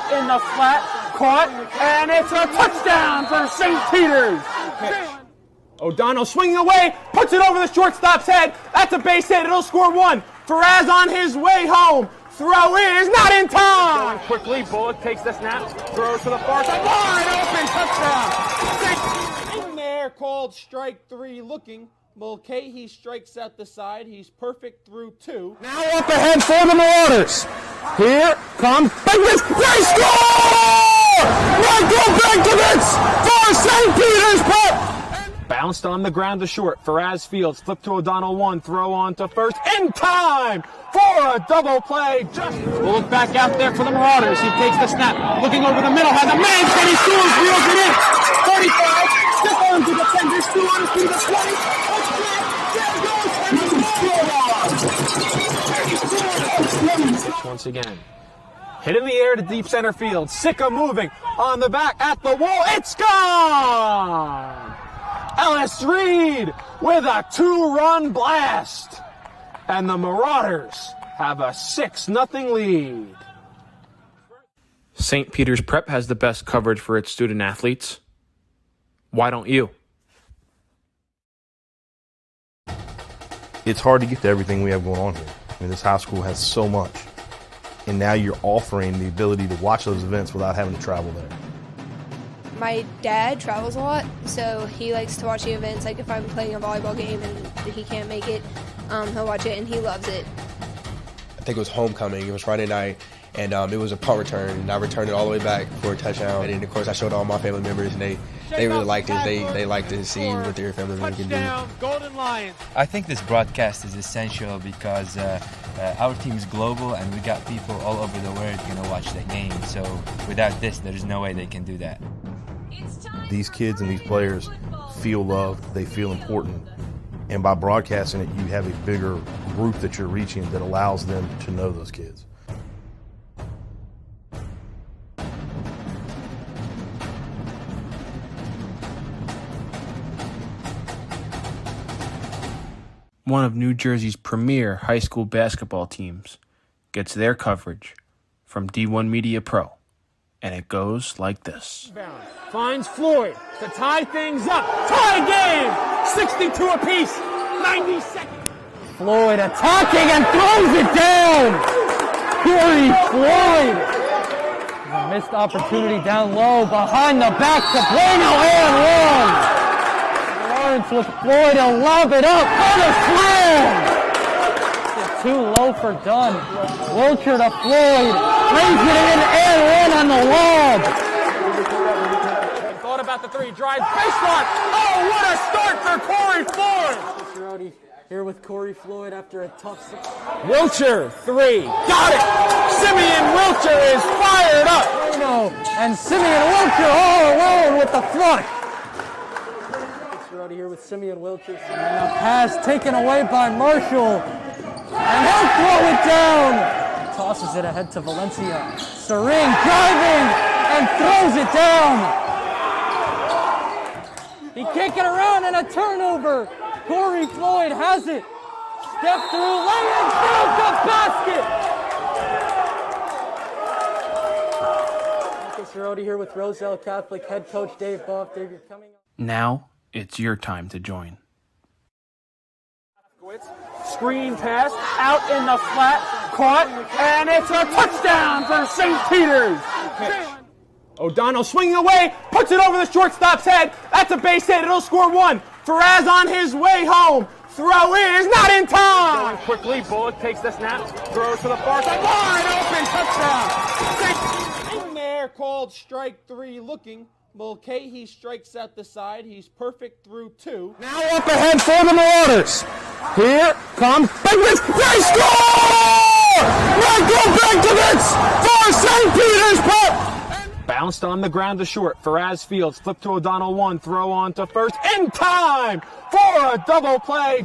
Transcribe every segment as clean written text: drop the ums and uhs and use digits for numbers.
out in the flat, caught, and it's a touchdown for St. Peter's. O'Donnell swinging away, puts it over the shortstop's head. That's a base hit. It'll score one. Faraz on his way home. Throw is not in time. Going quickly, Bullock takes the snap, throws to the far side. Wide open touchdown. In there, called strike three. Looking. Mulcahy strikes out the side. He's perfect through two. Now up ahead for the Marauders. Here comes Biggins. They score! Michael Biggins for St. Peter's Prep. Bounced on the ground to short. Faraz Fields flipped to O'Donnell, one throw on to first in time for a double play. We'll look back out there for the Marauders. He takes the snap, looking over the middle, has a man, and he scores, reels it in. 35, stick on to defenders, 2 on his feet, 20. Once again. Hit in the air to deep center field. Sicka moving on the back at the wall. It's gone! Ellis Reed with a 2-run blast. And the Marauders have a 6-0 lead. St. Peter's Prep has the best coverage for its student athletes. Why don't you? It's hard to get to everything we have going on here. I mean, this high school has so much. And now you're offering the ability to watch those events without having to travel there. My dad travels a lot, so he likes to watch the events. Like if I'm playing a volleyball game and he can't make it, he'll watch it and he loves it. I think it was homecoming. It was Friday night, and it was a punt return. And I returned it all the way back for a touchdown. And then, of course, I showed all my family members, and they really liked it. They liked to see what their family members can do. Golden Lions. I think this broadcast is essential because our team is global, and we got people all over the world going to watch the game. So without this, there's no way they can do that. These kids and these players feel loved, they feel important, and by broadcasting it, you have a bigger group that you're reaching that allows them to know those kids. One of New Jersey's premier high school basketball teams gets their coverage from D1 Media Pro, and it goes like this. Finds Floyd to tie things up. Tie game! 62 apiece. 90 seconds. Floyd attacking and throws it down. Corey Floyd. A missed opportunity down low behind the back to Bueno and 1. Lawrence with Floyd to lob it up for the slam. Too low for Dunn. Wilcher to Floyd. Brings it in and 1 on the lob. Thought about the three. Drives baseline. Oh, what a start for Corey Floyd. Here with Corey Floyd after a tough Wilcher, 3. Got it! Simeon Wilcher is fired up! And Simeon Wilcher all alone with the flush. Here with Simeon Wilcher. And a pass taken away by Marshall. And he'll throw it down. Tosses it ahead to Valencia. Sering driving and throws it down. He can't get around and a turnover. Corey Floyd has it. Step through, lay in, through the basket. Marcus Cerroti here with Roselle Catholic head coach Dave Boff. Dave, you're coming up. Now it's your time to join. Screen pass out in the flat, caught, and it's a touchdown for St. Peter's. O'Donnell swinging away, puts it over the shortstop's head. That's a base hit. It'll score one. Faraz on his way home. Throw is not in time. Going quickly, Bullock takes the snap, throws to the far side. Wide open touchdown. In there, called strike three. Looking. Mulcahy strikes out the side. He's perfect through two. Now up ahead for the Marauders. Here comes Biggins. They score! Michael Biggins for St. Peter's Prep. Bounced on the ground to short. Faraz Fields flipped to O'Donnell, one throw on to first in time for a double play.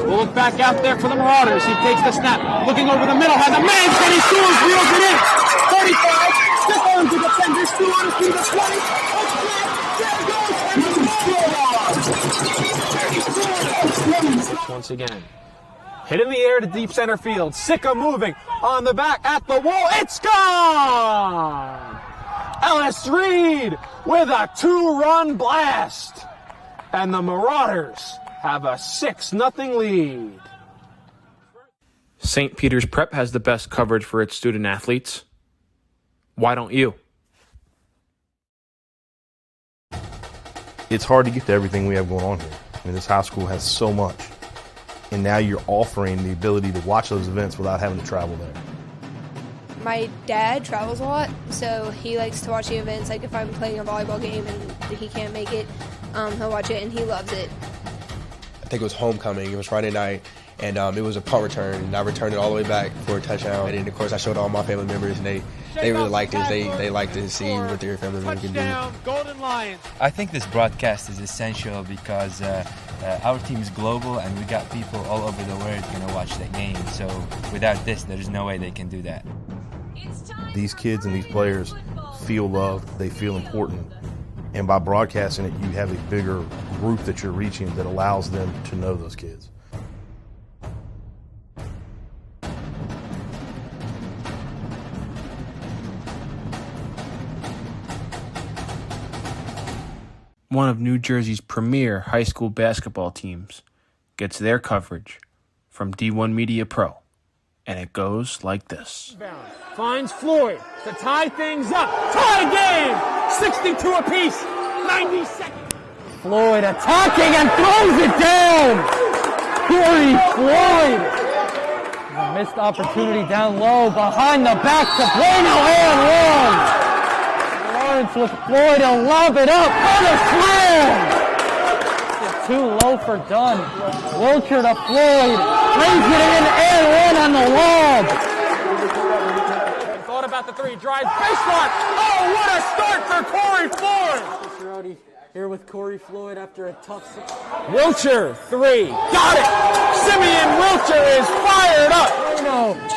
We'll look back out there for the Marauders. He takes the snap, looking over the middle, has a man, and he scores, reels it in. 35, stick on to defenders, 2 on his feet, 20. Once again. Hit in the air to deep center field. Sicka moving on the back at the wall. It's gone! Pass Reed with a 2-run blast. And the Marauders have a 6-0 lead. St. Peter's Prep has the best coverage for its student athletes. Why don't you? It's hard to get to everything we have going on here. I mean, this high school has so much. And now you're offering the ability to watch those events without having to travel there. My dad travels a lot, so he likes to watch the events. Like if I'm playing a volleyball game and he can't make it, he'll watch it and he loves it. I think it was homecoming. It was Friday night, and it was a punt return. And I returned it all the way back for a touchdown. And then, of course, I showed all my family members, and they really liked it. They liked to see what their family members can do. Golden Lions. I think this broadcast is essential because our team is global and we got people all over the world going to watch the game. So without this, there's no way they can do that. These kids and these players feel loved, they feel important. And by broadcasting it, you have a bigger group that you're reaching that allows them to know those kids. One of New Jersey's premier high school basketball teams gets their coverage from D1 Media Pro, and it goes like this. Finds Floyd to tie things up. Tie game! 62 apiece. 90 seconds. Floyd attacking and throws it down. Corey Floyd. A missed opportunity down low behind the back to Bueno and 1. Lorenz with Floyd, he'll lob it up on a slam. Too low for Dunn. Wilcher to Floyd, lays it in and 1 on the lob. Thought about the 3, drives baseline. Oh, what a start for Corey Floyd. Here with Corey Floyd after a tough Wilcher, 3, got it. Simeon Wilcher is fired up.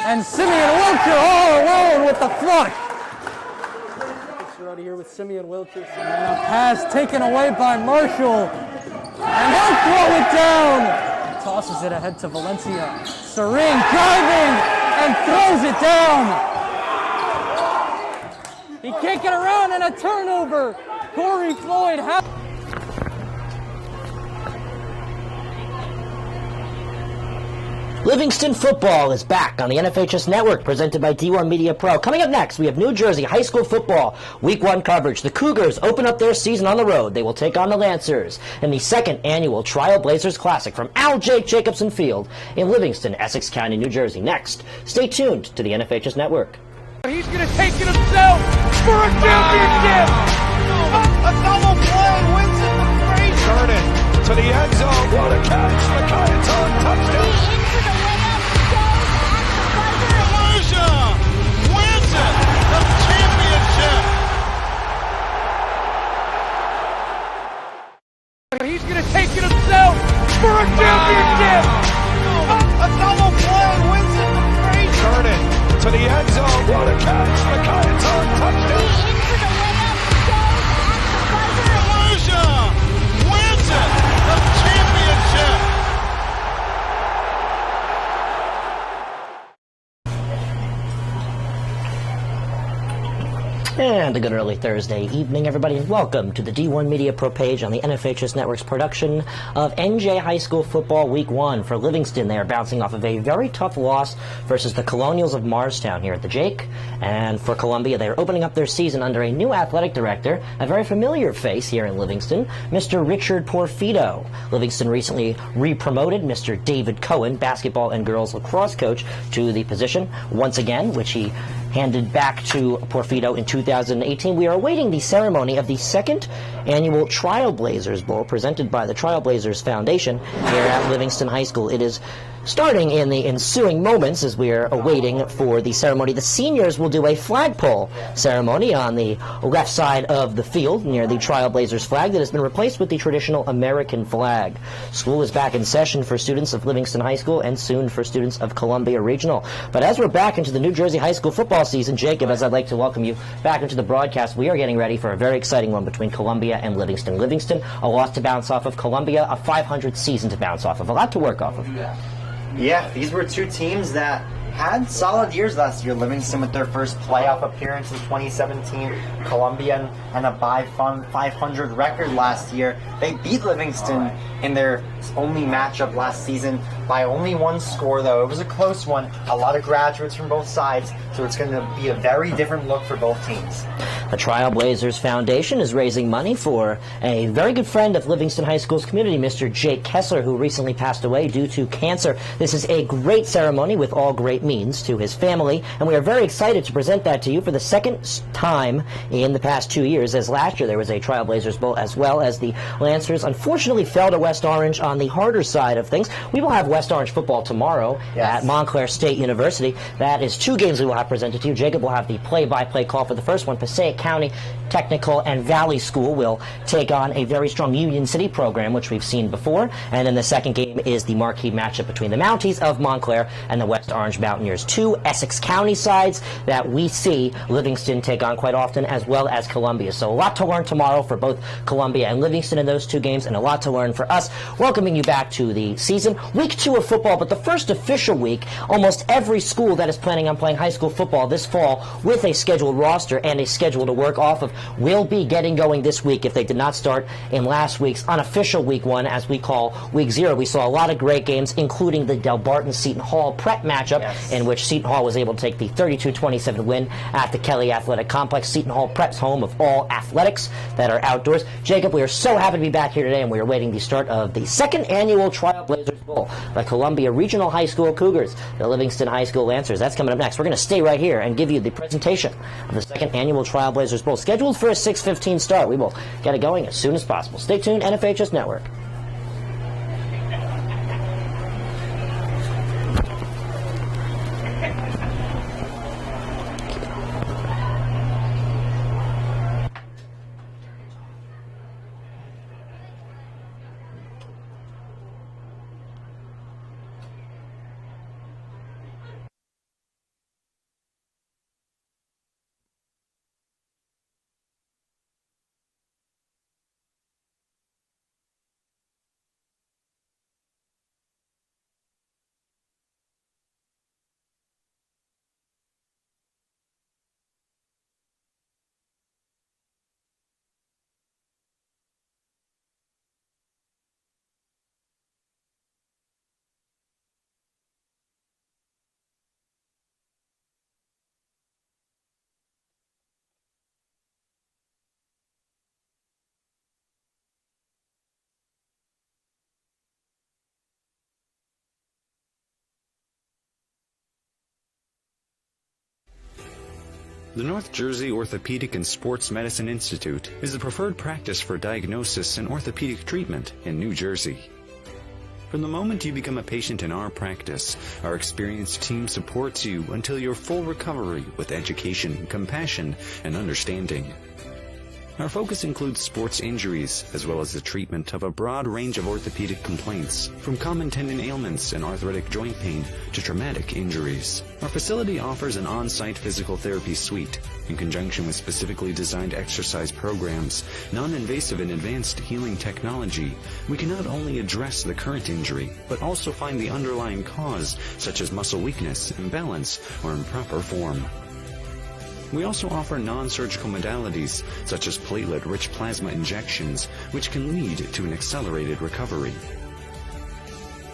And Simeon Wilcher all alone with the flush. Here with Simeon Wilcher. And a pass taken away by Marshall. And he'll throw it down. Tosses it ahead to Valencia. Serene driving and throws it down. He can't get around and a turnover. Corey Floyd. Livingston football is back on the NFHS Network, presented by D1 Media Pro. Coming up next, we have New Jersey high school football Week 1 coverage. The Cougars open up their season on the road. They will take on the Lancers in the 2nd annual Trailblazers Classic from Al J. Jacobson Field in Livingston, Essex County, New Jersey. Next, stay tuned to the NFHS Network. He's going to take it himself for a championship. A double play wins it for free. Turn it to the end zone. What a catch. Makai touchdown. Wins it, the championship. He's going to take it himself for a championship. A double play wins it for free. Turn it to the end zone. What a catch. Makai touchdown. Wins it, the championship. And a good early Thursday evening, everybody, and welcome to the D1 Media Pro page on the NFHS Network's production of NJ High School Football Week 1 for Livingston. They are bouncing off of a very tough loss versus the Colonials of Marstown here at the Jake. And for Columbia, they are opening up their season under a new athletic director, a very familiar face here in Livingston, Mr. Richard Porfido. Livingston recently re-promoted Mr. David Cullen, basketball and girls lacrosse coach, to the position once again, which he handed back to Porfido in 2018. We are awaiting the ceremony of the 2nd annual Trailblazers Bowl presented by the Trailblazers Foundation here at Livingston High School. It is starting in the ensuing moments as we are awaiting for the ceremony. The seniors will do a flagpole ceremony on the left side of the field near the Trailblazers flag that has been replaced with the traditional American flag. School is back in session for students of Livingston High School and soon for students of Columbia Regional. But as we're back into the New Jersey high school football season, Jacob, as I'd like to welcome you back into the broadcast, we are getting ready for a very exciting one between Columbia and Livingston. Livingston, a loss to bounce off of. Columbia, a .500 season to bounce off of. A lot to work off of. Yeah, these were two teams that had solid years last year. Livingston with their first playoff appearance in 2017, Columbia and a 500 record last year. They beat Livingston in their only matchup last season by only one score, though. It was a close one. A lot of graduates from both sides, so it's going to be a very different look for both teams. The Trailblazers Foundation is raising money for a very good friend of Livingston High School's community, Mr. Jake Kessler, who recently passed away due to cancer. This is a great ceremony with all great means to his family, and we are very excited to present that to you for the second time in the past 2 years, as last year there was a Trailblazers Bowl, as well as the Lancers unfortunately fell to West Orange on the harder side of things. We will have West Orange football tomorrow at Montclair State University. That is 2 games we will have presented to you. Jacob will have the play-by-play call for the first one. Passaic County Technical and Valley School will take on a very strong Union City program, which we've seen before. And then the second game is the marquee matchup between the Mounties of Montclair and the West Orange Mountaineers. 2 Essex County sides that we see Livingston take on quite often, as well as Columbia. So a lot to learn tomorrow for both Columbia and Livingston in those 2 games, and a lot to learn for us. Welcoming you back to the season. Week 2 of football, but the first official week. Almost every school that is planning on playing high school football this fall with a scheduled roster and a schedule to work off of will be getting going this week if they did not start in last week's unofficial week 1, as we call week 0. We saw a lot of great games, including the Del Barton-Seton Hall prep matchup, in which Seton Hall was able to take the 32-27 win at the Kelly Athletic Complex. Seton Hall Prep's home of all athletics that are outdoors. Jacob, we are so happy to be back here today, and we are awaiting the start of the 2nd annual Trailblazers Bowl. The Columbia Regional High School Cougars, the Livingston High School Lancers. That's coming up next. We're going to stay right here and give you the presentation of the 2nd annual Trailblazers Bowl, scheduled for a 6:15 start. We will get it going as soon as possible. Stay tuned, NFHS Network. The North Jersey Orthopedic and Sports Medicine Institute is the preferred practice for diagnosis and orthopedic treatment in New Jersey. From the moment you become a patient in our practice, our experienced team supports you until your full recovery with education, compassion, and understanding. Our focus includes sports injuries, as well as the treatment of a broad range of orthopedic complaints, from common tendon ailments and arthritic joint pain to traumatic injuries. Our facility offers an on-site physical therapy suite, in conjunction with specifically designed exercise programs, non-invasive and advanced healing technology. We can not only address the current injury, but also find the underlying cause, such as muscle weakness, imbalance, or improper form. We also offer non-surgical modalities, such as platelet-rich plasma injections, which can lead to an accelerated recovery.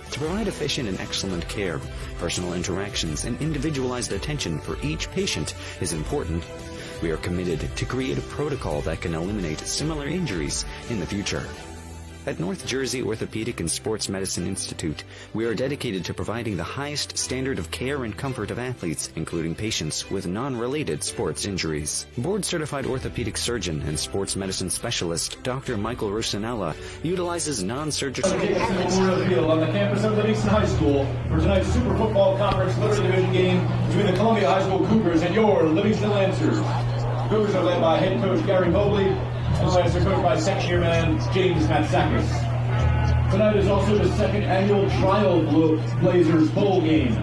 To provide efficient and excellent care, personal interactions and individualized attention for each patient is important. We are committed to create a protocol that can eliminate similar injuries in the future. At North Jersey Orthopedic and Sports Medicine Institute, we are dedicated to providing the highest standard of care and comfort of athletes, including patients with non-related sports injuries. Board-certified orthopedic surgeon and sports medicine specialist Dr. Michael Rusinella utilizes non-surgical... Memorial Field on the campus of Livingston High School for tonight's Super Football Conference Literacy Division game between the Columbia High School Cougars and your Livingston Lancers. The Cougars are led by head coach Gary Mobley, and Lancers coached by second-year man James Matsakis. Tonight is also the second annual Trailblazers Bowl game,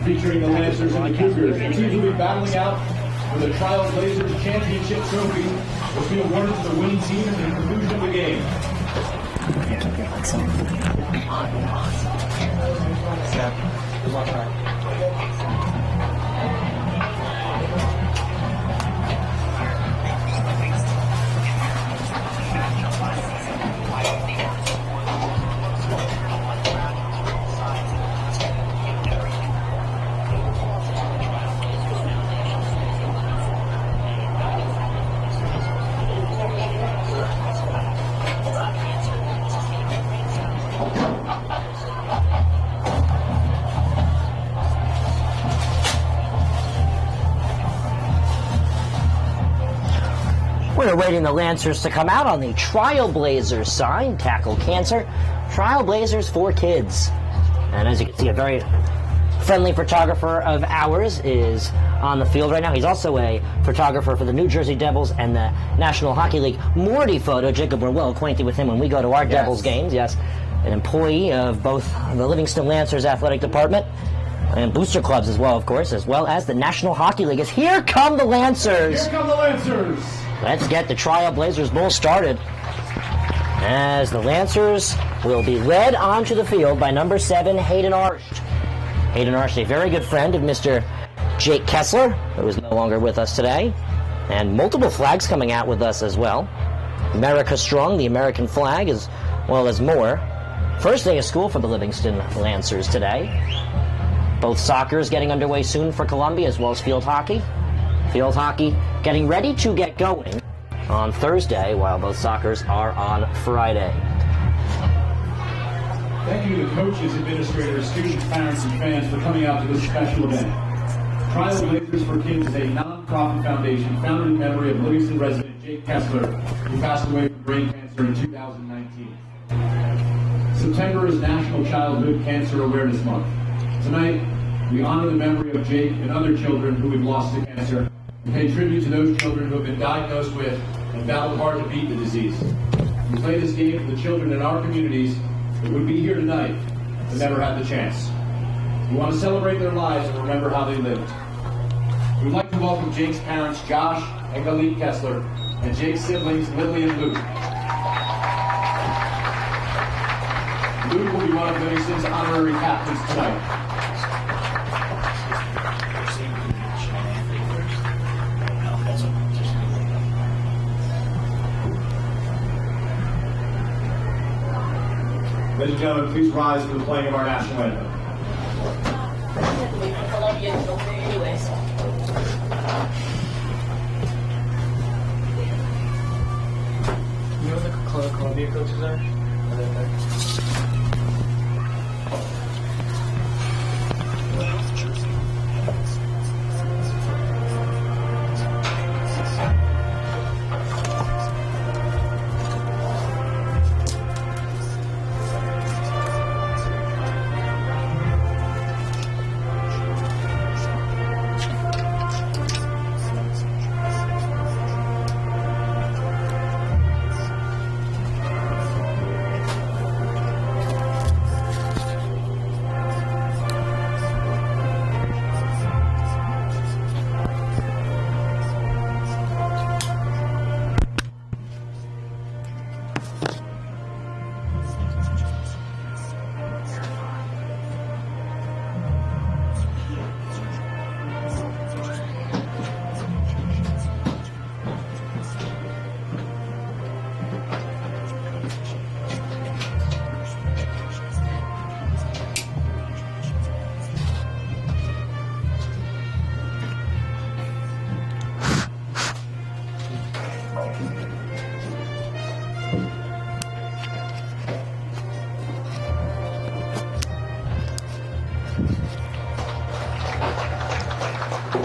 featuring the Lancers and the Cougars. The teams will be battling out for the Trailblazers Championship Trophy, which will be awarded to the winning team at the conclusion of the game. Good luck. We're awaiting the Lancers to come out on the Trailblazers side. Tackle cancer. Trailblazers for kids. And as you can see, a very friendly photographer of ours is on the field right now. He's also a photographer for the New Jersey Devils and the National Hockey League. Morty Photo, Jacob, we're well acquainted with him when we go to our Devils games. Yes, an employee of both the Livingston Lancers athletic department and booster clubs as well, of course, as well as the National Hockey League. Here come the Lancers! Here come the Lancers! Let's get the Trailblazers Bowl started, as the Lancers will be led onto the field by number 7, Aedan Ramos. Aedan Ramos, a very good friend of Mr. Jake Kessler, who is no longer with us today, and multiple flags coming out with us as well. America Strong, the American flag, as well as more. First day of school for the Livingston Lancers today. Both soccer is getting underway soon for Columbia, as well as field hockey. Field hockey getting ready to get going on Thursday, while both soccers are on Friday. Thank you to the coaches, administrators, students, parents, and fans for coming out to this special event. Trailblazers for Kids is a non-profit foundation founded in memory of Livingston resident Jake Kessler, who passed away from brain cancer in 2019. September is National Childhood Cancer Awareness Month. Tonight, we honor the memory of Jake and other children who we've lost to cancer, and pay tribute to those children who have been diagnosed with and battled hard to beat the disease. We play this game for the children in our communities that would be here tonight but never had the chance. We want to celebrate their lives and remember how they lived. We'd like to welcome Jake's parents, Josh and Galit Kessler, and Jake's siblings, Lily and Luke. Luke will be one of Livingston's honorary captains tonight. Ladies and gentlemen, please rise for the playing of our national anthem. You know what the Columbia coaches are?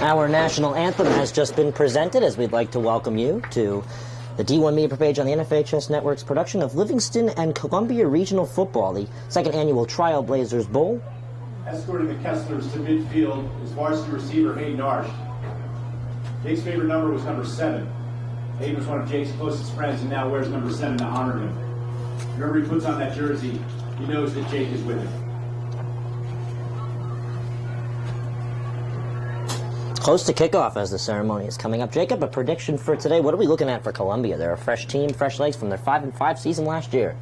Our national anthem has just been presented, as we'd like to welcome you to the D1 Media page on the NFHS Network's production of Livingston and Columbia Regional Football, the second annual Trailblazers Bowl. Escorting the Kesslers to midfield is varsity receiver Aedan Ramos. Jake's favorite number was number 7. Aedan was one of Jake's closest friends and now wears number 7 to honor him. Whenever he puts on that jersey, he knows that Jake is with him. Close to kickoff as the ceremony is coming up. Jacob, a prediction for today. What are we looking at for Columbia? They're a fresh team, fresh legs from their 5-5 season last year.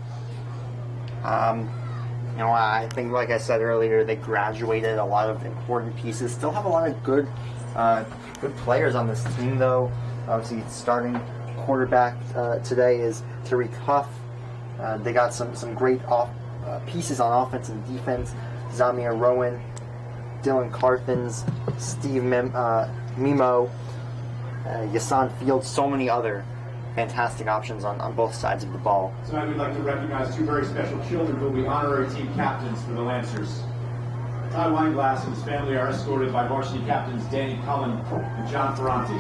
You know, I think, like I said earlier, they graduated a lot of important pieces. Still have a lot of good players on this team, though. Obviously, starting quarterback today is Terry Cuff. They got some great pieces on offense and defense. Zamir Rowan, Dylan Carthens, Steve Mimo, Yasan Fields, so many other fantastic options on both sides of the ball. Tonight we'd like to recognize two very special children who will be honorary team captains for the Lancers. Ty Weinglass and his family are escorted by varsity captains Danny Cullen and John Ferranti.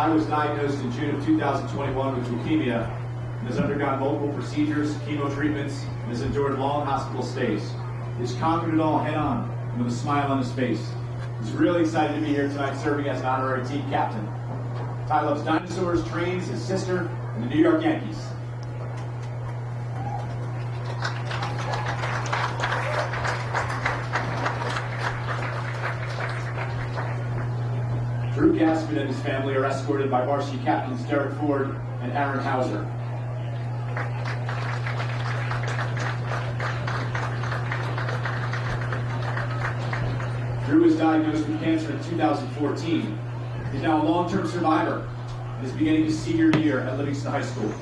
Ty was diagnosed in June of 2021 with leukemia and has undergone multiple procedures, chemo treatments, and has endured long hospital stays. He's conquered it all head on and with a smile on his face. He's really excited to be here tonight serving as an honorary team captain. Ty loves dinosaurs, trains, his sister, and the New York Yankees. Drew Gassman and his family are escorted by varsity captains Derek Ford and Aaron Hauser. Drew was diagnosed with cancer in 2014. He's now a long-term survivor and is beginning his senior year at Livingston High School.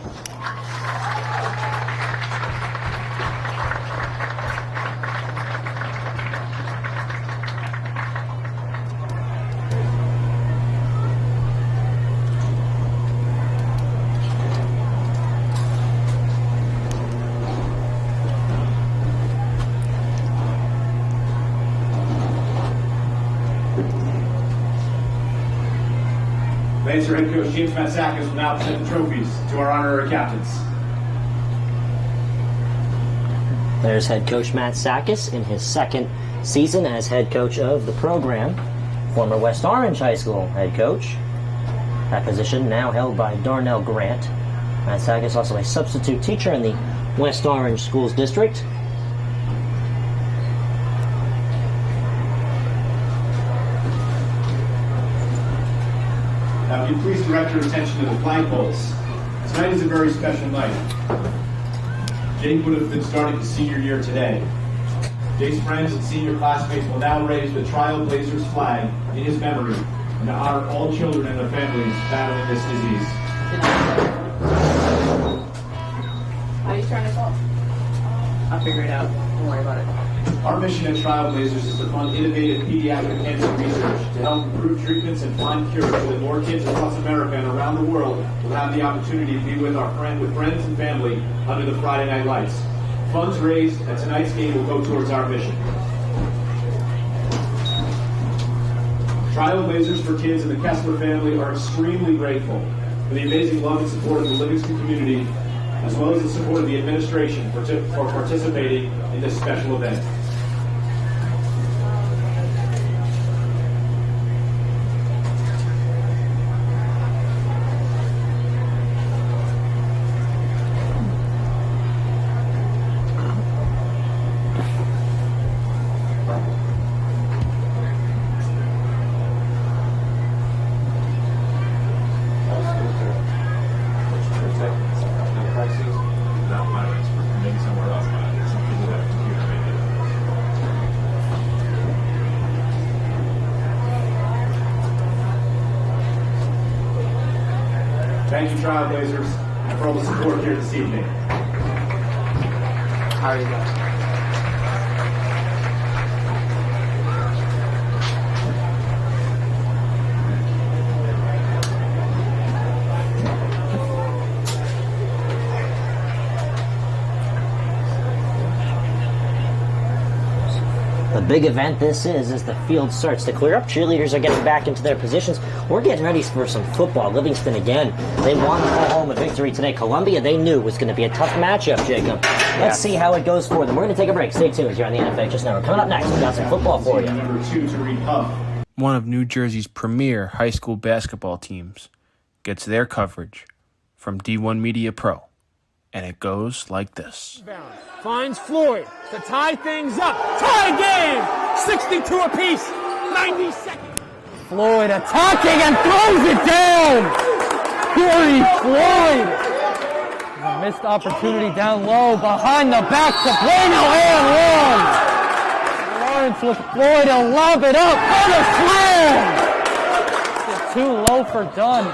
Lancer head coach James Matsakis will now present the trophies to our honorary captains. There's head coach Matt Sakis in his second season as head coach of the program. Former West Orange High School head coach. That position now held by Darnell Grant. Matt Sakis also a substitute teacher in the West Orange Schools District. Now, if you please direct your attention to the flagpoles. Tonight is a very special night. Jake would have been starting his senior year today. Jake's friends and senior classmates will now raise the Trailblazers flag in his memory and to honor all children and their families battling this disease. How are you trying to solve? I'll figure it out. Don't worry about it. Our mission at Trailblazers is to fund innovative pediatric cancer research to help improve treatments and find cures so that more kids across America and around the world will have the opportunity to be with friends and family under the Friday Night Lights. Funds raised at tonight's game will go towards our mission. Trailblazers for Kids and the Kessler family are extremely grateful for the amazing love and support of the Livingston community, as well as the support of the administration for participating in this special event. Thank you, Trailblazers, for all the support here this evening. How are you guys? The big event this is as the field starts to clear up. Cheerleaders are getting back into their positions. We're getting ready for some football. Livingston again. They want to go home a victory today. Columbia, they knew was going to be a tough matchup, Jacob. Let's see how it goes for them. We're going to take a break. Stay tuned here on the NFHS Network. Coming up next, we got some football for you. Number 2 to read Huff. One of New Jersey's premier high school basketball teams gets their coverage from D1 Media Pro. And it goes like this. Finds Floyd to tie things up. Tie game! 62 apiece. 90 seconds. Floyd attacking and throws it down. Corey Floyd. A missed opportunity down low behind the back to Bueno and one. Lawrence with Floyd to lob it up. What a slam! Too low for Dunn.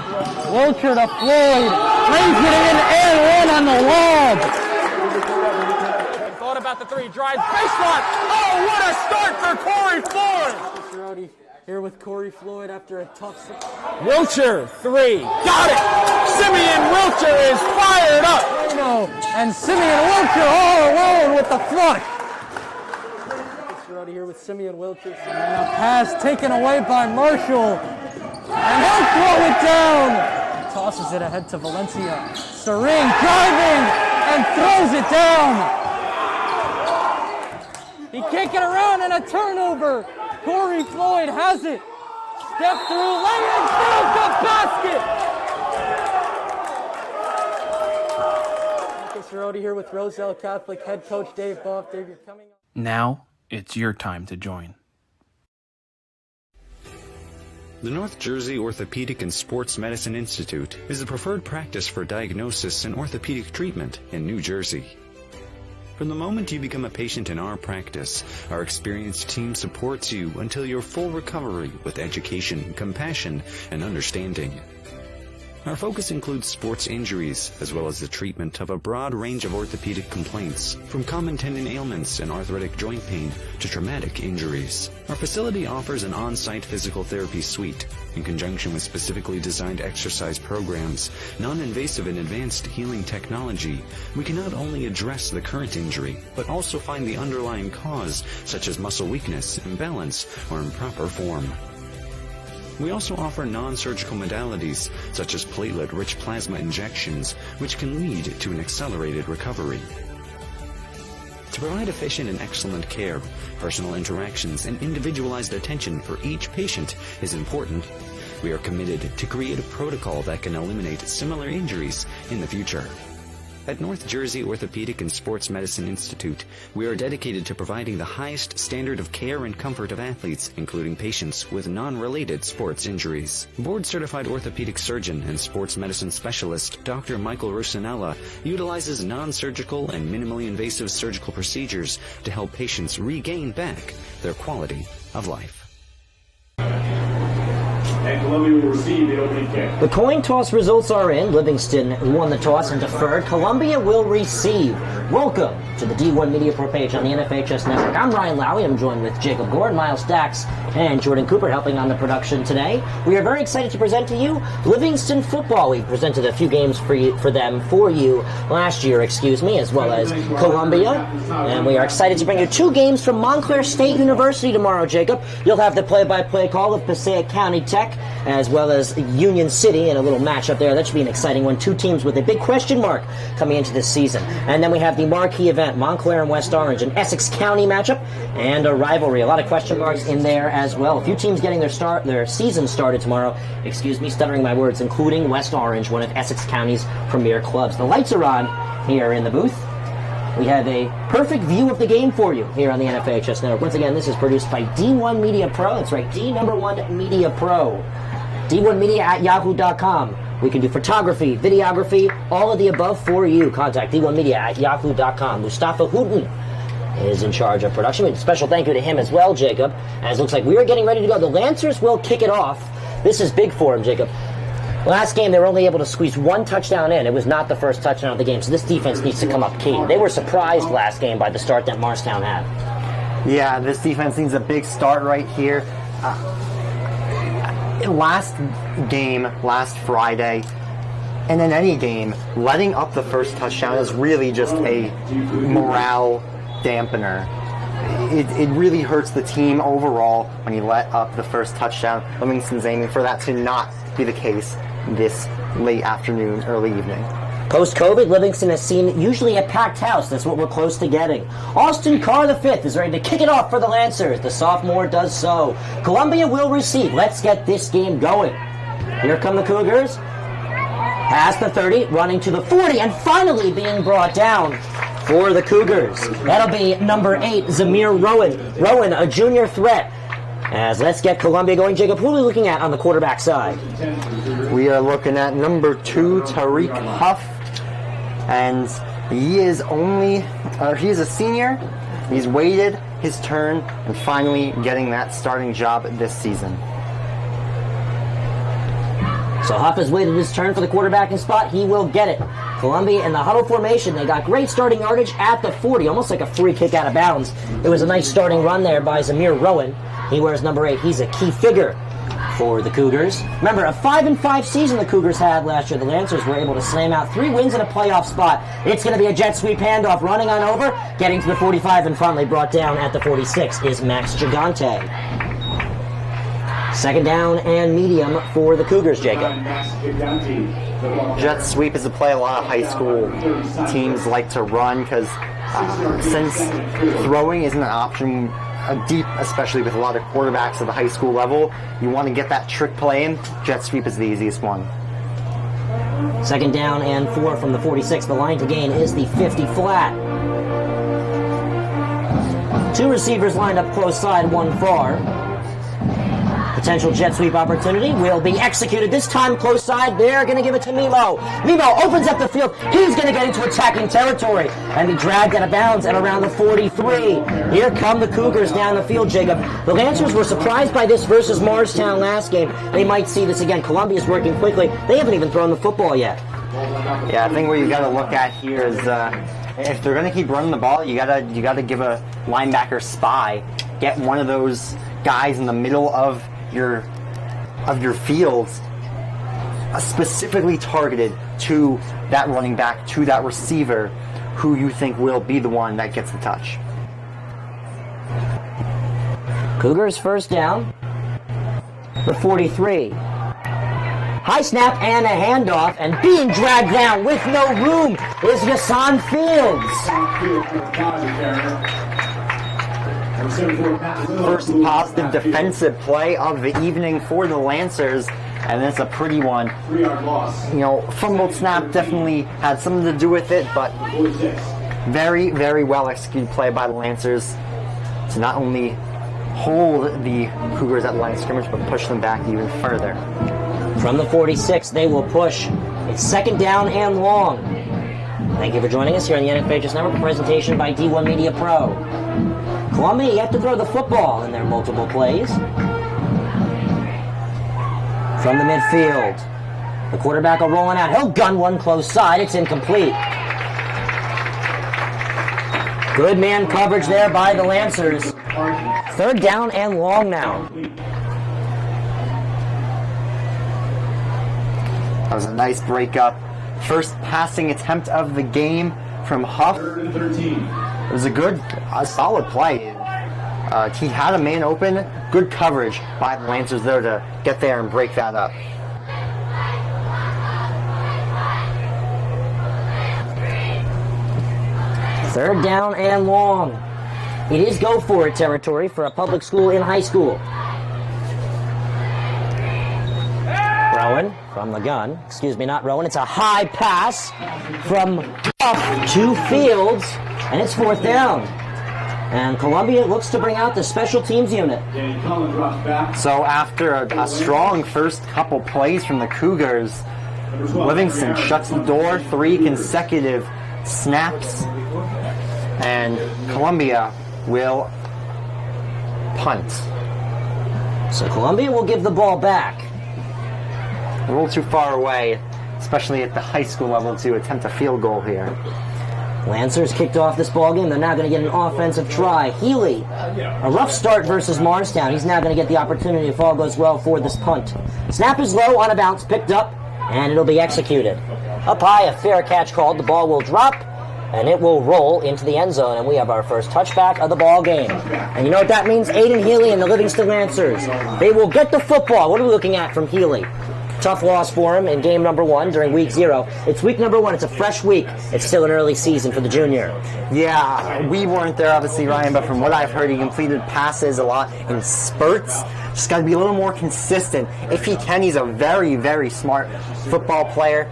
Wilcher to Floyd. Brings it in and one on the lob. Thought about the three. Drives baseline. Oh, what a start for Corey Floyd. Rowdy here with Corey Floyd after a tough. Wilcher, three. Got it. Simeon Wilcher is fired up. And Simeon Wilcher all alone with the flush. Rowdy here with Simeon Wilcher. And a pass taken away by Marshall. And he'll throw it down. Tosses it ahead to Valencia. Sering driving and throws it down. He can't get around, and a turnover. Corey Floyd has it. Step through lane and found the basket. Cerroti here with Roselle Catholic head coach Dave Buff. Dave, you're coming up. Now it's your time to join. The North Jersey Orthopedic and Sports Medicine Institute is the preferred practice for diagnosis and orthopedic treatment in New Jersey. From the moment you become a patient in our practice, our experienced team supports you until your full recovery with education, compassion, and understanding. Our focus includes sports injuries, as well as the treatment of a broad range of orthopedic complaints, from common tendon ailments and arthritic joint pain to traumatic injuries. Our facility offers an on-site physical therapy suite, in conjunction with specifically designed exercise programs, non-invasive and advanced healing technology. We can not only address the current injury, but also find the underlying cause, such as muscle weakness, imbalance, or improper form. We also offer non-surgical modalities, such as platelet-rich plasma injections, which can lead to an accelerated recovery. To provide efficient and excellent care, personal interactions and individualized attention for each patient is important. We are committed to create a protocol that can eliminate similar injuries in the future. At North Jersey Orthopedic and Sports Medicine Institute, we are dedicated to providing the highest standard of care and comfort of athletes, including patients with non-related sports injuries. Board-certified orthopedic surgeon and sports medicine specialist Dr. Michael Rusinella utilizes non-surgical and minimally invasive surgical procedures to help patients regain back their quality of life. And Columbia will receive the opening kick. The coin toss results are in. Livingston won the toss and deferred. Columbia will receive. Welcome to the D1 Media Pro page on the NFHS Network. I'm Ryan Lowry. I'm joined with Jacob Gordon, Miles Dax, and Jordan Cooper helping on the production today. We are very excited to present to you Livingston football. We presented a few games for you last year, as well as Columbia. And we are excited to bring you two games from Montclair State University tomorrow, Jacob. You'll have the play-by-play call of Passaic County Tech, as well as Union City, and a little matchup there. That should be an exciting one. Two teams with a big question mark coming into this season. And then we have the marquee event, Montclair and West Orange, an Essex County matchup, and a rivalry. A lot of question marks in there as well. A few teams getting their season started tomorrow. Stuttering my words, including West Orange, one of Essex County's premier clubs. The lights are on here in the booth. We have a perfect view of the game for you here on the NFHS Network. Once again, this is produced by D1 Media Pro. That's right, D1 Media Pro. D1Media at yahoo.com. We can do photography, videography, all of the above for you. Contact D1Media at yahoo.com. Mustafa Houghton is in charge of production. A special thank you to him as well, Jacob, as it looks like we are getting ready to go. The Lancers will kick it off. This is big for him, Jacob. Last game, they were only able to squeeze one touchdown in. It was not the first touchdown of the game, so this defense needs to come up key. They were surprised last game by the start that Marstown had. Yeah, this defense needs a big start right here. Last game, last Friday, and in any game, letting up the first touchdown is really just a morale dampener. It really hurts the team overall when you let up the first touchdown. Livingston's aiming for that to not be the case this late afternoon, early evening. Post-COVID, Livingston has seen usually a packed house. That's what we're close to getting. Austin Carr V is ready to kick it off for the Lancers. The sophomore does so. Columbia will receive. Let's get this game going. Here come the Cougars. Past the 30, running to the 40, and finally being brought down for the Cougars. That'll be number 8, Zamir Rowan. Rowan, a junior threat. As let's get Columbia going. Jacob, who are we looking at on the quarterback side? We are looking at number 2, Tariq Huff. And he is a senior. He's waited his turn and finally getting that starting job this season. So Huff has waited his turn for the quarterbacking spot. He will get it. Columbia in the huddle formation. They got great starting yardage at the 40, almost like a free kick out of bounds. It was a nice starting run there by Zamir Rowan. He wears number 8. He's a key figure for the Cougars. Remember, a 5-5 season the Cougars had last year. The Lancers were able to slam out 3 wins in a playoff spot. It's going to be a jet sweep handoff, running on over, getting to the 45, and finally brought down at the 46 is Max Gigante. Second down and medium for the Cougars, Jacob. Jet sweep is a play a lot of high school teams like to run because since throwing isn't an option deep, especially with a lot of quarterbacks at the high school level, you want to get that trick play in. Jet sweep is the easiest one. Second down and 4 from the 46. The line to gain is the 50 flat. 2 receivers lined up close side, 1 far. Potential jet sweep opportunity will be executed. This time close side, they're going to give it to Mimo. Mimo opens up the field. He's going to get into attacking territory and be dragged out of bounds at around the 43. Here come the Cougars down the field, Jacob. The Lancers were surprised by this versus Morristown last game. They might see this again. Columbia's working quickly. They haven't even thrown the football yet. Yeah, I think what you got to look at here is if they're going to keep running the ball, you got to give a linebacker spy. Get one of those guys in the middle of your fields specifically targeted to that running back, to that receiver who you think will be the one that gets the touch. Cougars first down. The 43. High snap and a handoff, and being dragged down with no room is Yasan Fields. First positive defensive play of the evening for the Lancers, and it's a pretty one. You know, fumbled snap definitely had something to do with it, but very, very well executed play by the Lancers to not only hold the Cougars at the line of scrimmage, but push them back even further. From the 46, they will push. It's second down and long. Thank you for joining us here on the NFHS Network, a presentation by D1 Media Pro. Columbia yet to throw the football in their multiple plays. From the midfield, the quarterback will roll it out. He'll gun one close side. It's incomplete. Good man coverage there by the Lancers. Third down and long now. That was a nice breakup. First passing attempt of the game from Huff. It was a solid play. He had a man open. Good coverage by the Lancers there to get there and break that up. Third down and long. It is go for it territory for a public school in high school. Rowan from the gun. Excuse me, not Rowan. It's a high pass from Huff to Fields, and it's fourth down. And Columbia looks to bring out the special teams unit. So after a strong first couple plays from the Cougars, Livingston shuts the door, 3 consecutive snaps, and Columbia will punt. So Columbia will give the ball back. A little too far away, especially at the high school level, to attempt a field goal here. Lancers kicked off this ballgame. They're now going to get an offensive try. Healy, a rough start versus Morristown. He's now going to get the opportunity, if all goes well, for this punt. Snap is low, on a bounce, picked up, and it'll be executed. Up high, a fair catch called. The ball will drop, and it will roll into the end zone, and we have our first touchback of the ball game. And you know what that means? Aedan Healy and the Livingston Lancers. They will get the football. What are we looking at from Healy? Tough loss for him in game number 1 during week 0. It's week number 1. It's a fresh week. It's still an early season for the junior. Yeah, we weren't there, obviously, Ryan, but from what I've heard, he completed passes a lot in spurts. Just got to be a little more consistent. If he can, he's a very, very smart football player.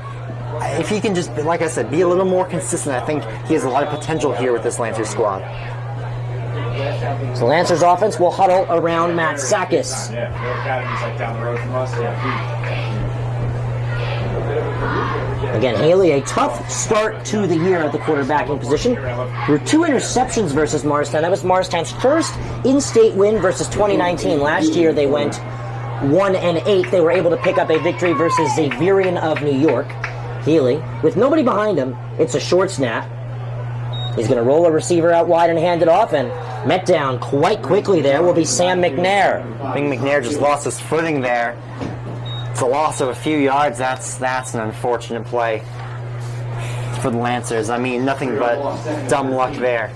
If he can just, like I said, be a little more consistent, I think he has a lot of potential here with this Lancers squad. So Lancers offense will huddle around Matt Sakis. Yeah, their academy's like down the road from us. Again, Haley, a tough start to the year at the quarterbacking position. There were 2 interceptions versus Morristown. That was Morristown's first in-state win versus 2019. Last year they went 1-8. They were able to pick up a victory versus Xaverian of New York. Healy, with nobody behind him, it's a short snap. He's going to roll a receiver out wide and hand it off, and met down quite quickly there will be Sam McNair. I think McNair just lost his footing there. It's a loss of a few yards. That's an unfortunate play for the Lancers. I mean, nothing but dumb luck there.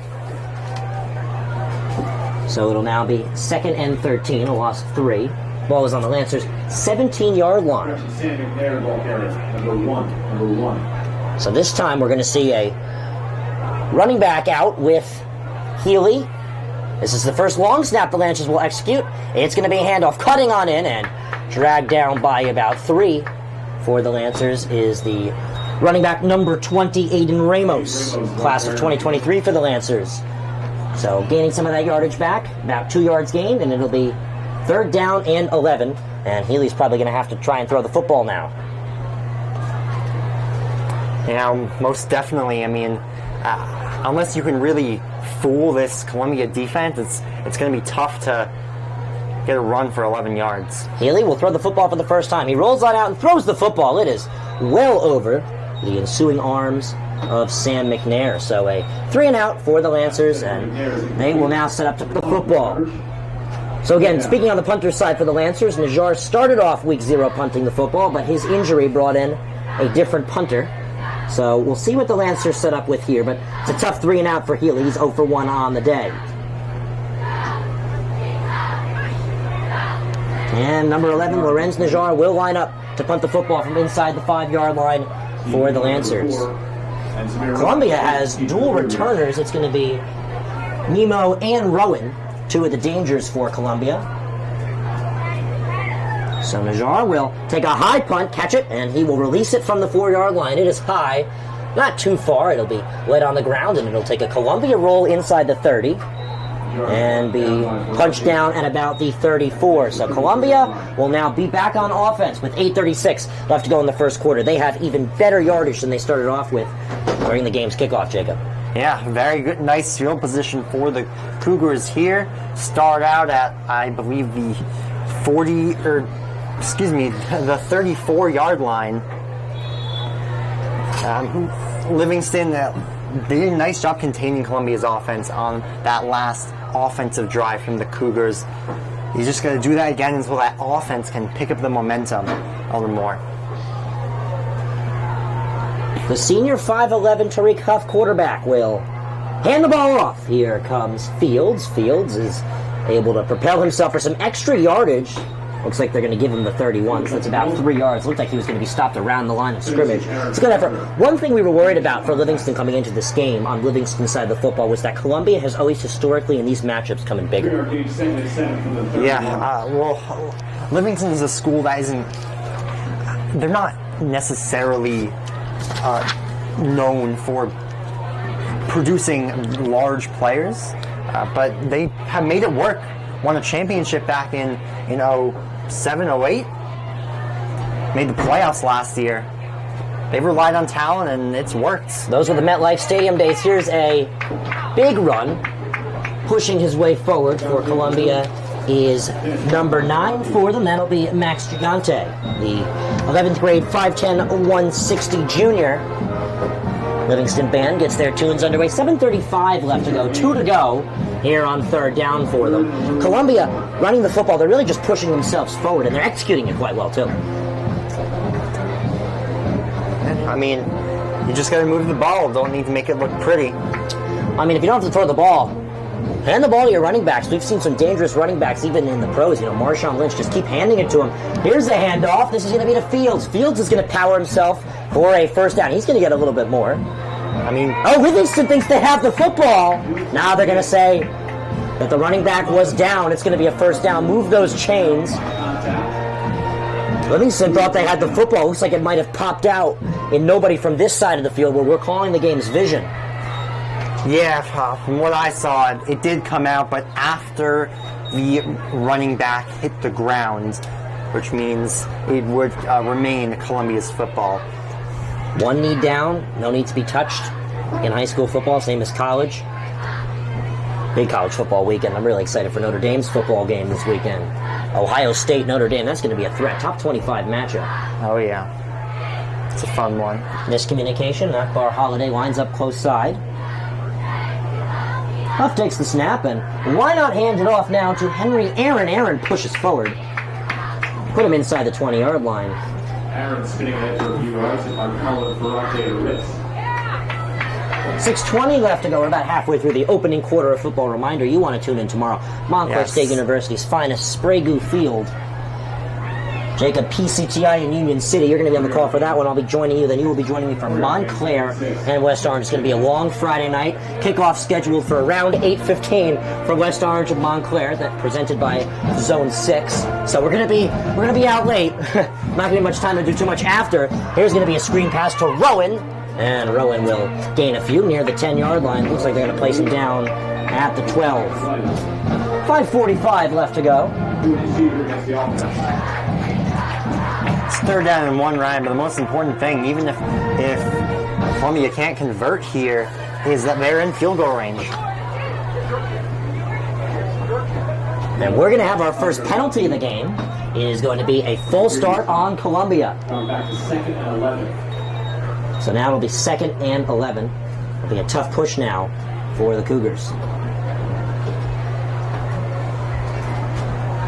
So it'll now be 2nd and 13, a loss of 3. Ball is on the Lancers' 17-yard line. Sam McNair, ball carrier, number one. So this time we're going to see a running back out with Healy. This is the first long snap the Lancers will execute. It's going to be a handoff, cutting on in and dragged down by about 3 for the Lancers is the running back number 20, Aedan Ramos, class of 2023 for the Lancers. So gaining some of that yardage back, about 2 yards gained, and it'll be 3rd down and 11. And Healy's probably going to have to try and throw the football now. Yeah, most definitely. I mean, unless you can really fool this Columbia defense, it's going to be tough to get a run for 11 yards. Healy will throw the football for the first time. He rolls on out and throws the football. It is well over the ensuing arms of Sam McNair. So a 3-and-out for the Lancers, and they will now set up to the football. So again, speaking on the punter side for the Lancers, Najjar started off week 0 punting the football, but his injury brought in a different punter. So we'll see what the Lancers set up with here, but it's a tough 3-and-out for Healy. He's 0 for 1 on the day. And number 11, Lorenz Najjar, will line up to punt the football from inside the 5-yard line for the Lancers. Columbia has dual returners. It's going to be Nemo and Rowan, 2 of the dangers for Columbia. So Najjar will take a high punt, catch it, and he will release it from the 4-yard line. It is high, not too far. It'll be laid on the ground, and it'll take a Columbia roll inside the 30 and be punched down at about the 34. So Columbia will now be back on offense with 8:36 left to go in the first quarter. They have even better yardage than they started off with during the game's kickoff, Jacob. Yeah, very good, nice field position for the Cougars here. Start out at, I believe, the 34-yard line. Livingston did a nice job containing Columbia's offense on that last offensive drive from the Cougars. He's just going to do that again until that offense can pick up the momentum a little more. The senior 5'11" Tariq Huff quarterback will hand the ball off. Here comes Fields. Fields is able to propel himself for some extra yardage. Looks like they're going to give him the 31, so that's about 3 yards. Looked like he was going to be stopped around the line of scrimmage. It's a good effort. One thing we were worried about for Livingston coming into this game on Livingston's side of the football was that Columbia has always historically in these matchups come in bigger. Yeah, well, Livingston is a school that isn't, they're not necessarily known for producing large players, but they have made it work. Won a championship back in 07, 08. Made the playoffs last year. They've relied on talent, and it's worked. Those were the MetLife Stadium days. Here's a big run. Pushing his way forward for Columbia is number 9 for them. That'll be Max Gigante, the 11th grade 5'10", 160 junior. Livingston band gets their tunes underway. 7:35 left to go. 2 to go here on 3rd down for them. Columbia running the football. They're really just pushing themselves forward, and they're executing it quite well, too. I mean, you just got to move the ball. Don't need to make it look pretty. I mean, if you don't have to throw the ball, hand the ball to your running backs. We've seen some dangerous running backs, even in the pros. Marshawn Lynch, just keep handing it to him. Here's the handoff. This is going to be to Fields. Fields is going to power himself for a 1st down. He's going to get a little bit more. I mean, Livingston thinks they have the football. Now they're going to say that the running back was down. It's going to be a 1st down. Move those chains. Livingston thought they had the football. Looks like it might have popped out in nobody from this side of the field where we're calling the game's vision. Yeah, from what I saw, it did come out, but after the running back hit the ground, which means it would remain Columbia's football. 1 knee down, no need to be touched in high school football, same as college. Big college football weekend. I'm really excited for Notre Dame's football game this weekend. Ohio State, Notre Dame, that's going to be a threat. Top 25 matchup. Oh, yeah. It's a fun one. Miscommunication. Akbar Holiday lines up close side. Huff takes the snap, and why not hand it off now to Henry Aaron? Aaron pushes forward. Put him inside the 20-yard line. Aaron spinning ahead for a few yards on Cullen for a miss. 6:20 left to go. We're about halfway through the opening quarter of football. Reminder, you want to tune in tomorrow. Montclair State University's finest Sprague Field Jacob, PCTI in Union City. You're going to be on the call for that one. I'll be joining you. Then you will be joining me from Montclair and West Orange. It's going to be a long Friday night. Kickoff scheduled for around 8:15 for West Orange and Montclair. That presented by Zone 6. So we're going to be out late. Not going to be much time to do too much after. Here's going to be a screen pass to Rowan. And Rowan will gain a few near the 10-yard line. Looks like they're going to place him down at the 12. 5:45 left to go. It's 3rd down and 1, Ryan, but the most important thing, even if Columbia can't convert here, is that they're in field goal range. And we're going to have our first penalty of the game. It is going to be a full start on Columbia. Going back to 2nd and 11. So now it'll be 2nd and 11. It'll be a tough push now for the Cougars.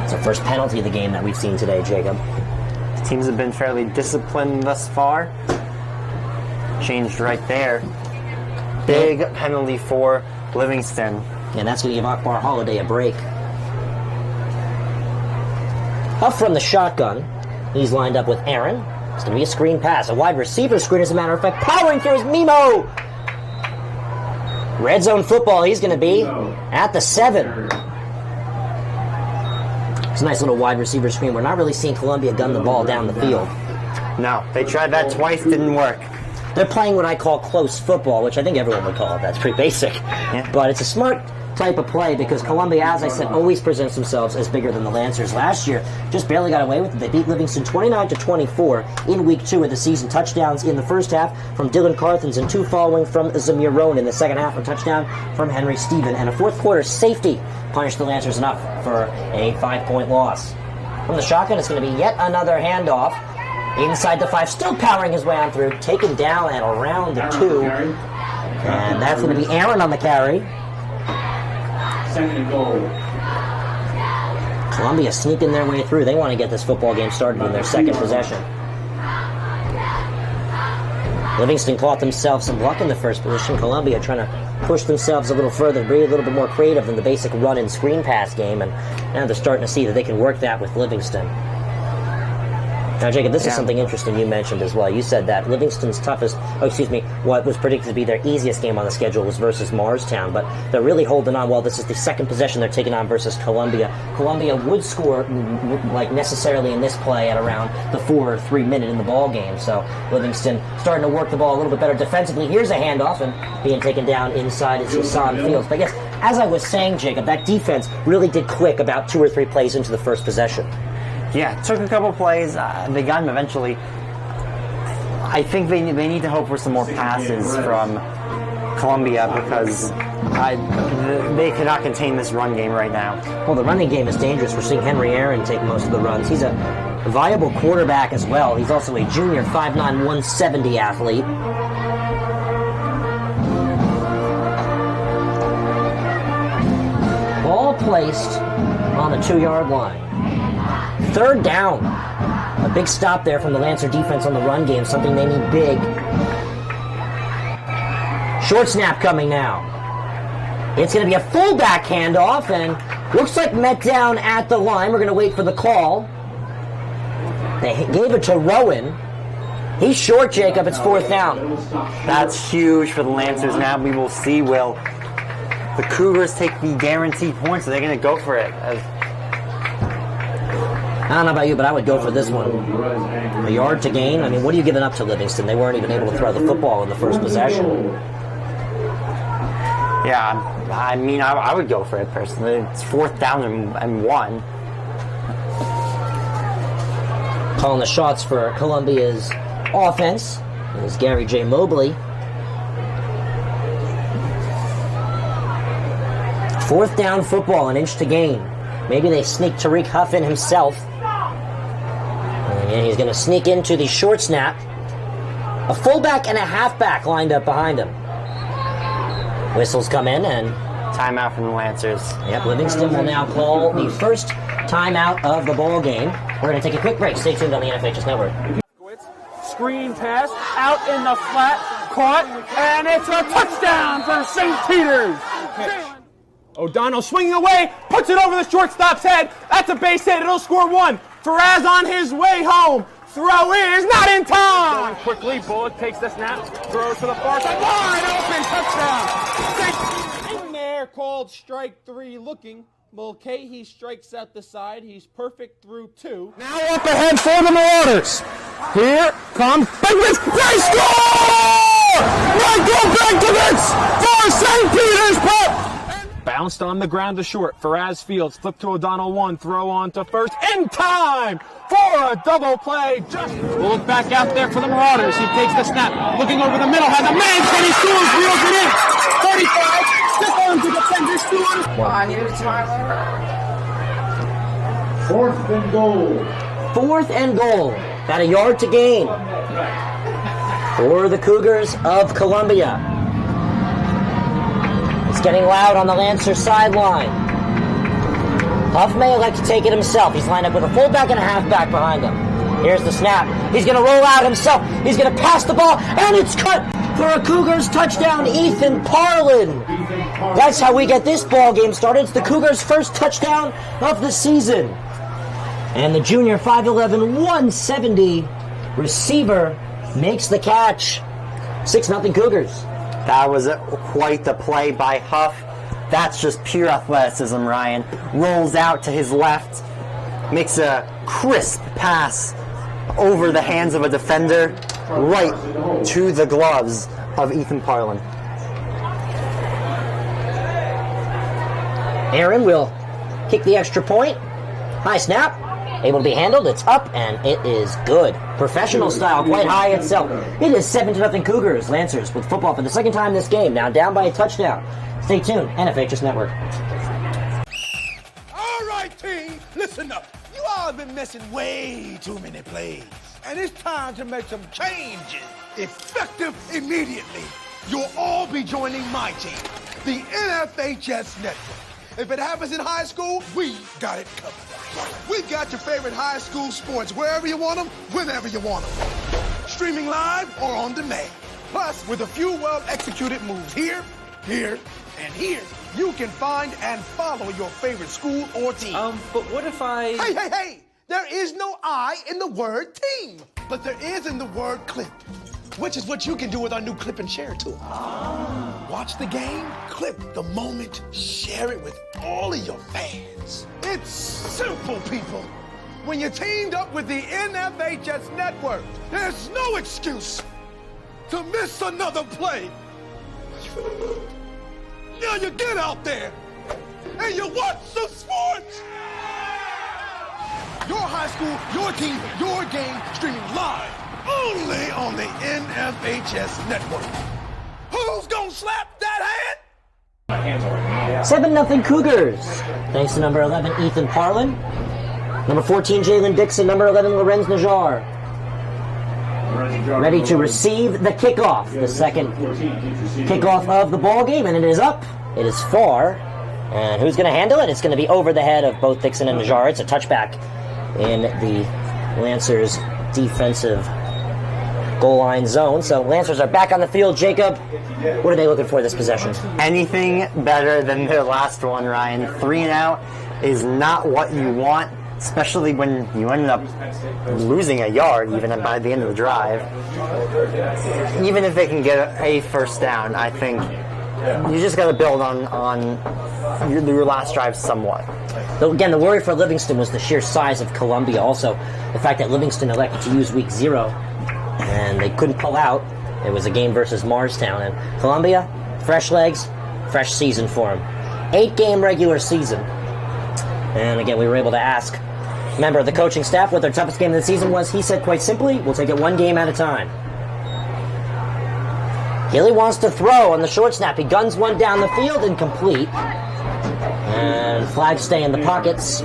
It's the first penalty of the game that we've seen today, Jacob. The teams have been fairly disciplined thus far. Changed right there. Big penalty for Livingston. And that's going to give Akbar Holiday a break. Up from the shotgun, he's lined up with Aaron. It's going to be a screen pass, a wide receiver screen, as a matter of fact. Powering through is Mimo. Red zone football, he's going to be at the 7. It's a nice little wide receiver screen. We're not really seeing Columbia gun the ball down the field. No, they tried that twice, didn't work. They're playing what I call close football, which I think everyone would call it. That's pretty basic. Yeah. But it's a smart type of play because Columbia, as I said, always presents themselves as bigger than the Lancers. Last year, just barely got away with it. They beat Livingston 29-24 in Week 2 of the season. Touchdowns in the first half from Dylan Carthens and 2 following from Zamir Rowan in the second half. A touchdown from Henry Stephen. And a fourth quarter safety punished the Lancers enough for a 5-point loss. From the shotgun, it's going to be yet another handoff. Inside the 5, still powering his way on through. Taken down and around the 2. And that's going to be Aaron on the carry. 2nd and goal. Columbia sneaking their way through. They want to get this football game started in their second possession. Livingston caught themselves some luck in the first position. Columbia trying to push themselves a little further, be a little bit more creative than the basic run and screen pass game, and now they're starting to see that they can work that with Livingston. Now, Jacob, this is something interesting you mentioned as well. You said that Livingston's what was predicted to be their easiest game on the schedule was versus Marstown, but they're really holding on. Well, this is the second possession they're taking on versus Columbia. Columbia would score, like necessarily in this play, at around the 4 or 3 minute in the ball game. So Livingston starting to work the ball a little bit better defensively. Here's a handoff and being taken down inside is Hassan Fields. But yes, as I was saying, Jacob, that defense really did click about 2 or 3 plays into the first possession. Yeah, it took a couple plays. They got him eventually. I think they need to hope for some more passes from Columbia because they cannot contain this run game right now. Well, the running game is dangerous. We're seeing Henry Aaron take most of the runs. He's a viable quarterback as well. He's also a junior 5'9", 170 athlete. Ball placed on the 2-yard line. 3rd down. A big stop there from the Lancer defense on the run game, something they need big. Short snap coming now. It's going to be a fullback handoff, and looks like met down at the line. We're going to wait for the call. They gave it to Rowan. He's short, Jacob. It's 4th down. That's huge for the Lancers. Now we will see, will the Cougars take the guaranteed points, or they're going to go for it? I don't know about you, but I would go for this one. A yard to gain? I mean, what are you giving up to Livingston? They weren't even able to throw the football in the first possession. Yeah, I mean, I would go for it personally. It's 4th down and 1. Calling the shots for Columbia's offense is Gary J. Mobley. 4th down football, an inch to gain. Maybe they sneak Tariq Huff in himself. And he's going to sneak into the short snap. A fullback and a halfback lined up behind him. Whistles come in and... timeout from the Lancers. Yep, Livingston will now call the first timeout of the ball game. We're going to take a quick break. Stay tuned on the NFHS Network. Screen pass, out in the flat, caught, and it's a touchdown for St. Peter's. O'Donnell swinging away, puts it over the shortstop's head. That's a base hit. It'll score 1. Faraz on his way home. Throw is not in time. Going quickly, Bullock takes the snap, throws to the far side, wide open, touchdown. McNair called strike 3 looking. Mulcahy strikes out the side. He's perfect through 2. Now up ahead for the Marauders. Here comes Bengals. They score! Michael Benkovich for St. Peter's Pep. Bounced on the ground to short. Faraz Fields flip to O'Donnell 1. Throw on to first. In time for a double play. Just look back out there for the Marauders. He takes the snap. Looking over the middle. Has a man. Can he scores? Reels it in. 35. Stick on to defender. Stewart. I need a timer. 4th and goal. 4th and goal. About a yard to gain for the Cougars of Columbia. It's getting loud on the Lancers sideline. Huff may like to take it himself. He's lined up with a fullback and a halfback behind him. Here's the snap. He's going to roll out himself. He's going to pass the ball, and it's cut for a Cougars touchdown, Aedan Ramos. That's how we get this ball game started. It's the Cougars' first touchdown of the season. And the junior 5'11", 170 receiver makes the catch. 6-0 Cougars. That was quite the play by Huff. That's just pure athleticism, Ryan. Rolls out to his left, makes a crisp pass over the hands of a defender, right to the gloves of Aedan Ramos. Aaron will kick the extra point. High snap. Able to be handled. It's up, and it is good. Professional style, quite high itself. It is 7-0 Cougars. Lancers with football for the second time this game. Now down by a touchdown. Stay tuned. NFHS Network. All right, team. Listen up. You all have been missing way too many plays. And it's time to make some changes. Effective immediately. You'll all be joining my team, the NFHS Network. If it happens in high school, we got it covered. We've got your favorite high school sports wherever you want them, whenever you want them. Streaming live or on demand. Plus, with a few well-executed moves here, here, and here, you can find and follow your favorite school or team. But what if I... Hey! There is no I in the word team, but there is in the word clip, which is what you can do with our new clip and share tool. Watch the game, clip the moment, share it with all of your fans. It's simple, people. When you're teamed up with the NFHS Network, there's no excuse to miss another play. Now you get out there and you watch some sports. Your high school, your team, your game, streaming live only on the NFHS Network. Who's gonna slap that hand? 7-0 Cougars. Thanks to number 11, Aedan Ramos. Number 14, Jaylen Dixon. Number 11, Lorenz Najjar. Ready to receive the kickoff. The second kickoff of the ball game, and it is up. It is far. And who's going to handle it? It's going to be over the head of both Dixon and Najjar. It's a touchback in the Lancers defensive goal line zone. So Lancers are back on the field. Jacob, what are they looking for this possession? Anything better than their last one, Ryan. 3 and out is not what you want, especially when you end up losing a yard even by the end of the drive. Even if they can get a first down, I think you just got to build on your last drive somewhat. Again, the worry for Livingston was the sheer size of Columbia. Also, the fact that Livingston elected to use week 0 and they couldn't pull out. It was a game versus Marstown. And Columbia, fresh legs, fresh season for them. 8-game regular season. And again, we were able to ask a member of the coaching staff what their toughest game of the season was. He said quite simply, we'll take it one game at a time. Gilly wants to throw on the short snap. He guns one down the field, incomplete. And flags stay in the pockets.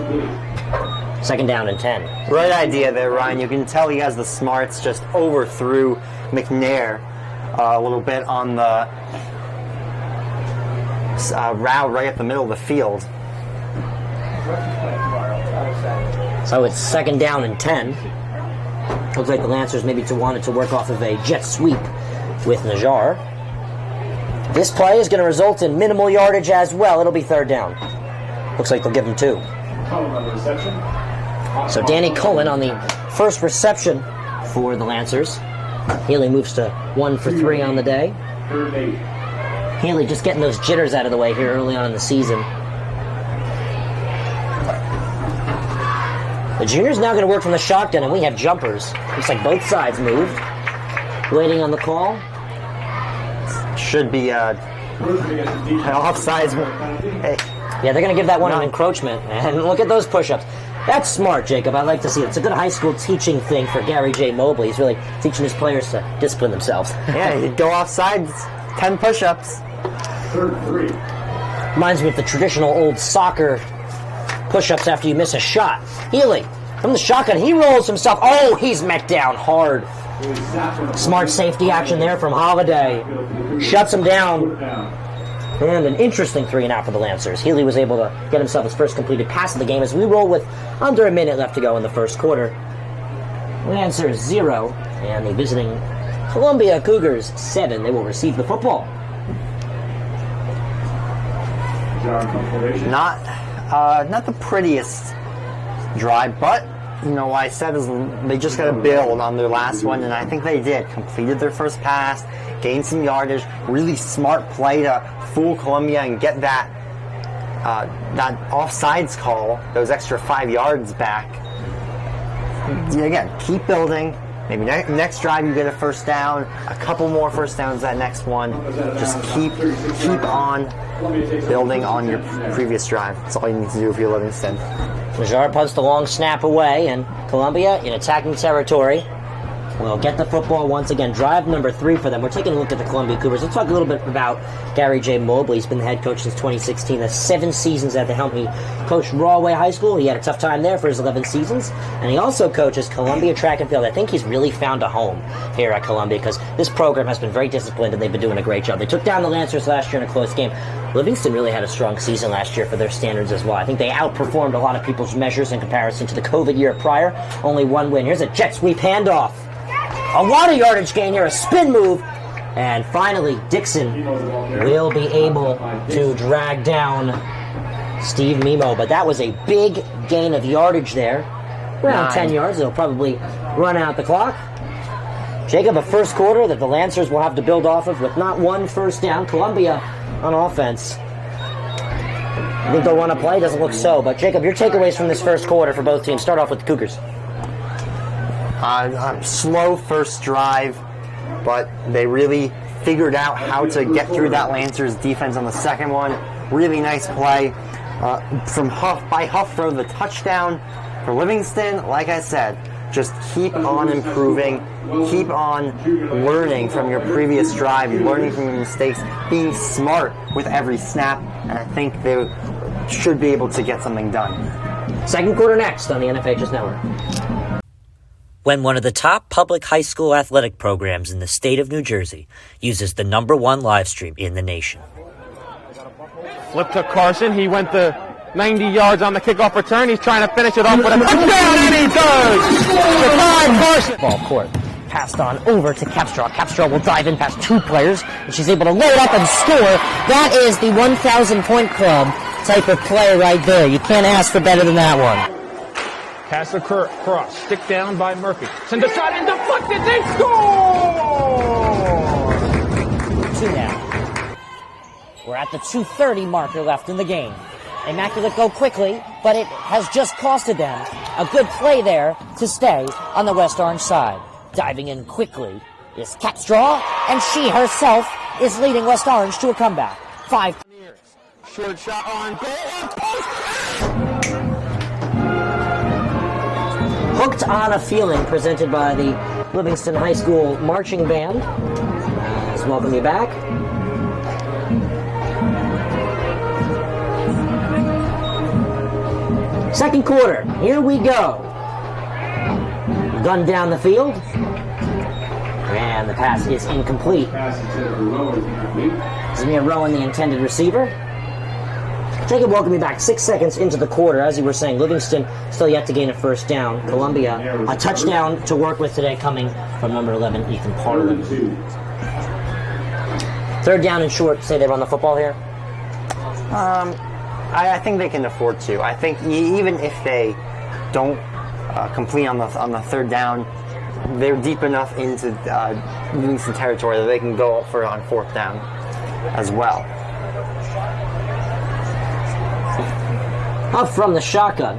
2nd down and 10. Right idea there, Ryan. You can tell he has the smarts, just overthrew McNair a little bit on the route right up the middle of the field. So it's 2nd down and 10. Looks like the Lancers maybe wanted to work off of a jet sweep with Najjar. This play is going to result in minimal yardage as well. It'll be 3rd down. Looks like they'll give him 2. Cullen on the reception. So Danny Cullen on the first reception for the Lancers. Healy moves to 1 for 3 on the day. Healy just getting those jitters out of the way here early on in the season. The junior's now going to work from the shotgun, and we have jumpers. Looks like both sides moved. Waiting on the call. Should be offsides. Hey. Yeah, they're going to give that one an encroachment. And look at those push-ups. That's smart, Jacob. I like to see it. It's a good high school teaching thing for Gary J. Mobley. He's really teaching his players to discipline themselves. Yeah, you go offsides, 10 push-ups. Reminds me of the traditional old soccer push-ups after you miss a shot. Healy, from the shotgun, he rolls himself. Oh, he's met down hard. Smart safety action there from Holiday. Shuts him down. And an interesting 3-and-out for the Lancers. Healy was able to get himself his first completed pass of the game as we roll with under a minute left to go in the first quarter. Lancers 0, and the visiting Columbia Cougars 7. They will receive the football. Not the prettiest drive, but you know, what I said is they just got to build on their last one, and I think they did. Completed their first pass, gained some yardage, really smart play to fool Columbia and get that offsides call, those extra 5 yards back. Again, keep building. Maybe next drive you get a first down, a couple more first downs that next one. Just keep on building on your previous drive. That's all you need to do if you're Livingston. Najjar punts the long snap away, and Columbia in attacking territory will get the football once again. Drive number 3 for them. We're taking a look at the Columbia Cougars. Let's talk a little bit about Gary J. Mobley. He's been the head coach since 2016. That's 7 seasons at the helm. He coached Rawway High School. He had a tough time there for his 11 seasons. And he also coaches Columbia Track and Field. I think he's really found a home here at Columbia because this program has been very disciplined and they've been doing a great job. They took down the Lancers last year in a close game. Livingston really had a strong season last year for their standards as well. I think they outperformed a lot of people's measures in comparison to the COVID year prior. Only 1 win. Here's a jet sweep handoff. A lot of yardage gain here, a spin move, and finally Dixon will be able to drag down Steve Mimo, but that was a big gain of yardage there. Around 10 yards, they'll probably run out the clock. Jacob, a first quarter that the Lancers will have to build off of with not one first down. Columbia on offense. I think they'll run a play, doesn't look so, but Jacob, your takeaways from this first quarter for both teams. Start off with the Cougars. Slow first drive, but they really figured out how to get through that Lancers defense on the second one. Really nice play from Huffrow, the touchdown for Livingston. Like I said, just keep on improving, keep on learning from your previous drive, learning from your mistakes, being smart with every snap, and I think they should be able to get something done. Second quarter next on the NFHS Network. When one of the top public high school athletic programs in the state of New Jersey uses the #1 live stream in the nation. Flip to Carson. He went the 90 yards on the kickoff return. He's trying to finish it off with a touchdown, and he does! Define Carson! Ball court. Passed on over to Capstraw. Capstraw will dive in past 2 players, and she's able to load up and score. That is the 1,000-point club type of play right there. You can't ask for better than that one. Pass across. Stick down by Murphy. Send a shot and deflected. They score! 2 now. We're at the 2:30 marker left in the game. Immaculate go quickly, but it has just costed them a good play there to stay on the West Orange side. Diving in quickly is Capstraw, and she herself is leading West Orange to a comeback. 5. Short shot on goal. Hooked on a Feeling, presented by the Livingston High School Marching Band. Let's welcome you back. Second quarter, here we go. Gun down the field. And the pass is incomplete. Zamir Rowan, the intended receiver. Jacob, welcome you back. 6 seconds into the quarter. As you were saying, Livingston still yet to gain a first down. Columbia, a touchdown to work with today coming from number 11, Ethan Parlin. Third down and short. Say they run the football here? I think they can afford to. I think even if they don't complete on the third down. They're deep enough into Livingston territory that they can go for it on fourth down as well. Up from the shotgun,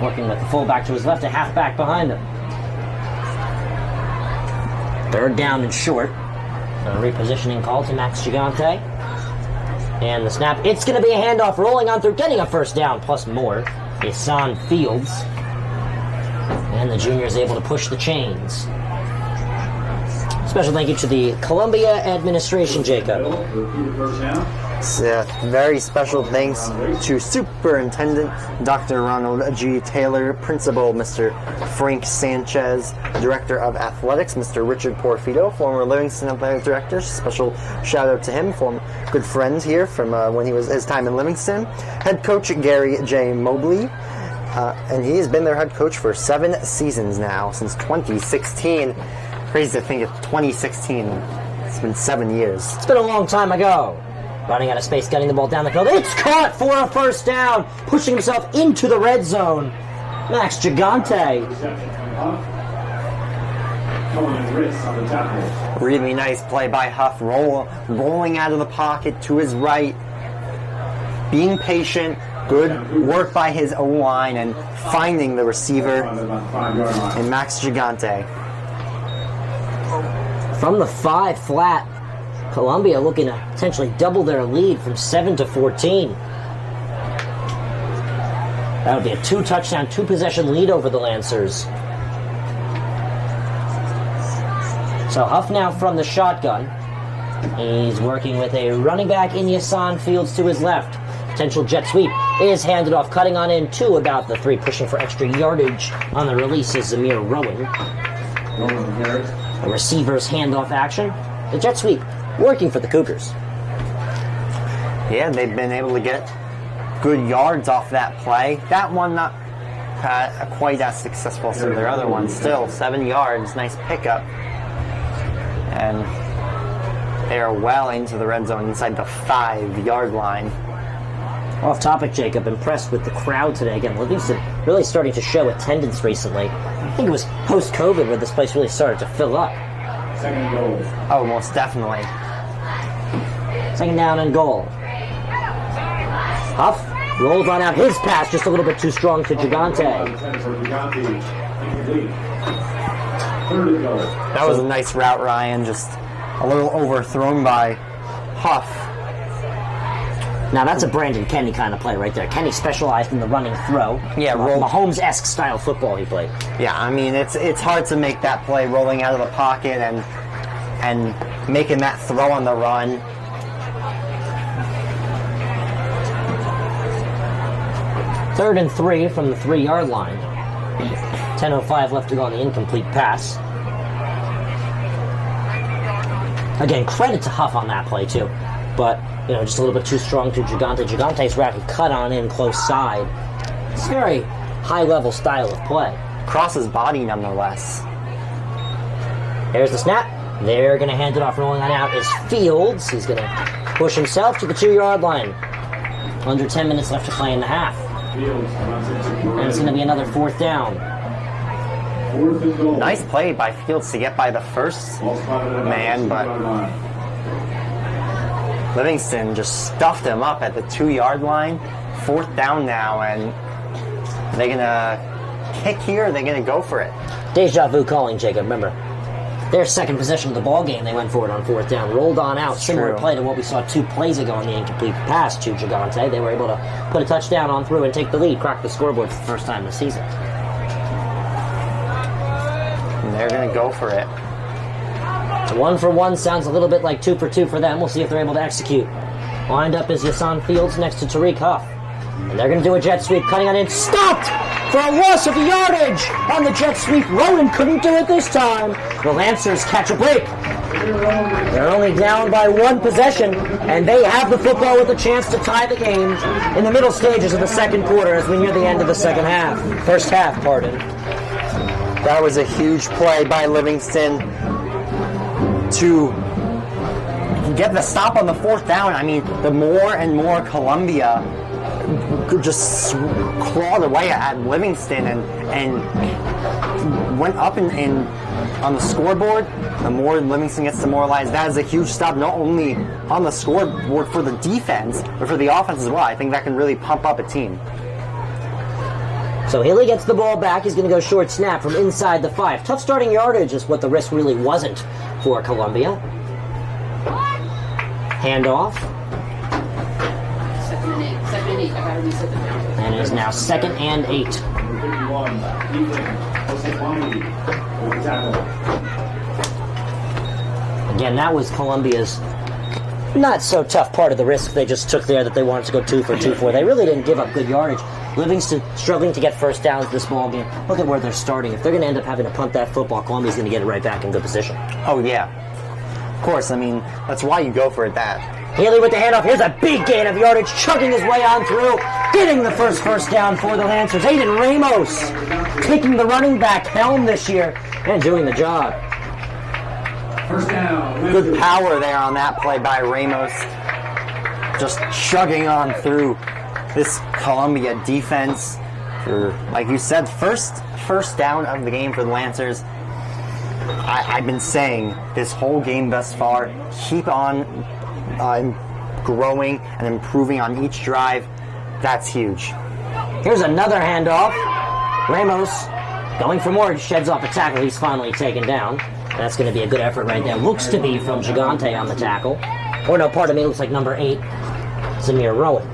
working with the fullback to his left, a halfback behind him. Third down and short. A repositioning call to Max Gigante. And the snap, it's going to be a handoff, rolling on through, getting a first down, plus more. Aedan Fields. And the junior is able to push the chains. Special thank you to the Columbia administration, Jacob. Very special thanks to Superintendent Dr. Ronald G. Taylor, Principal Mr. Frank Sanchez, Director of Athletics Mr. Richard Porfido, former Livingston Athletic Director. Special shout out to him, former good friend here from when he was his time in Livingston. Head Coach Gary J. Mobley, and he has been their head coach for 7 seasons now, since 2016. Crazy to think of 2016. It's been 7 years. It's been a long time ago. Running out of space, getting the ball down the field. It's caught for a first down, pushing himself into the red zone. Max Gigante. Really nice play by Huff, rolling out of the pocket to his right, being patient. Good work by his O-line and finding the receiver in Max Gigante. From the 5 flat, Columbia looking to potentially double their lead from 7 to 14. That would be a 2-touchdown, 2-possession lead over the Lancers. So Huff now from the shotgun. He's working with a running back in Aedan Fields to his left. Potential jet sweep is handed off, cutting on in to about the 3, pushing for extra yardage on the release is Zamir Rowan. The receiver's handoff action. The jet sweep working for the Cougars. Yeah, they've been able to get good yards off that play. That one not quite as successful as their other one. Still, 7 yards, nice pickup. And they are well into the red zone inside the 5-yard line. Off topic, Jacob, impressed with the crowd today. Again, Livingston really starting to show attendance recently. I think it was post-COVID where this place really started to fill up. Second and goal. Oh, most definitely. Second down and goal. Huff rolls on out his pass, just a little bit too strong to Gigante. That was a nice route, Ryan. Just a little overthrown by Huff. Now that's a Brandon Kenny kind of play right there. Kenny specialized in the running throw. Yeah, Mahomes-esque style football he played. Yeah, I mean it's hard to make that play rolling out of the pocket and making that throw on the run. Third and 3 from the 3-yard line. 10:05 left to go on the incomplete pass. Again, credit to Huff on that play too, but just a little bit too strong to Gigante. Gigante's route, he cut on in close side. It's a very high-level style of play. Crosses body nonetheless. There's the snap. They're going to hand it off. Rolling on out is Fields. He's going to push himself to the 2-yard line. Under 10 minutes left to play in the half. And it's going to be another 4th down. Nice play by Fields to get by the first man, but Livingston just stuffed him up at the 2-yard line. 4th down now, and are they going to kick here or are they going to go for it? Deja vu calling, Jacob. Remember, their second possession of the ball game, they went for it on 4th down. Rolled on out. Similar play to what we saw 2 plays ago on the incomplete pass to Gigante. They were able to put a touchdown on through and take the lead, crack the scoreboard for the first time this season. And they're going to go for it. So 1 for 1 sounds a little bit like 2 for 2 for them. We'll see if they're able to execute. Lined up is Aedan Fields next to Tariq Huff. And they're going to do a jet sweep, cutting on in. Stopped for a loss of yardage on the jet sweep. Rowan couldn't do it this time. The Lancers catch a break. They're only down by 1 possession, and they have the football with a chance to tie the game in the middle stages of the second quarter as we near the end of the first half, pardon. That was a huge play by Livingston to get the stop on the 4th down. I mean, the more and more Columbia just clawed away at Livingston and went up in on the scoreboard. The more Livingston gets demoralized, that is a huge stop, not only on the scoreboard for the defense, but for the offense as well. I think that can really pump up a team. So Healy gets the ball back. He's going to go short snap from inside the 5. Tough starting yardage is what the risk really wasn't for Columbia. Handoff. 2nd and 8. 2nd and 8. I gotta reset the down. And it is now 2nd and 8. Again, that was Columbia's not so tough part of the risk they just took there that they wanted to go 2 for 2 for. They really didn't give up good yardage. Livingston struggling to get first downs this ball game. Look at where they're starting. If they're going to end up having to punt that football, Columbia's going to get it right back in good position. Oh, yeah. Of course, I mean, that's why you go for it that. Healy with the handoff. Here's a big gain of yardage, chugging his way on through, getting the first down for the Lancers. Aedan Ramos taking the running back helm this year and doing the job. First down. Good power there on that play by Ramos. Just chugging on through this Columbia defense. For, like you said, first down of the game for the Lancers. I've been saying this whole game thus far, keep on growing and improving on each drive. That's huge. Here's another handoff. Ramos going for more, sheds off a tackle. He's finally taken down. That's going to be a good effort right there. Looks to be from Gigante on the tackle. Or no, pardon me, looks like number 8, Zamir Rowan.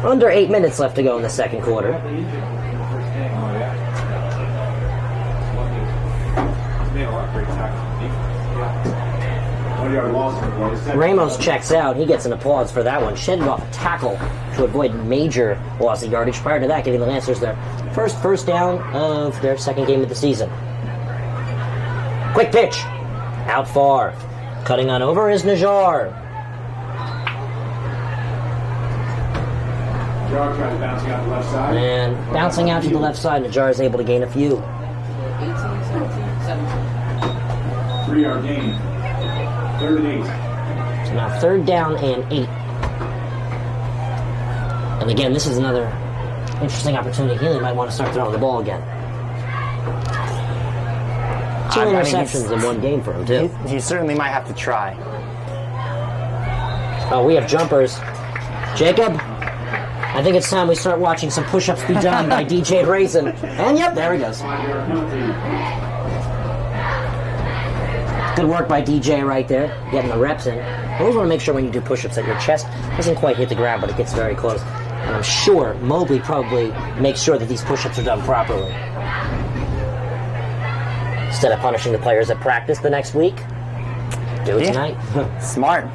Under 8 minutes left to go in the second quarter. Ramos checks out. He gets an applause for that one. Shedding off a tackle to avoid major loss of yardage. Prior to that, giving the Lancers their first down of their second game of the season. Quick pitch. Out far. Cutting on over is Najjar. And bouncing out to the left side, Najjar is able to gain a few. 3-yard gain. 3rd and 8. So now 3rd down and 8. And again, this is another interesting opportunity. Healy might want to start throwing the ball again. 2 interceptions in one game for him, too. He certainly might have to try. Oh, we have jumpers. Jacob, I think it's time we start watching some push-ups be done by DJ Raisin. And yep, there he goes. Good work by DJ right there, getting the reps in. I always want to make sure when you do push-ups that your chest doesn't quite hit the ground, but it gets very close. And I'm sure Mobley probably makes sure that these push-ups are done properly. Instead of punishing the players at practice the next week, do it tonight. Smart.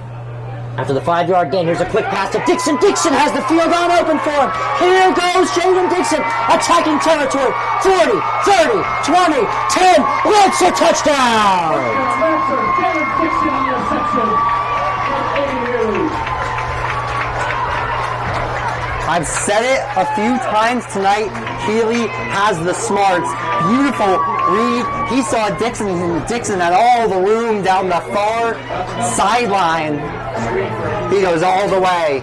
After the 5-yard gain, here's a quick pass to Dixon. Dixon has the field on open for him. Here goes Jaylen Dixon, attacking territory. 40, 30, 20, 10. Lancer touchdown! Jaylen Dixon interception. I've said it a few times tonight. Healy has the smarts. Beautiful read. He saw Dixon had all the room down the far sideline. He goes all the way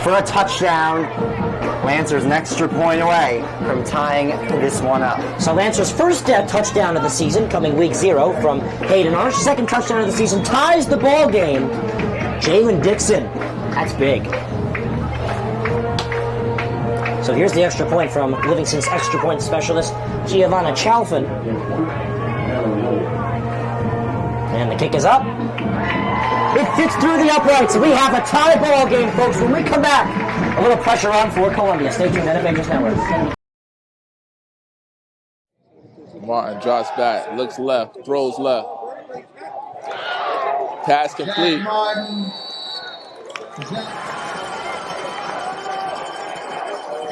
for a touchdown. Lancers an extra point away from tying this one up. So Lancers' first touchdown of the season coming week 0 from Hayden Arsh. Second touchdown of the season ties the ball game. Jaylen Dixon. That's big. So here's the extra point from Livingston's extra point specialist, Giovanna Chalfin. And the kick is up. It fits through the uprights. We have a tie ball game, folks. When we come back, a little pressure on for Columbia. Stay tuned, NFHS Network. Martin drops back, looks left, throws left. Pass complete.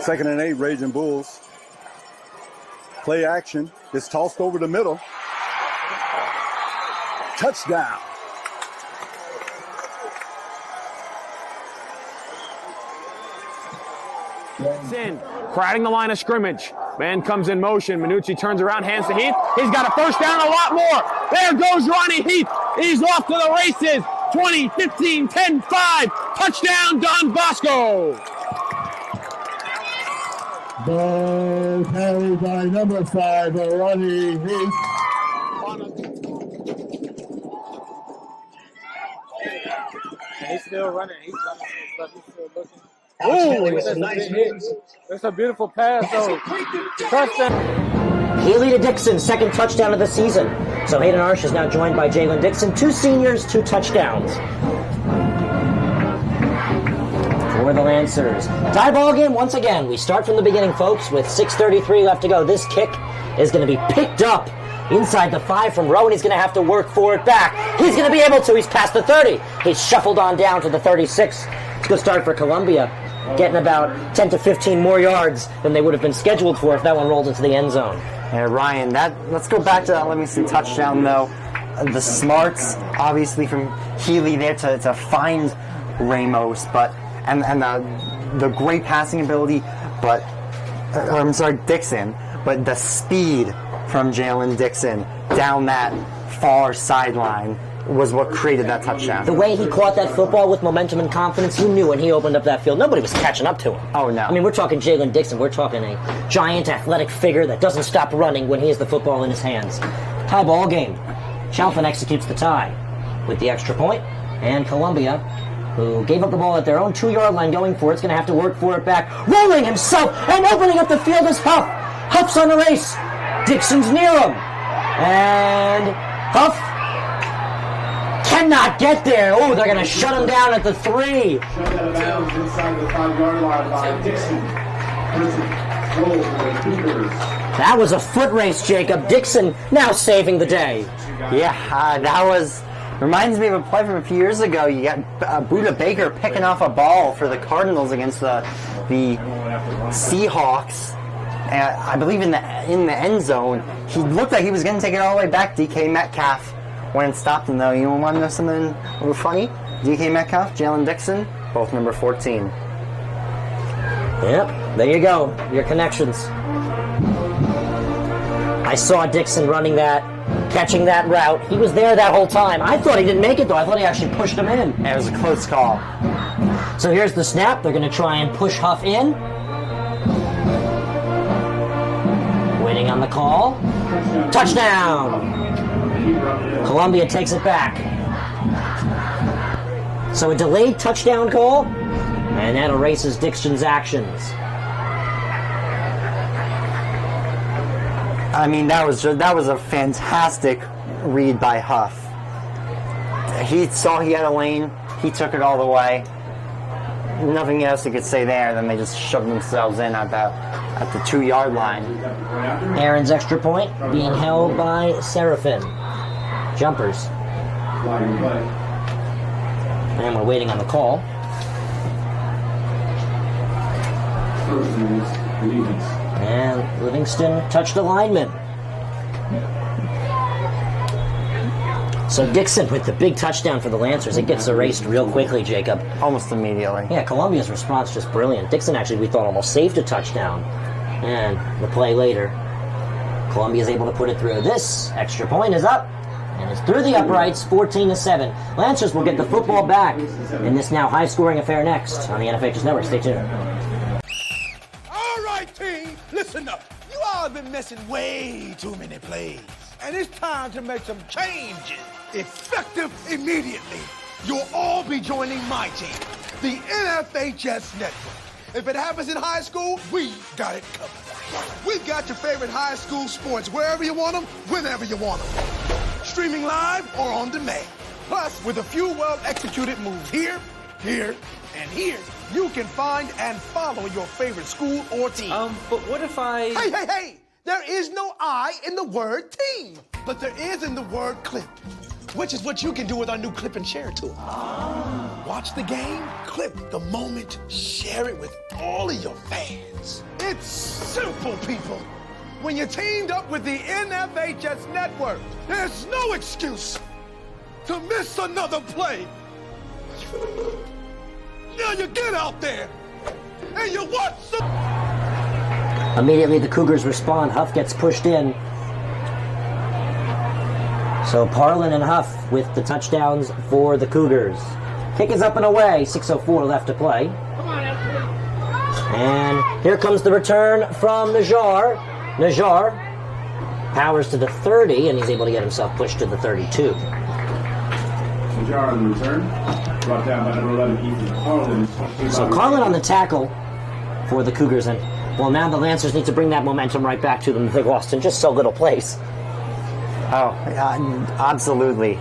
2nd and 8, Raging Bulls. Play action. It's tossed over the middle. Touchdown. It's in, crowding the line of scrimmage. Man comes in motion. Minucci turns around, hands to Heath. He's got a first down, a lot more. There goes Ronnie Heath. He's off to the races. 20, 15, 10, 5. Touchdown, Don Bosco. Ball carried by number 5, Ronnie Heath. And he's still running. He's running. He's still looking. Oh, it's a beautiful pass, though. Touchdown. Healy to Dixon, second touchdown of the season. So Aedan Ramos is now joined by Jaylen Dixon. 2 seniors, 2 touchdowns. For the Lancers. Tie ball game once again. We start from the beginning, folks, with 6:33 left to go. This kick is going to be picked up inside the 5 from Rowan. He's going to have to work for it back. He's going to be able to. He's past the 30. He's shuffled on down to the 36. It's a good start for Columbia, getting about 10 to 15 more yards than they would have been scheduled for if that one rolled into the end zone. Yeah, Ryan, let's go back to that Livingston touchdown, though. The smarts, obviously, from Healy there to find Ramos, and the great passing ability, Dixon, but the speed from Jaylen Dixon down that far sideline was what created that touchdown. The way he caught that football with momentum and confidence, you knew when he opened up that field, nobody was catching up to him. Oh, no. I mean, we're talking Jaylen Dixon. We're talking a giant athletic figure that doesn't stop running when he has the football in his hands. Tie ball game. Chalfin executes the tie with the extra point, and Columbia, who gave up the ball at their own 2-yard line going for it, is going to have to work for it back. Rolling himself and opening up the field is Huff. Huff's on the race. Dixon's near him. And Huff cannot get there. Oh, they're going to shut him down at the 3. Shut out of bounds inside the 5-yard line by Dixon. Roll for the Cougars. That was a foot race, Jacob. Dixon now saving the day. Yeah, that was... Reminds me of a play from a few years ago. You got Buda Baker picking off a ball for the Cardinals against the Seahawks. I believe in the end zone. He looked like he was going to take it all the way back. DK Metcalf went and stopped him, though. You want to know something a little funny? DK Metcalf, Jaylen Dixon, both number 14. Yep, there you go. Your connections. I saw Dixon running that, catching that route. He was there that whole time. I thought he didn't make it, though. I thought he actually pushed him in. Yeah, it was a close call. So here's the snap. They're going to try and push Huff in. Waiting on the call. Touchdown! Columbia takes it back. So a delayed touchdown call, and that erases Dixon's actions. I mean, that was a fantastic read by Huff. He saw he had a lane. He took it all the way. Nothing else he could say there. Then they just shoved themselves in at the 2-yard line. Aaron's extra point being held by Seraphin. Jumpers. And we're waiting on the call. And Livingston touched the lineman. So Dixon with the big touchdown for the Lancers. It gets erased real quickly, Jacob. Almost immediately. Yeah, Columbia's response just brilliant. Dixon actually, we thought, almost saved a touchdown. And the play later, Columbia's able to put it through. This extra point is up. And it's through the uprights, 14-7. Lancers will get the football back in this now high-scoring affair next on the NFH's Network. Stay tuned. All right, team, listen up. You all have been missing way too many plays. And it's time to make some changes. Effective immediately. You'll all be joining my team, the NFHS Network. If it happens in high school, we got it covered. We've got your favorite high school sports wherever you want them, whenever you want them. Streaming live or on demand. Plus, with a few well-executed moves here, here, and here, you can find and follow your favorite school or team. But what if I... Hey! There is no I in the word team, but there is in the word clip, which is what you can do with our new clip and share tool. Watch the game, clip the moment, share it with all of your fans. It's simple, people. When you're teamed up with the NFHS Network, there's no excuse to miss another play. Now you get out there and you watch some... Immediately the Cougars respond. Huff gets pushed in. So Parlin and Huff with the touchdowns for the Cougars. Kick is up and away, 6:04 left to play. And here comes the return from Najjar. Najjar powers to the 30, and he's able to get himself pushed to the 32. Najjar on the return, brought down by number 11, Ethan Carlin. So Carlin on the tackle for the Cougars, and well, now the Lancers need to bring that momentum right back to them. They lost in just so little place. Oh, absolutely.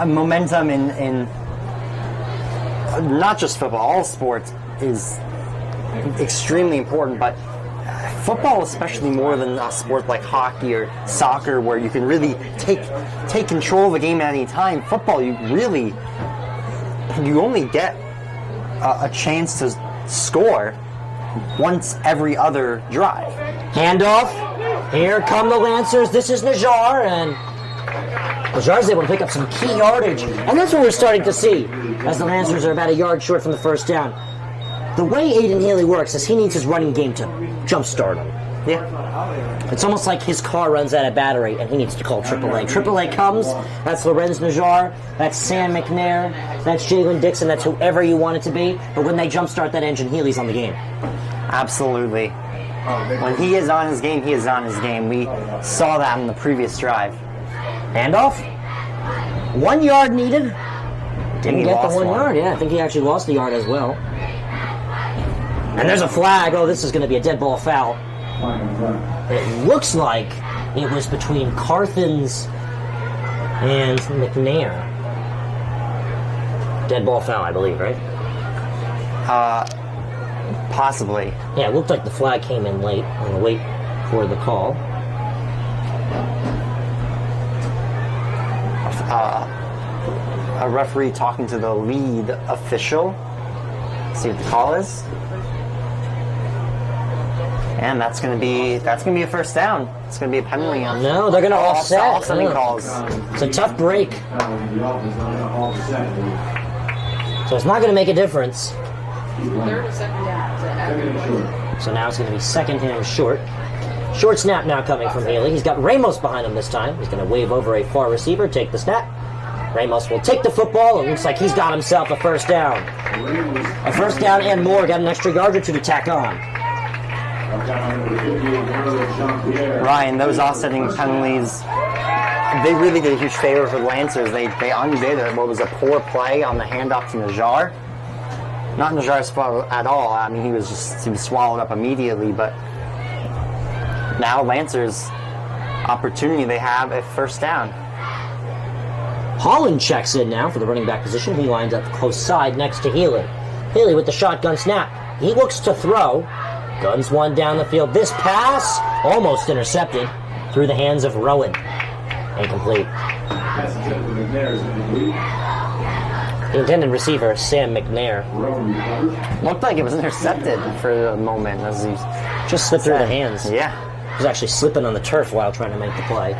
Momentum in not just football, all sports is extremely important, but football especially more than a sport like hockey or soccer where you can really take control of a game at any time. Football, you only get a chance to score once every other drive. Handoff. Here come the Lancers. This is Najjar, and Najjar's able to pick up some key yardage. And that's what we're starting to see as the Lancers are about a yard short from the first down. The way Aiden Healy works is he needs his running game to jumpstart him. Yeah. It's almost like his car runs out of battery and he needs to call AAA. AAA comes, that's Lorenz Najjar, that's Sam McNair, that's Jaylen Dixon, that's whoever you want it to be. But when they jumpstart that engine, Healy's on the game. Absolutely. When he is on his game, he is on his game. We saw that in the previous drive. Handoff. 1 yard needed. Didn't get the 1 yard. Yeah, I think he actually lost the yard as well. And there's a flag. Oh, this is going to be a dead ball foul. It looks like it was between Carthens and McNair. Dead ball foul, I believe, right? Possibly. Yeah, it looked like the flag came in late. I'm going to wait for the call. A referee talking to the lead official. See what the call is. And that's gonna be a first down. It's gonna be a penalty on. No, they're gonna offset. Offsetting calls. It's a tough break. So it's not gonna make a difference. Third or second down? So now it's gonna be second and short. Short snap now coming from Healy. He's got Ramos behind him this time. He's gonna wave over a far receiver, take the snap. Ramos will take the football. It looks like he's got himself a first down. A first down and more. Got an extra yard or two to tack on. Ryan, those offsetting penalties, they really did a huge favor for the Lancers. They undid what was a poor play on the handoff to Najjar. Not Najjar's fault at all. I mean, he was swallowed up immediately, but now Lancers opportunity, they have a first down. Holland checks in now for the running back position. He lines up close side next to Healy. Healy with the shotgun snap. He looks to throw. Guns one down the field. This pass almost intercepted through the hands of Rowan. Incomplete. The intended receiver, Sam McNair. Looked like it was intercepted for a moment as he just slipped through the hands. Yeah. He was actually slipping on the turf while trying to make the play.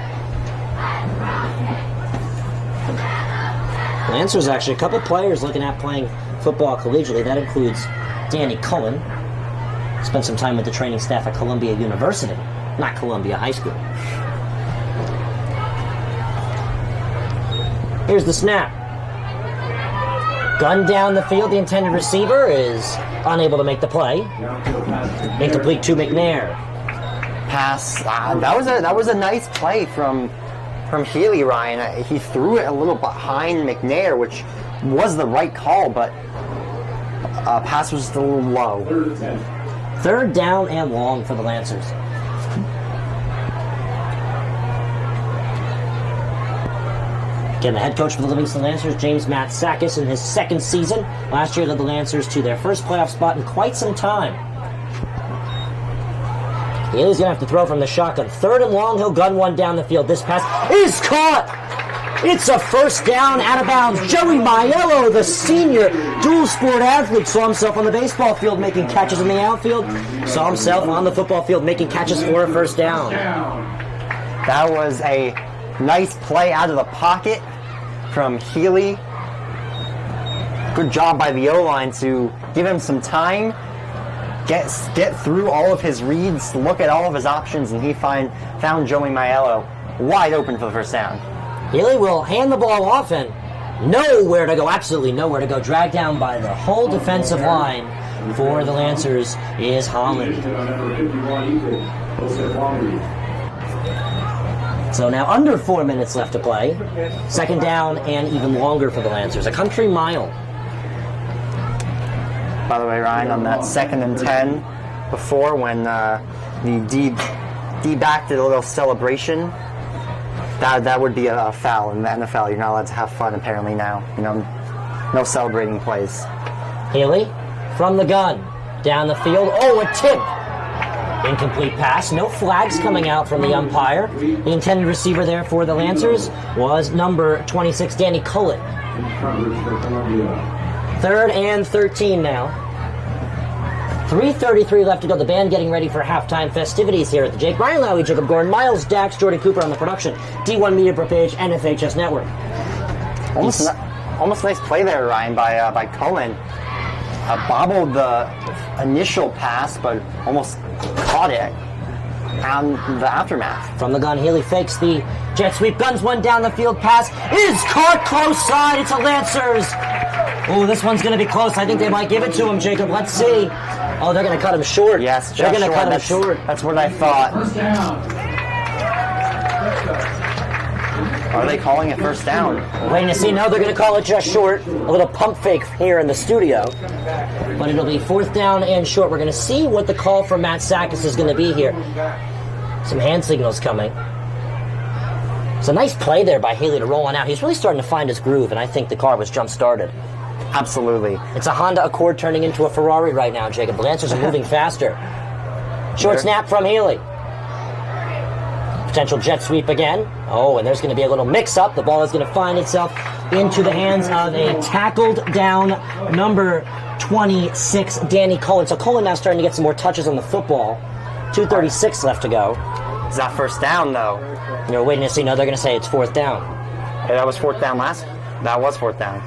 Lancers actually a couple players looking at playing football collegiately. That includes Danny Cullen. Spent some time with the training staff at Columbia University, not Columbia High School. Here's the snap. Gun down the field. The intended receiver is unable to make the play. Incomplete to McNair. Pass. That was a nice play from Healy, Ryan. He threw it a little behind McNair, which was the right call, but pass was just a little low. Third down and long for the Lancers. Again, the head coach for the Livingston Lancers, James Matsakis, in his second season. Last year led the Lancers to their first playoff spot in quite some time. Healy's going to have to throw from the shotgun. Third and long, he'll gun one down the field. This pass is caught! It's a first down, out of bounds. Joey Maiello, the senior dual sport athlete, saw himself on the baseball field making catches in the outfield. Saw himself on the football field making catches for a first down. That was a nice play out of the pocket from Healy. Good job by the O-line to give him some time, get through all of his reads, look at all of his options, and he found Joey Maiello wide open for the first down. Healy will hand the ball off and nowhere to go, absolutely nowhere to go. Dragged down by the whole defensive line for the Lancers is Holland. So now under 4 minutes left to play. Second down and even longer for the Lancers. A country mile. By the way, Ryan, on that 2nd and 10 before when the D-back did a little celebration, that would be a foul in the NFL. You're not allowed to have fun apparently now. You know, no celebrating plays. Healy from the gun. Down the field. Oh, a tip. Incomplete pass. No flags coming out from the umpire. The intended receiver there for the Lancers was number 26, Danny Cullen. 3rd and 13 now. 3:33 left to go. The band getting ready for halftime festivities here at the Jake Ryan Lowry, Jacob Gordon, Miles Dax, Jordan Cooper on the production. D1 Media Pro Page, NFHS Network. Almost nice play there, Ryan, by Cullen. Bobbled the initial pass, but almost caught it on the aftermath. From the gun, Healy fakes the jet sweep, guns one down the field, pass is caught close side. It's a Lancers. Oh, this one's going to be close. I think they might give it to him, Jacob. Let's see. Oh, they're going to cut him short. Yes, they're going to cut him short. That's what I thought. Are they calling it first down? Waiting to see. No, they're going to call it just short. A little pump fake here in the studio. But it'll be 4th down and short. We're going to see what the call from Matt Sakis is going to be here. Some hand signals coming. It's a nice play there by Healy to roll on out. He's really starting to find his groove, and I think the car was jump-started. Absolutely. It's a Honda Accord turning into a Ferrari right now, Jacob. The Lancers are moving faster. Short snap from Healy. Potential jet sweep again. Oh, and there's going to be a little mix-up. The ball is going to find itself into the hands of a tackled down number 26, Danny Cullen. So Cullen now starting to get some more touches on the football. 2:36 left to go. Is that first down, though? You're waiting to see. No, they're going to say it's 4th down. Hey, that was 4th down That was 4th down.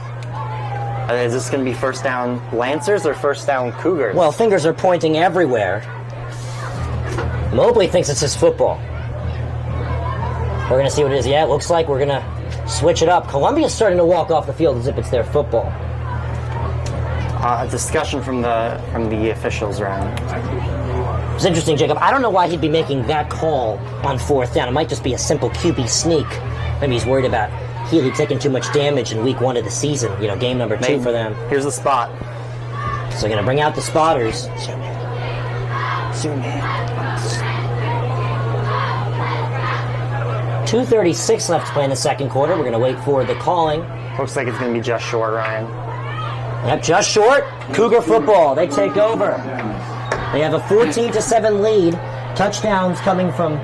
Is this going to be first down Lancers or first down Cougars? Well, fingers are pointing everywhere. Mobley thinks it's his football. We're going to see what it is. Yeah, it looks like we're going to switch it up. Columbia's starting to walk off the field as if it's their football. A discussion from the officials around. It's interesting, Jacob. I don't know why he'd be making that call on 4th down. It might just be a simple QB sneak. Maybe he's worried about Healy taking too much damage in week 1 of the season. You know, game number 2 for them. Here's the spot. So they're going to bring out the spotters. Zoom in. Zoom in. 2:36 left to play in the second quarter. We're going to wait for the calling. Looks like it's going to be just short, Ryan. Yep, just short. Cougar football. They take over. They have a 14-7 lead. Touchdowns coming from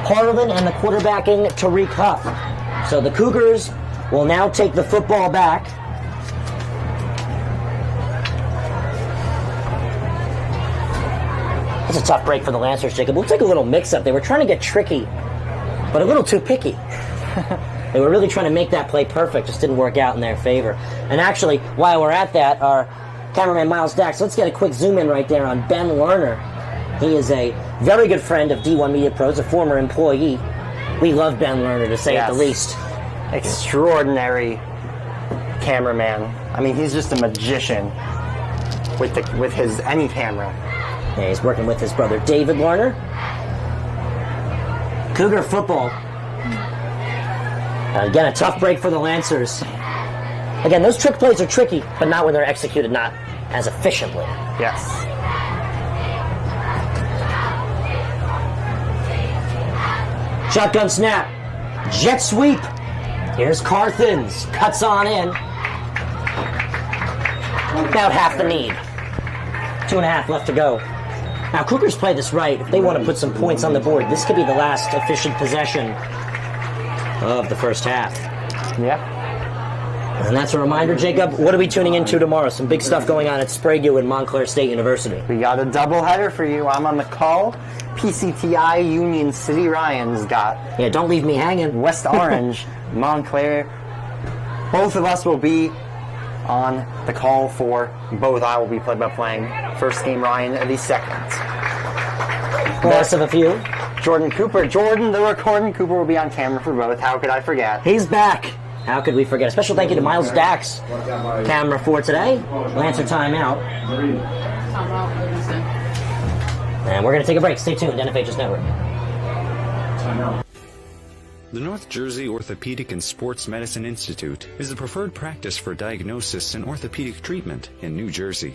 Harlan and the quarterbacking Tariq Huff. So the Cougars will now take the football back. That's a tough break for the Lancers, Jacob. Looks like a little mix-up. They were trying to get tricky, but a little too picky. They were really trying to make that play perfect. Just didn't work out in their favor. And actually, while we're at that, our cameraman Miles Dax, let's get a quick zoom in right there on Ben Lerner. He is a very good friend of D1 Media Pros, a former employee. We love Ben Lerner, to say at the least. Extraordinary cameraman. I mean, he's just a magician with his any camera. Yeah, he's working with his brother David Lerner. Cougar football. Again, a tough break for the Lancers. Again, those trick plays are tricky, but not when they're executed not as efficiently. Yes. Shotgun snap. Jet sweep. Here's Carthens. Cuts on in. About half the need. 2.5 left to go. Now, Cougars play this right. If they want to put some points on the board, this could be the last efficient possession of the first half. Yeah. And that's a reminder, Jacob, what are we tuning into tomorrow? Some big stuff going on at Sprague and Montclair State University. We got a doubleheader for you. I'm on the call. PCTI Union City Ryan's got. Yeah, don't leave me hanging. West Orange, Montclair. Both of us will be on the call for both. I will be playing first game, Ryan, the second. Last of a few. Jordan Cooper. Jordan, the recording Cooper, will be on camera for both. How could I forget? He's back. How could we forget? A special thank you to Miles Dax, camera for today. Lancer timeout. And we're going to take a break. Stay tuned, NFHS Network. The North Jersey Orthopedic and Sports Medicine Institute is the preferred practice for diagnosis and orthopedic treatment in New Jersey.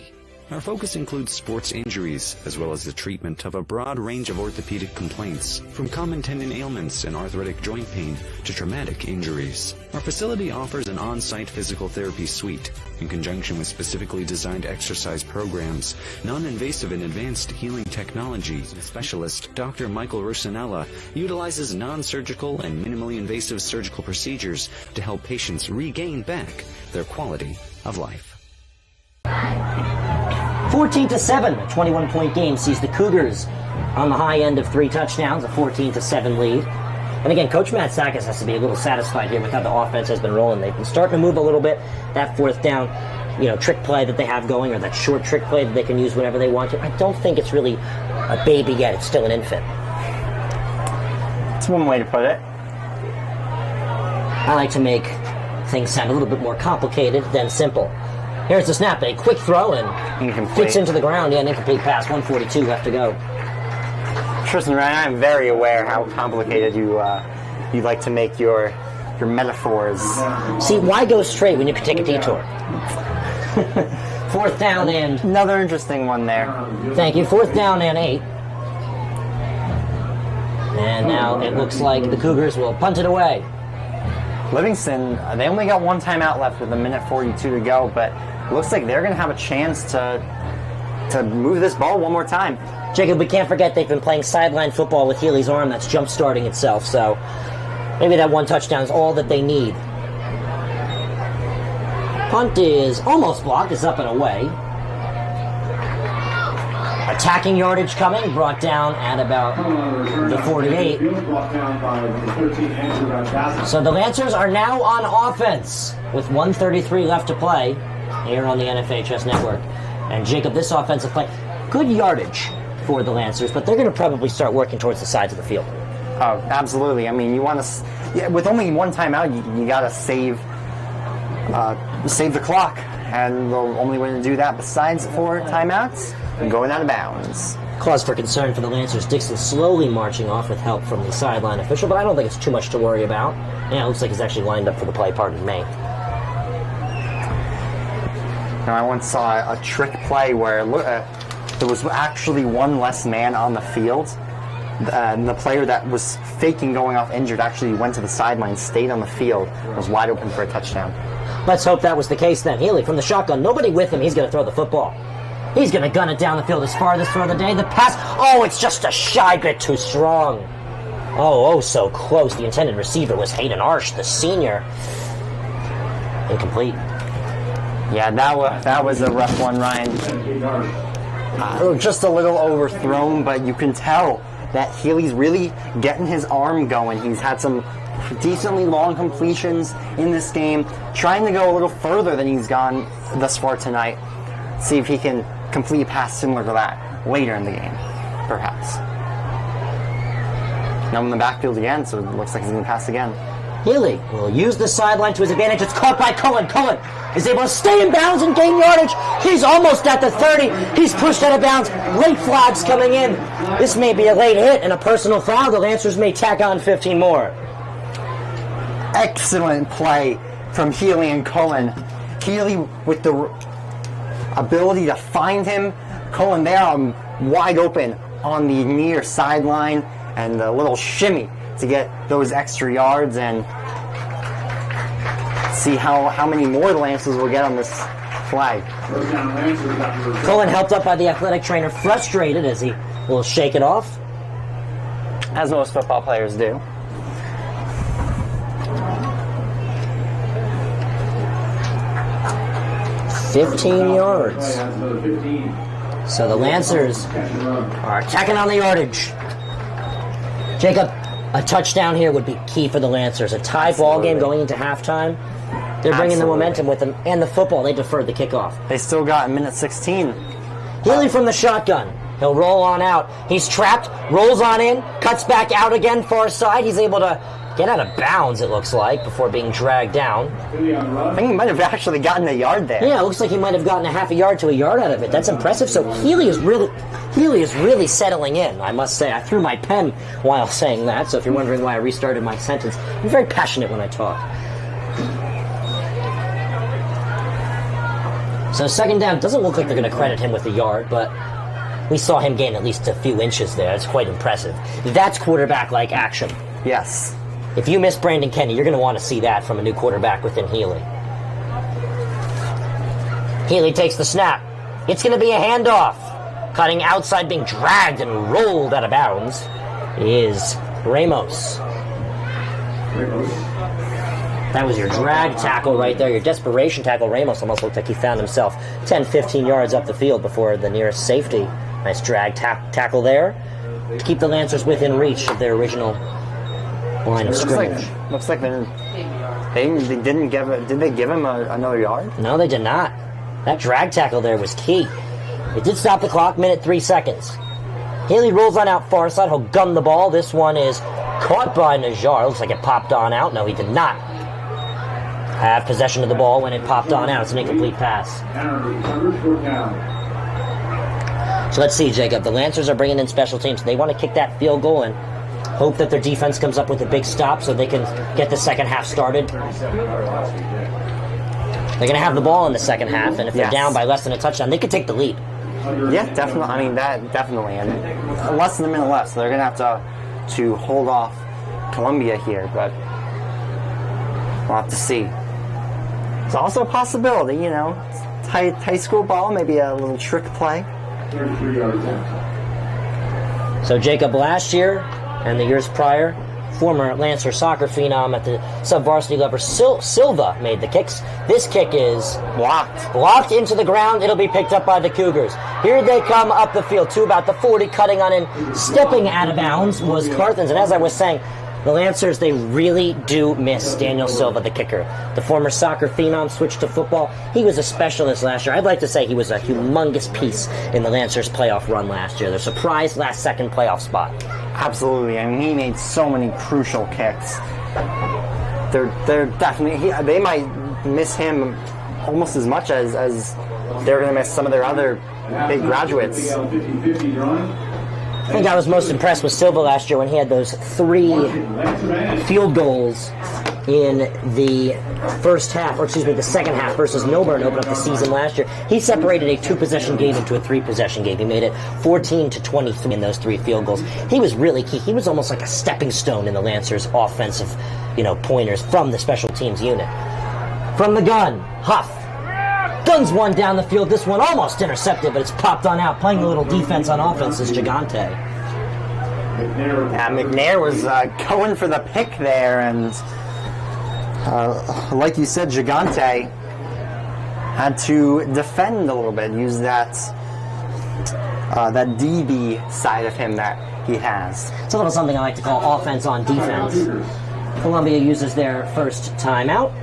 Our focus includes sports injuries, as well as the treatment of a broad range of orthopedic complaints, from common tendon ailments and arthritic joint pain to traumatic injuries. Our facility offers an on-site physical therapy suite, in conjunction with specifically designed exercise programs, non-invasive and advanced healing technology. Specialist Dr. Michael Rusinella utilizes non-surgical and minimally invasive surgical procedures to help patients regain back their quality of life. 14-7, a 21-point game sees the Cougars on the high end of 3 touchdowns, a 14-7 lead. And again, Coach Matt Sakis has to be a little satisfied here with how the offense has been rolling. They've been starting to move a little bit. That fourth down, trick play that they have going, or that short trick play that they can use whenever they want to. I don't think it's really a baby yet. It's still an infant. That's one way to put it. I like to make things sound a little bit more complicated than simple. Here's the snap, a quick throw, and fits into the ground. Yeah, an incomplete pass, 1:42 left to go. Tristan, Ryan, I'm very aware how complicated you like to make your metaphors. See, why go straight when you can take a detour? 4th down and... Another interesting one there. Thank you. 4th down and 8. And now it looks like the Cougars will punt it away. Livingston, they only got 1 timeout left with 1:42 to go, but it looks like they're going to have a chance to move this ball one more time. Jacob, we can't forget they've been playing sideline football with Healy's arm that's jump-starting itself, so maybe that 1 touchdown is all that they need. Punt is almost blocked, it's up and away. Attacking yardage coming, brought down at about the 48. So the Lancers are now on offense with 1:33 left to play here on the NFHS Network. And Jacob, this offensive play, good yardage for the Lancers, but they're going to probably start working towards the sides of the field. Oh, absolutely. I mean, you want to, with only 1 timeout, you got to save the clock. And the only way to do that besides 4 timeouts, going out of bounds. Cause for concern for the Lancers. Dixon slowly marching off with help from the sideline official, but I don't think it's too much to worry about. Yeah, it looks like he's actually lined up for the play, pardon me. Now, I once saw a trick play where there was actually 1 less man on the field. And the player that was faking going off injured actually went to the sideline, stayed on the field, was wide open for a touchdown. Let's hope that was the case then. Healy from the shotgun, nobody with him, he's going to throw the football. He's going to gun it down the field. His farthest throw of the day. The pass, oh, it's just a shy bit too strong. Oh, so close. The intended receiver was Aedan Ramos, the senior. Incomplete. Yeah, that was a rough one, Ryan. Just a little overthrown, but you can tell that Healy's really getting his arm going. He's had some decently long completions in this game, trying to go a little further than he's gone thus far tonight. See if he can complete a pass similar to that later in the game, perhaps. Now in the backfield again, so it looks like he's going to pass again. Healy will use the sideline to his advantage. It's caught by Cullen. Cullen is able to stay in bounds and gain yardage. He's almost at the 30. He's pushed out of bounds. Late flags coming in. This may be a late hit and a personal foul. The Lancers may tack on 15 more. Excellent play from Healy and Cullen. Healy with the ability to find him. Cullen there wide open on the near sideline, and a little shimmy to get those extra yards, and see how many more the Lancers will get on this flag. Cullen helped up by the athletic trainer, frustrated as he will shake it off. As most football players do. $15 yards. So the Lancers are attacking on the yardage. Jacob, a touchdown here would be key for the Lancers. A tie ball game going into halftime. They're bringing the momentum with them, and the football. They deferred the kickoff. They still got a minute 16. Healy from the shotgun. He'll roll on out. He's trapped, rolls on in, cuts back out again far side. He's able to get out of bounds, it looks like, before being dragged down. I think he might have actually gotten a yard there. Yeah, it looks like he might have gotten a half a yard to a yard out of it. That's impressive. So Healy is really settling in, I must say. I threw my pen while saying that, so if you're wondering why I restarted my sentence, I'm very passionate when I talk. So second down, doesn't look like they're going to credit him with a yard, but we saw him gain at least a few inches there. That's quite impressive. That's quarterback-like action. Yes. If you miss Brandon Kenny, you're going to want to see that from a new quarterback within Healy. Healy takes the snap. It's going to be a handoff. Cutting outside, being dragged and rolled out of bounds is Ramos. That was your drag tackle right there, your desperation tackle. Ramos almost looked like he found himself 10, 15 yards up the field before the nearest safety. Nice drag tackle there to keep the Lancers within reach of their original line of scrimmage. Looks like they didn't give it. Did they give him another yard? No, they did not. That drag tackle there was key. It did stop the clock, minute 3 seconds. Healy rolls on out far side. He'll gun the ball. This one is caught by Najjar. Looks like it popped on out. No, he did not have possession of the ball when it popped on out. It's an incomplete pass. So let's see, Jacob. The Lancers are bringing in special teams. They want to kick that field goal and hope that their defense comes up with a big stop so they can get the second half started. They're going to have the ball in the second half, and if they're down by less than a touchdown, they could take the lead. Yeah, definitely. I mean, that definitely. And less than a minute left, so they're going to have to hold off Columbia here, but we'll have to see. It's also a possibility, you know, high school ball, maybe a little trick play. So Jacob, last year and the years prior, former Lancer soccer phenom at the sub-varsity level, Silva made the kicks. This kick is blocked into the ground. It'll be picked up by the Cougars. Here they come up the field to about the 40, cutting on in, stepping out of bounds was Carthens. And as I was saying, the Lancers, they really do miss Daniel Silva, the kicker. The former soccer phenom switched to football. He was a specialist last year. I'd like to say he was a humongous piece in the Lancers' playoff run last year. Their surprise last-second playoff spot. Absolutely. I mean, he made so many crucial kicks. They're definitely... They might miss him almost as much as they're going to miss some of their other big graduates. I think I was most impressed with Silva last year when he had those 3 field goals in the first half, or excuse me, the second half versus Milburn opened up the season last year. He separated a 2-possession game into a 3-possession game. He made it 14-23 in those 3 field goals. He was really key. He was almost like a stepping stone in the Lancers' offensive, pointers from the special teams unit. From the gun, Huff guns one down the field. This one almost intercepted, but it's popped on out. Playing a little defense on offense is Gigante. Yeah, McNair was going for the pick there, and like you said, Gigante had to defend a little bit, use that DB side of him that he has. It's a little something I like to call offense on defense. Columbia uses their first timeout.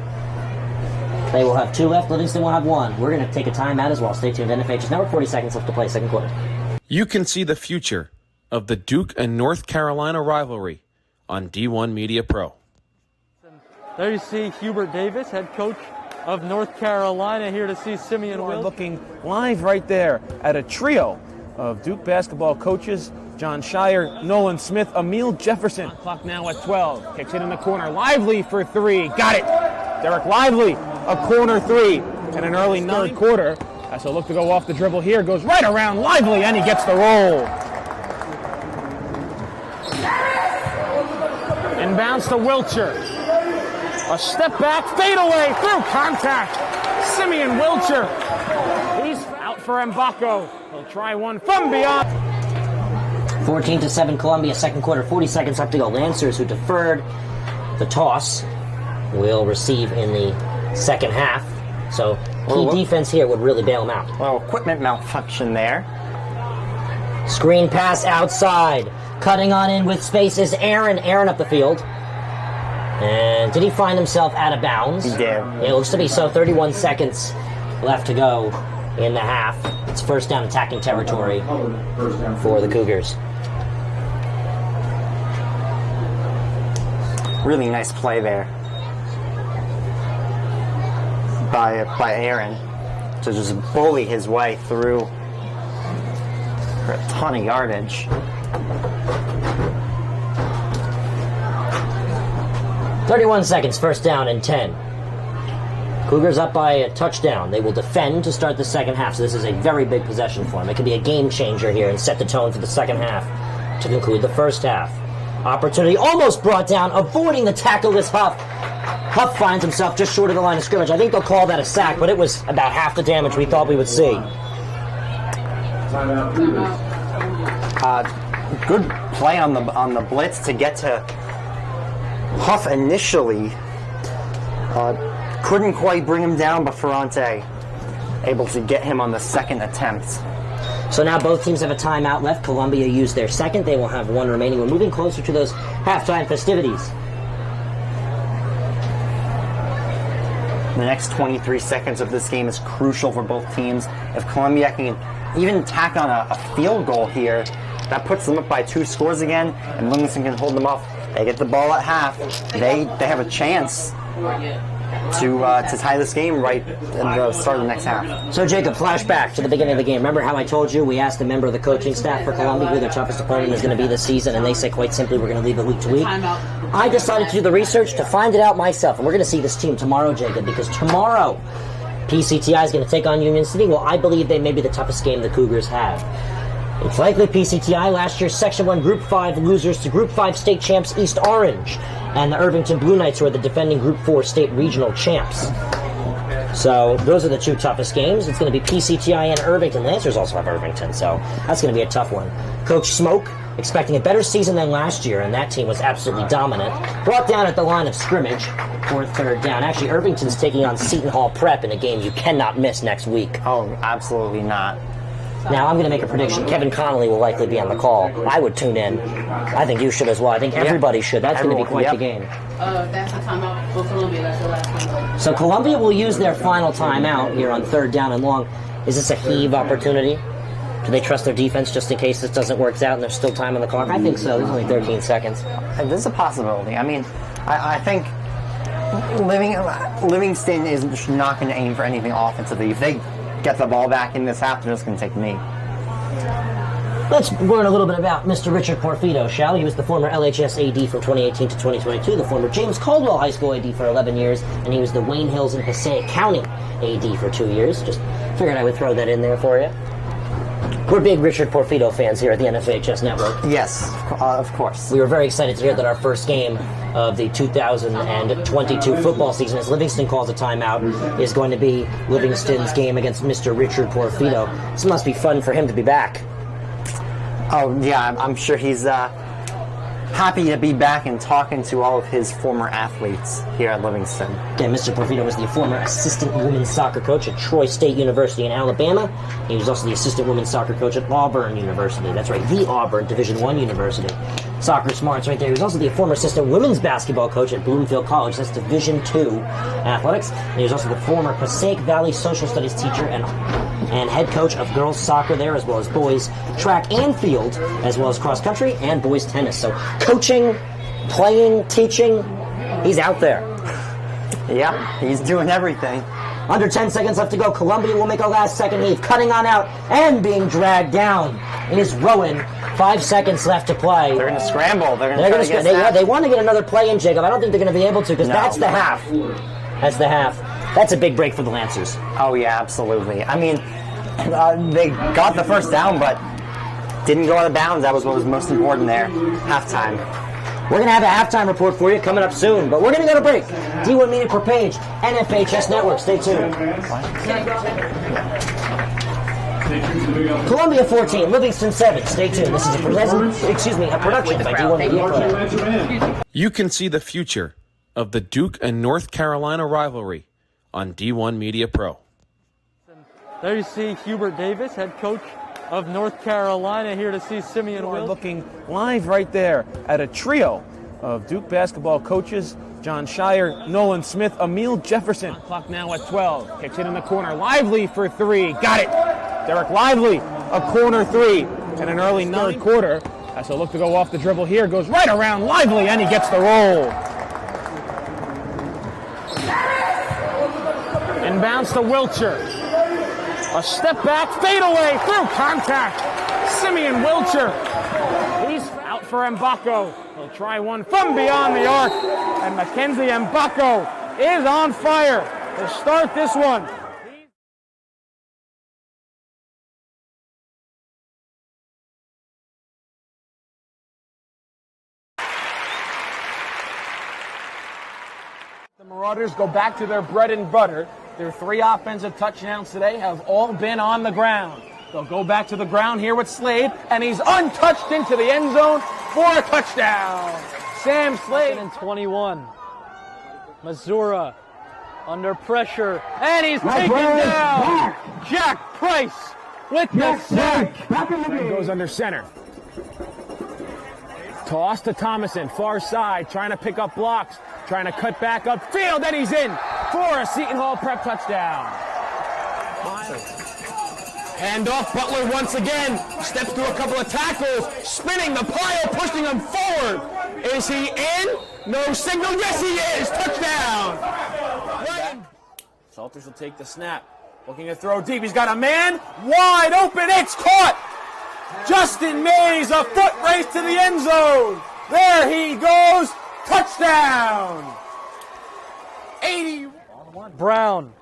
They will have 2 left. Livingston will have 1. We're going to take a timeout as well. Stay tuned. NFH's Network, 40 seconds left to play second quarter. You can see the future of the Duke and North Carolina rivalry on D1 Media Pro. There you see Hubert Davis, head coach of North Carolina, here to see Simeon Will. Looking live right there at a trio of Duke basketball coaches. John Shire, Nolan Smith, Emil Jefferson. Clock now at 12. Kicks it in the corner. Lively for 3. Got it. Derek Lively, a corner 3 in an early 9th quarter. As he'll look to go off the dribble here. Goes right around Lively, and he gets the roll. Inbounds to Wilcher. A step back, fade away through contact. Simeon Wilcher. He's out for Mbako. He'll try one from beyond. 14-7 Columbia, second quarter, 40 seconds left to go. Lancers, who deferred the toss, will receive in the second half. So key defense here would really bail them out. Well, equipment malfunction there. Screen pass outside. Cutting on in with space is Aaron. Aaron up the field. And did he find himself out of bounds? He did. It looks to be so. 31 seconds left to go in the half. It's first down attacking territory for the Cougars. Really nice play there by Aaron to just bully his way through for a ton of yardage. 31 seconds, first down and 10. Cougars up by a touchdown. They will defend to start the second half, so this is a very big possession for them. It could be a game changer here and set the tone for the second half to conclude the first half. Opportunity almost brought down, avoiding the tackle is Huff. Huff finds himself just short of the line of scrimmage. I think they'll call that a sack, but it was about half the damage we thought we would see. Good play on the blitz to get to Huff initially. Couldn't quite bring him down, but Ferrante able to get him on the second attempt. So now both teams have a timeout left. Columbia used their second. They will have one remaining. We're moving closer to those halftime festivities. The next 23 seconds of this game is crucial for both teams. If Columbia can even tack on a field goal here, that puts them up by 2 scores again, and Livingston can hold them off. They get the ball at half. They have a chance to tie this game right at the start of the next half. So Jacob, flashback to the beginning of the game. Remember how I told you we asked a member of the coaching staff for Columbia who their toughest opponent is going to be this season, and they said quite simply we're going to leave it week to week. I decided to do the research to find it out myself, and we're going to see this team tomorrow, Jacob, because tomorrow PCTI is going to take on Union City. Well, I believe they may be the toughest game the Cougars have. It's likely PCTI, last year's Section 1 Group 5 losers to Group 5 state champs East Orange, and the Irvington Blue Knights, who are the defending Group 4 state regional champs. So those are the 2 toughest games. It's going to be PCTI and Irvington. Lancers also have Irvington, so that's going to be a tough one. Coach Smoke, expecting a better season than last year, and that team was absolutely dominant. Brought down at the line of scrimmage for third down. Actually, Irvington's taking on Seton Hall Prep in a game you cannot miss next week. Oh, absolutely not. Now, I'm going to make a prediction. Kevin Connolly will likely be on the call. I would tune in. I think you should as well. I think everybody should. That's going to be quite the game. That's a timeout for Columbia. That's the last timeout. So Columbia will use their final timeout here on third down and long. Is this a heave opportunity? Do they trust their defense just in case this doesn't work out and there's still time on the clock? I think so. There's only 13 seconds. There's a possibility. I mean, I think Livingston is not going to aim for anything offensively. If they get the ball back in this half, they're just going to take the knee. Let's learn a little bit about Mr. Richard Porfido, shall we? He was the former LHS AD from 2018 to 2022, the former James Caldwell High School AD for 11 years, and he was the Wayne Hills and Passaic County AD for 2 years. Just figured I would throw that in there for you. We're big Richard Porfido fans here at the NFHS Network. Yes, of course. We were very excited to hear that our first game of the 2022 football season, as Livingston calls a timeout, is going to be Livingston's game against Mr. Richard Porfido. This must be fun for him to be back. Oh, yeah, I'm sure he's happy to be back and talking to all of his former athletes here at Livingston. Yeah, Mr. Porfido was the former assistant women's soccer coach at Troy State University in Alabama. He was also the assistant women's soccer coach at Auburn University. That's right, the Auburn Division I University. Soccer smarts right there. He was also the former assistant women's basketball coach at Bloomfield College. That's Division II athletics. And he was also the former Passaic Valley social studies teacher and head coach of girls soccer there, as well as boys track and field, as well as cross country and boys tennis. So coaching, playing, teaching, he's out there. Yeah, he's doing everything. Under 10 seconds left to go. Columbia will make a last-second heave, cutting on out and being dragged down is Rowan. 5 seconds left to play. They're going to scramble. They're going to try to get snapped. They want to get another play in, Jacob. I don't think they're going to be able to because that's the half. That's the half. That's a big break for the Lancers. Oh, yeah, absolutely. I mean, they got the first down, but didn't go out of bounds. That was what was most important there. Halftime. We're going to have a halftime report for you coming up soon, but we're going to go to break. D1 Media per page, NFHS Network. Stay tuned. Columbia 14, Livingston 7. Stay tuned. This is a production by D1 Media. You can see the future of the Duke and North Carolina rivalry on D1 Media Pro. There you see Hubert Davis, head coach of North Carolina, here to see Simeon Will. Looking live right there at a trio of Duke basketball coaches John Shire, Nolan Smith, Emil Jefferson. Clock now at 12. Kicks it in the corner. Lively for three. Got it. Derek Lively, a corner three in an early third quarter. Has a look to go off the dribble here. Goes right around Lively, and he gets the roll. Inbounds to Wilcher. A step back, fadeaway through contact. Simeon Wilcher. He's out for Mbako. He'll try one from beyond the arc. And Mackenzie Mbako is on fire to start this one. The Marauders go back to their bread and butter. Their 3 offensive touchdowns today have all been on the ground. They'll go back to the ground here with Slade, and he's untouched into the end zone for a touchdown. Sam Slade. 21. Missouri under pressure, and he's taken down. Jack Price with the sack. Goes under center. Toss to Thomason, far side, trying to pick up blocks, trying to cut back upfield, and he's in for a Seton Hall prep touchdown. Handoff, Butler once again, steps through a couple of tackles, spinning the pile, pushing him forward. Is he in? No signal, yes he is, touchdown. Salters will take the snap, looking to throw deep, he's got a man, wide open, it's caught. Justin Mays, a foot race to the end zone. There he goes, touchdown. 80. Brown,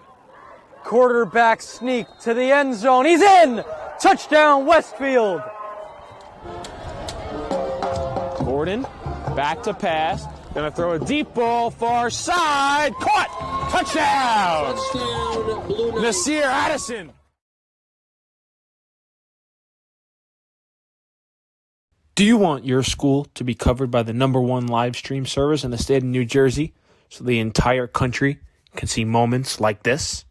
quarterback sneak to the end zone. He's in. Touchdown, Westfield. Gordon, back to pass. Gonna throw a deep ball, far side. Caught. Touchdown. Nasir Addison. Do you want your school to be covered by the #1 live stream service in the state of New Jersey so the entire country can see moments like this?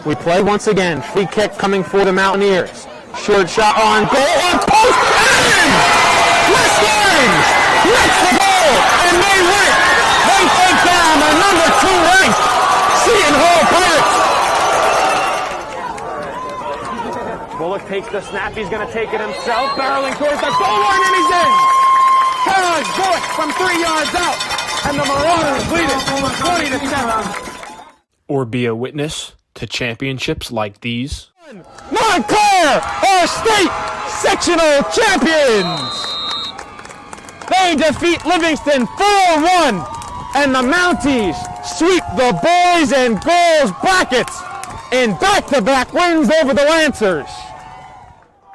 We play once again. Free kick coming for the Mountaineers. Short shot on goal. On post. West Orange gets the goal, and they win. They take down the #2 ranked Seton Hall Pirates. Bullock takes the snap. He's going to take it himself. Barreling towards the goal line, and he's in. Charles Bullock from 3 yards out, and the Marauders lead it 20-7. Or be a witness to championships like these. Montclair are state sectional champions. They defeat Livingston 4-1, and the Mounties sweep the boys and girls brackets in back-to-back wins over the Lancers.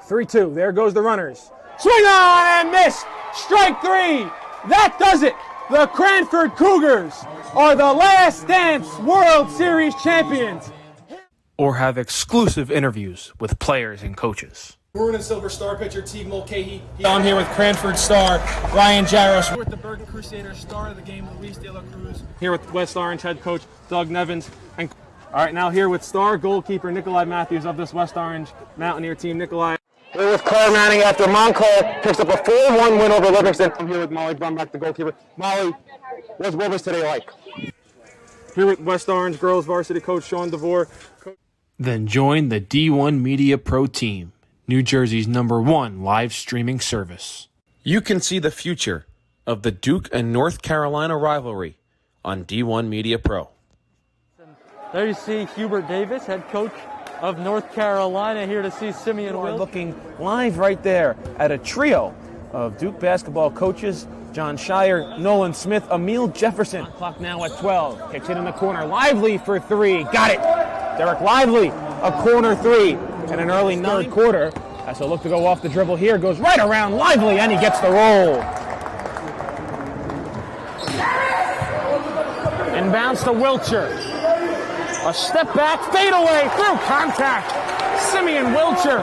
3-2, there goes the runners. Swing on and miss, strike 3. That does it. The Cranford Cougars are the Last Dance World Series champions. Or have exclusive interviews with players and coaches. Maroon and Silver Star pitcher Teague Mulcahy. I'm here with Cranford star Ryan Jaros. We're with the Bergen Crusaders star of the game, Luis De La Cruz. Here with West Orange head coach Doug Nevins. And all right, now here with star goalkeeper Nikolai Matthews of this West Orange Mountaineer team. Nikolai. Here with Claire Manning after Montclair picks up a 4-1 win over Livingston. I'm here with Molly Brumback, the goalkeeper. Molly, what's Wilbers today like? Here with West Orange girls varsity coach Sean DeVore. Then join the D1 Media Pro team, New Jersey's #1 live streaming service. You can see the future of the Duke and North Carolina rivalry on D1 Media Pro. There you see Hubert Davis, head coach of North Carolina, here to see Simeon Will. Looking live right there at a trio of Duke basketball coaches John Shire, Nolan Smith, Emil Jefferson. Clock now at 12. Kicks it in the corner. Lively for 3. Got it. Derek Lively, a corner 3 in an early third quarter. Has a look to go off the dribble here. Goes right around Lively, and he gets the roll. Inbounds to Wilcher. A step back, fadeaway through contact. Simeon Wilcher.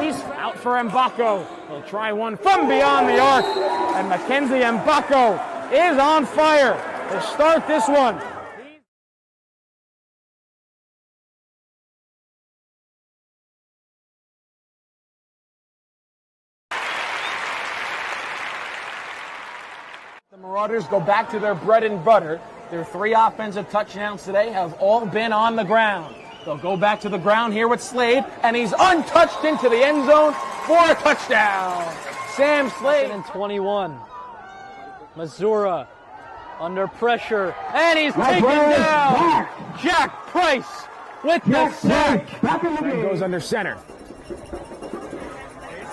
He's out for Mbako. He'll try one from beyond the arc. And Mackenzie Mbako is on fire to start this one. The The Marauders go back to their bread and butter. Their 3 offensive touchdowns today have all been on the ground. They'll go back to the ground here with Slade, and he's untouched into the end zone for a touchdown. Sam Slade. And 21. Missouri under pressure, and he's taken down. Jack Price with the sack. And goes under center.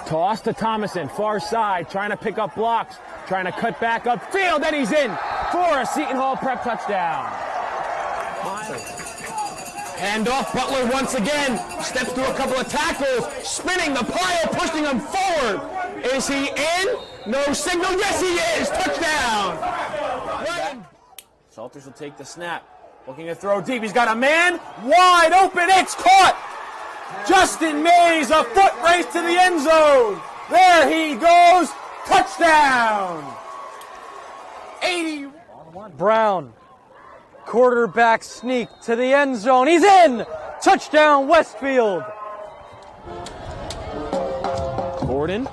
Toss to Thomason, far side, trying to pick up blocks, trying to cut back upfield, and he's in for a Seton Hall Prep touchdown. Hand off, Butler once again, steps through a couple of tackles, spinning the pile, pushing him forward. Is he in? No signal, yes he is, touchdown. Salters will take the snap, looking to throw deep, he's got a man, wide open, it's caught. Justin Mays, a foot race to the end zone. There he goes, touchdown. 81. Brown, quarterback sneak to the end zone. He's in! Touchdown, Westfield. Gordon,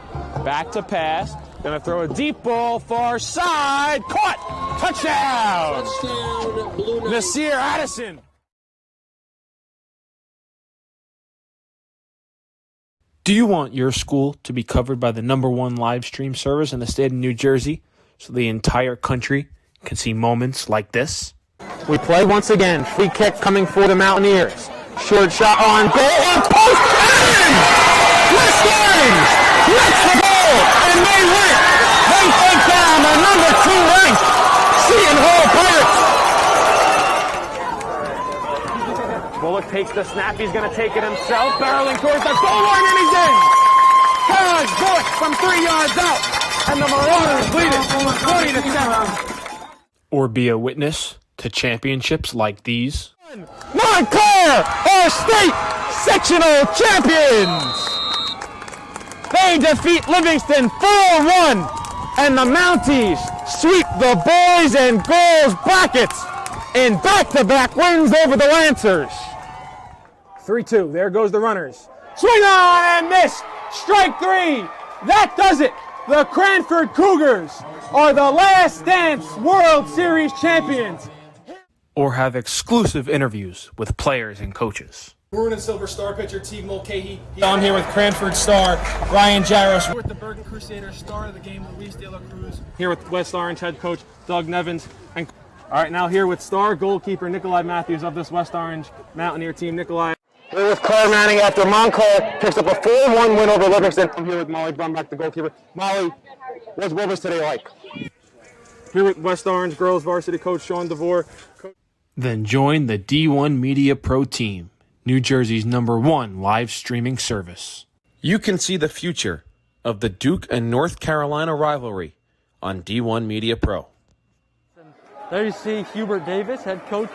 back to pass. Gonna throw a deep ball, far side. Caught! Touchdown! Touchdown, Blue Knights. Nasir Addison. Do you want your school to be covered by the #1 live stream service in the state of New Jersey so the entire country can see moments like this? We play once again. Free kick coming for the Mountaineers. Short shot on goal. And post in! West Orange gets the goal, and they win. They take down the #2 ranked Seton Hall Pirates. Bullock takes the snap. He's going to take it himself. Barreling towards the goal line, and he's in. Carriage Bullock from 3 yards out, and the Marauders lead it 20-7. Or be a witness to championships like these? Montclair are state sectional champions. They defeat Livingston 4-1, and the Mounties sweep the boys and girls brackets in back-to-back wins over the Lancers. 3-2, there goes the runners. Swing on and miss, strike 3. That does it. The Cranford Cougars are the Last Dance World Series champions. Or have exclusive interviews with players and coaches. Maroon and Silver star pitcher Teague Mulcahy. I'm here with Cranford star Ryan Jaros. We're with the Bergen Crusaders star of the game, Luis De La Cruz. Here with West Orange head coach Doug Nevins. And all right, now here with star goalkeeper Nikolai Matthews of this West Orange Mountaineer team. Nikolai. We're with Claire Manning after Montclair picks up a 4-1 win over Livingston. I'm here with Molly Brumback, the goalkeeper. Molly, what was today like? Here with West Orange girls varsity coach Sean DeVore. Then join the D1 Media Pro team, New Jersey's #1 live streaming service. You can see the future of the Duke and North Carolina rivalry on D1 Media Pro. There you see Hubert Davis, head coach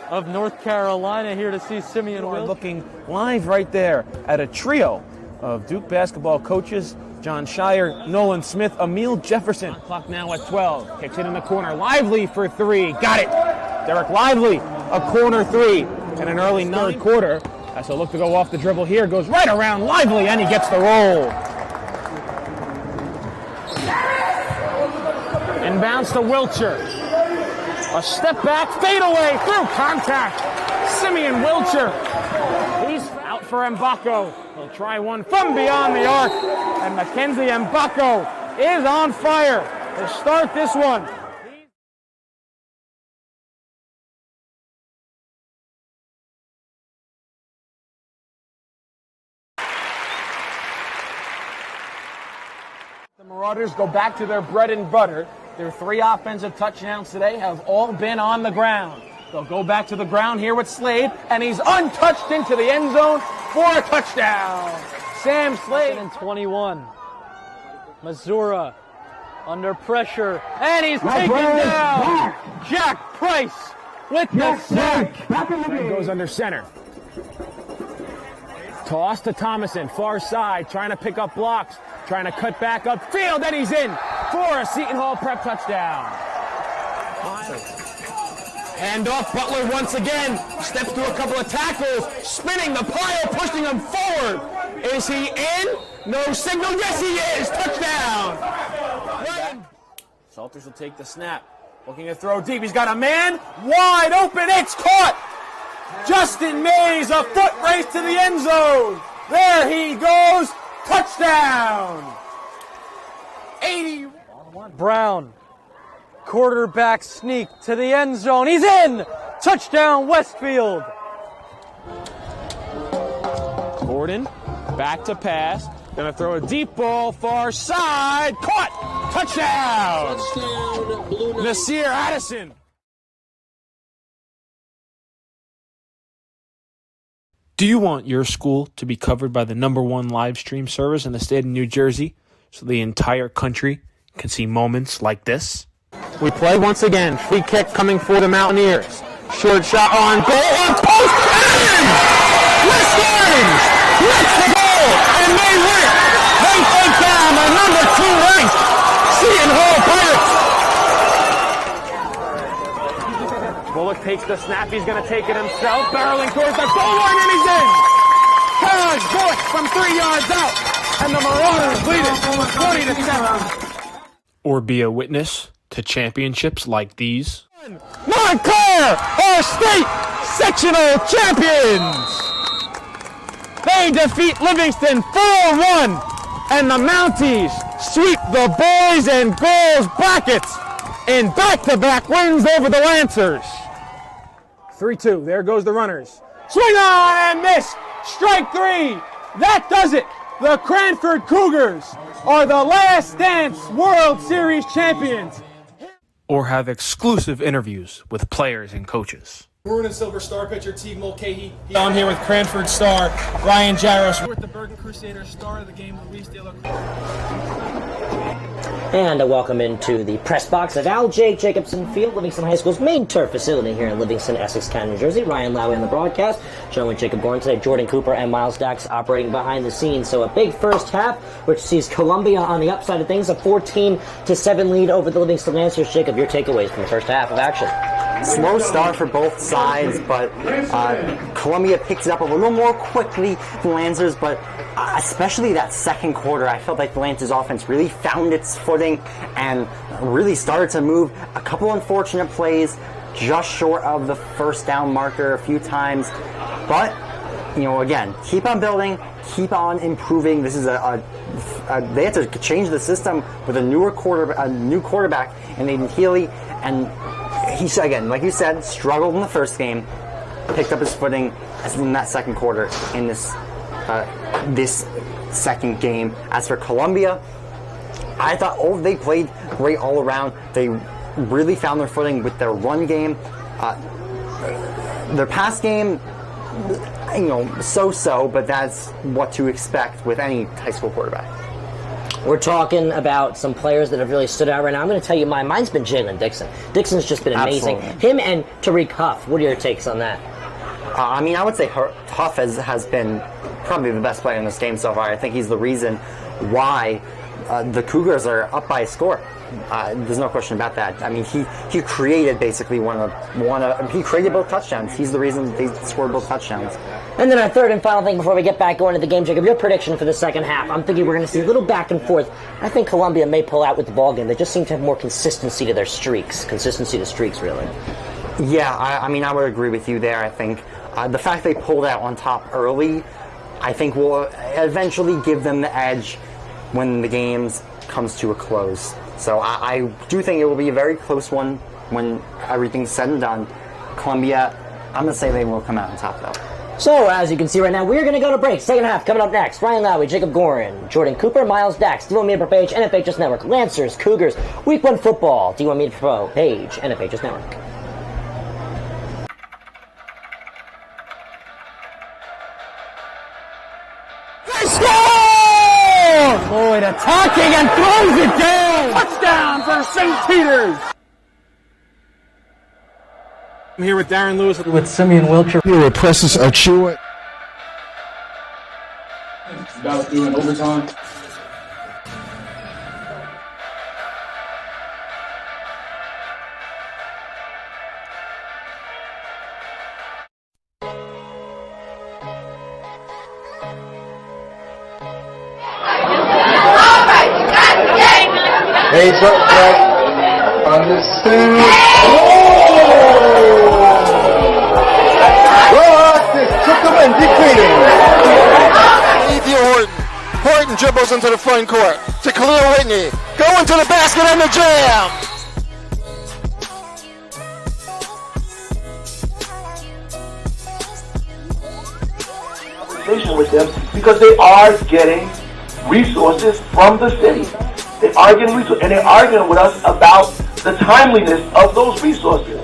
of North Carolina, here to see Simeon Wills. Looking live right there at a trio of Duke basketball coaches. John Shire, Nolan Smith, Emil Jefferson. Clock now at 12. Kicks it in the corner. Lively for 3. Got it. Derek Lively, a corner 3. And an early 3rd quarter. As he'll look to go off the dribble here. Goes right around Lively, and he gets the roll. Inbounds to Wiltshire. A step back, fade away through contact. Simeon Wiltshire. He's out for Mbako. He'll try one from beyond the arc. And Mackenzie Mbako is on fire to start this one. The Marauders go back to their bread and butter. Their 3 offensive touchdowns today have all been on the ground. They'll go back to the ground here with Slade, and he's untouched into the end zone for a touchdown. Sam Slade. And 21. Missouri under pressure, and he's taken down. Jack Price with the sack. And goes under center. Toss to Thomason, far side, trying to pick up blocks, trying to cut back upfield, and he's in for a Seton Hall Prep touchdown. Hand off, Butler once again, steps through a couple of tackles, spinning the pile, pushing him forward. Is he in? No signal, yes he is, touchdown. Salters will take the snap. Looking to throw deep. He's got a man wide open. It's caught. Justin Mays, a foot race to the end zone. There he goes. Touchdown. 80. Brown. Quarterback sneak to the end zone. He's in. Touchdown Westfield. Gordon back to pass. Gonna throw a deep ball far side. Caught. Touchdown. Touchdown, Blue Knights. Nasir Addison. Do you want your school to be covered by the #1 live stream service in the state of New Jersey so the entire country can see moments like this? We play once again. Free kick coming for the Mountaineers. Short shot on goal. On post. And Livingston gets the goal, and they win. They take down the #2 ranked Seton Hall Pirates. Bullock takes the snap. He's going to take it himself. Barreling towards the goal line, and he's in. College Bullock from 3 yards out, and the Marauders lead it 20-7. Or be a witness to championships like these? Montclair are state sectional champions. They defeat Livingston 4-1, and the Mounties sweep the boys and girls brackets in back-to-back wins over the Lancers. 3-2. There goes the runners. Swing on and miss. Strike 3. That does it. The Cranford Cougars are the Last Dance World Series champions. Or have exclusive interviews with players and coaches. Maroon and Silver Star pitcher Teague Mulcahy. I'm here with Cranford star Ryan Jarros. We're with the Bergen Crusaders, star of the game, Luis De La Cruz. And a welcome into the press box of Al J. Jacobson Field, Livingston High School's main turf facility here in Livingston, Essex County, New Jersey. Ryan Lowy on the broadcast, Joe and Jacob Gordon today. Jordan Cooper and Miles Dax operating behind the scenes. So a big first half, which sees Columbia on the upside of things, a 14-7 lead over the Livingston Lancers. Jacob, your takeaways from the first half of action. Slow start for both sides, but Columbia picked it up a little more quickly than the Lancers, but especially that second quarter, I felt like the Lancers offense really found its footing and really started to move. A couple unfortunate plays, just short of the first down marker a few times, but again, keep on building, keep on improving. This is they had to change the system with a new quarterback in Aiden Healy, and he, again, like you said, struggled in the first game, picked up his footing in that second quarter in this second game. As for Columbia, I thought they played great all around. They really found their footing with their run game. Their pass game, so-so, but that's what to expect with any high school quarterback. We're talking about some players that have really stood out right now. I'm going to tell you mine's been Jaylen Dixon. Dixon's just been amazing. Absolutely. Him and Tariq Huff. What are your takes on that? I would say Huff has been probably the best player in this game so far. I think he's the reason why the Cougars are up by a score. There's no question about that. I mean, he created basically he created both touchdowns. He's the reason they scored both touchdowns. And then our third and final thing before we get back going to the game, Jacob, your prediction for the second half. I'm thinking we're going to see a little back and forth. I think Columbia may pull out with the ball game. They just seem to have more consistency to their streaks. Consistency to streaks, really. Yeah, I would agree with you there. I think the fact they pulled out on top early, I think will eventually give them the edge when the game comes to a close. So I do think it will be a very close one when everything's said and done. Columbia, I'm going to say they will come out on top, though. So, as you can see right now, we're going to go to break. Second half coming up next. Ryan Lowy, Jacob Gorin, Jordan Cooper, Miles Dax, D1 Media Pro Page, NFHS Network, Lancers, Cougars, Week 1 football, D1 Media Pro Page, NFHS Network. They score! Lloyd attacking and throws it down! Touchdown for St. Peter's! I'm here with Darren Lewis. With Simeon Wilcher. Here with Precious Achua. About doing overtime. Hey, Understood. Took him and defeated. Horton dribbles into the front court to Khalil Whitney. Going to the basket and the jam. With them because they are getting resources from the city. They are getting resources, and they're arguing with us about the timeliness of those resources.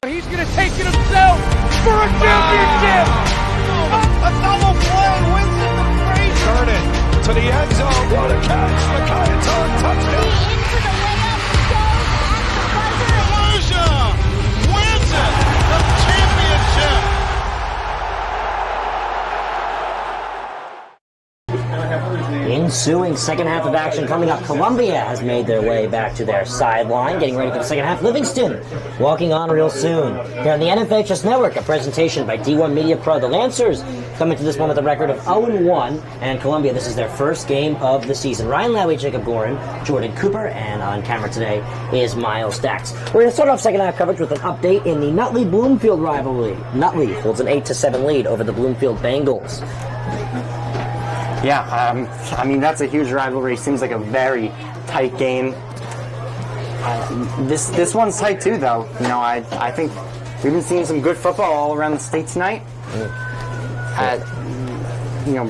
He's going to take it himself for a championship. A double play wins it the Frazier. Turn it to the end zone. What a catch. McNair touchdown. Volusia wins it. The championship. Ensuing second half of action coming up. Columbia has made their way back to their sideline, getting ready for the second half. Livingston walking on real soon. Here on the NFHS Network, a presentation by D1 Media Pro. The Lancers coming to this one with a record of 0-1, and Columbia, this is their first game of the season. Ryan Lowy, Jacob Gorin, Jordan Cooper, and on camera today is Miles Stacks. We're going to start off second half coverage with an update in the Nutley-Bloomfield rivalry. Nutley holds an 8-7 lead over the Bloomfield Bengals. Yeah, I mean, that's a huge rivalry. Seems like a very tight game. This one's tight too, though. You know, I think we've been seeing some good football all around the state tonight. You know,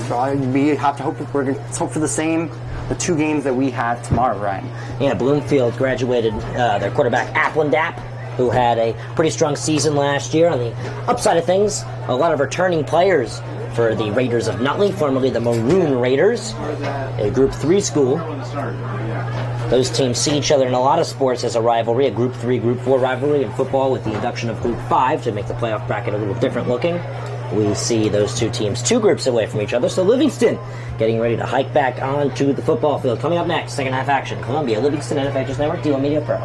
we have to hope for the same. The two games that we have tomorrow, Ryan. Yeah, Bloomfield graduated their quarterback Applendap, who had a pretty strong season last year. On the upside of things, a lot of returning players for the Raiders of Nutley, formerly the Maroon Raiders, a Group 3 school. Those teams see each other in a lot of sports as a rivalry, a Group 3, Group 4 rivalry in football with the induction of Group 5 to make the playoff bracket a little different looking. We see those two teams 2 groups away from each other. So Livingston getting ready to hike back onto the football field. Coming up next, second half action. Columbia, Livingston, NFHS Network, D1 Media Pro.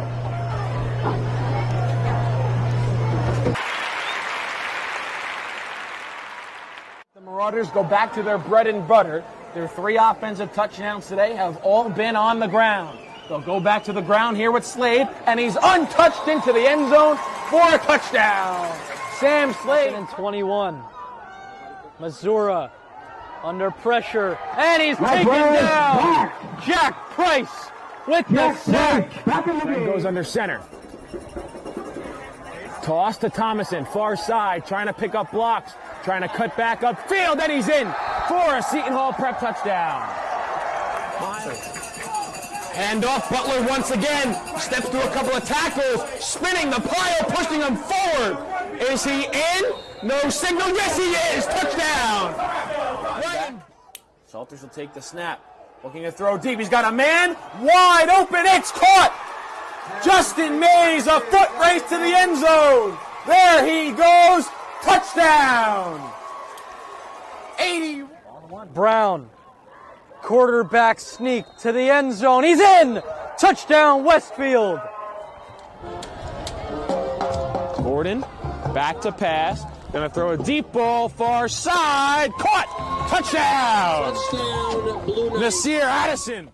Marauders go back to their bread and butter. Their 3 offensive touchdowns today have all been on the ground. They'll go back to the ground here with Slade, and he's untouched into the end zone for a touchdown. Sam Slade. 21. Missouri under pressure, and he's taken down. Jack Price with the sack. And goes under center. Toss to Thomason, far side, trying to pick up blocks, trying to cut back upfield, and he's in for a Seton Hall Prep touchdown. Hand off, Butler once again, steps through a couple of tackles, spinning the pile, pushing him forward. Is he in? No signal, yes he is, touchdown. Salters will take the snap, looking to throw deep, he's got a man, wide open, it's caught. Justin Mays, a foot race to the end zone. There he goes. Touchdown. 81. Brown. Quarterback sneak to the end zone. He's in. Touchdown Westfield. Gordon back to pass. Gonna throw a deep ball far side. Caught. Touchdown. Touchdown. Nasir Addison.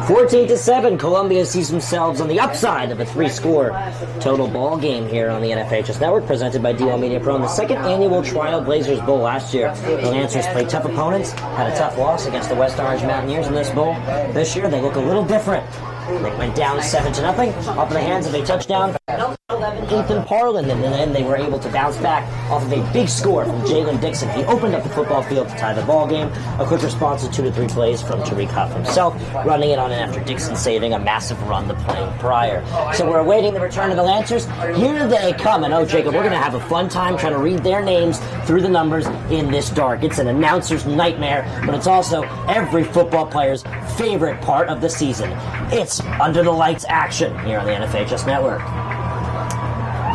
14-7, Columbia sees themselves on the upside of a 3-score total ball game here on the NFHS Network, presented by D1 Media Pro in the second annual Trial Blazers Bowl. Last year, the Lancers played tough opponents, had a tough loss against the West Orange Mountaineers in this bowl. This year, they look a little different. They went down 7-0, off in the hands of a touchdown from Ethan Parlin, and then they were able to bounce back off of a big score from Jaylen Dixon. He opened up the football field to tie the ball game. A quick response to 2 to 3 plays from Tariq Huff himself, running it on and after Dixon saving a massive run the play prior. So we're awaiting the return of the Lancers. Here they come, and oh, Jacob, we're going to have a fun time trying to read their names through the numbers in this dark. It's an announcer's nightmare, but it's also every football player's favorite part of the season. It's It's under the lights action here on the NFHS Network.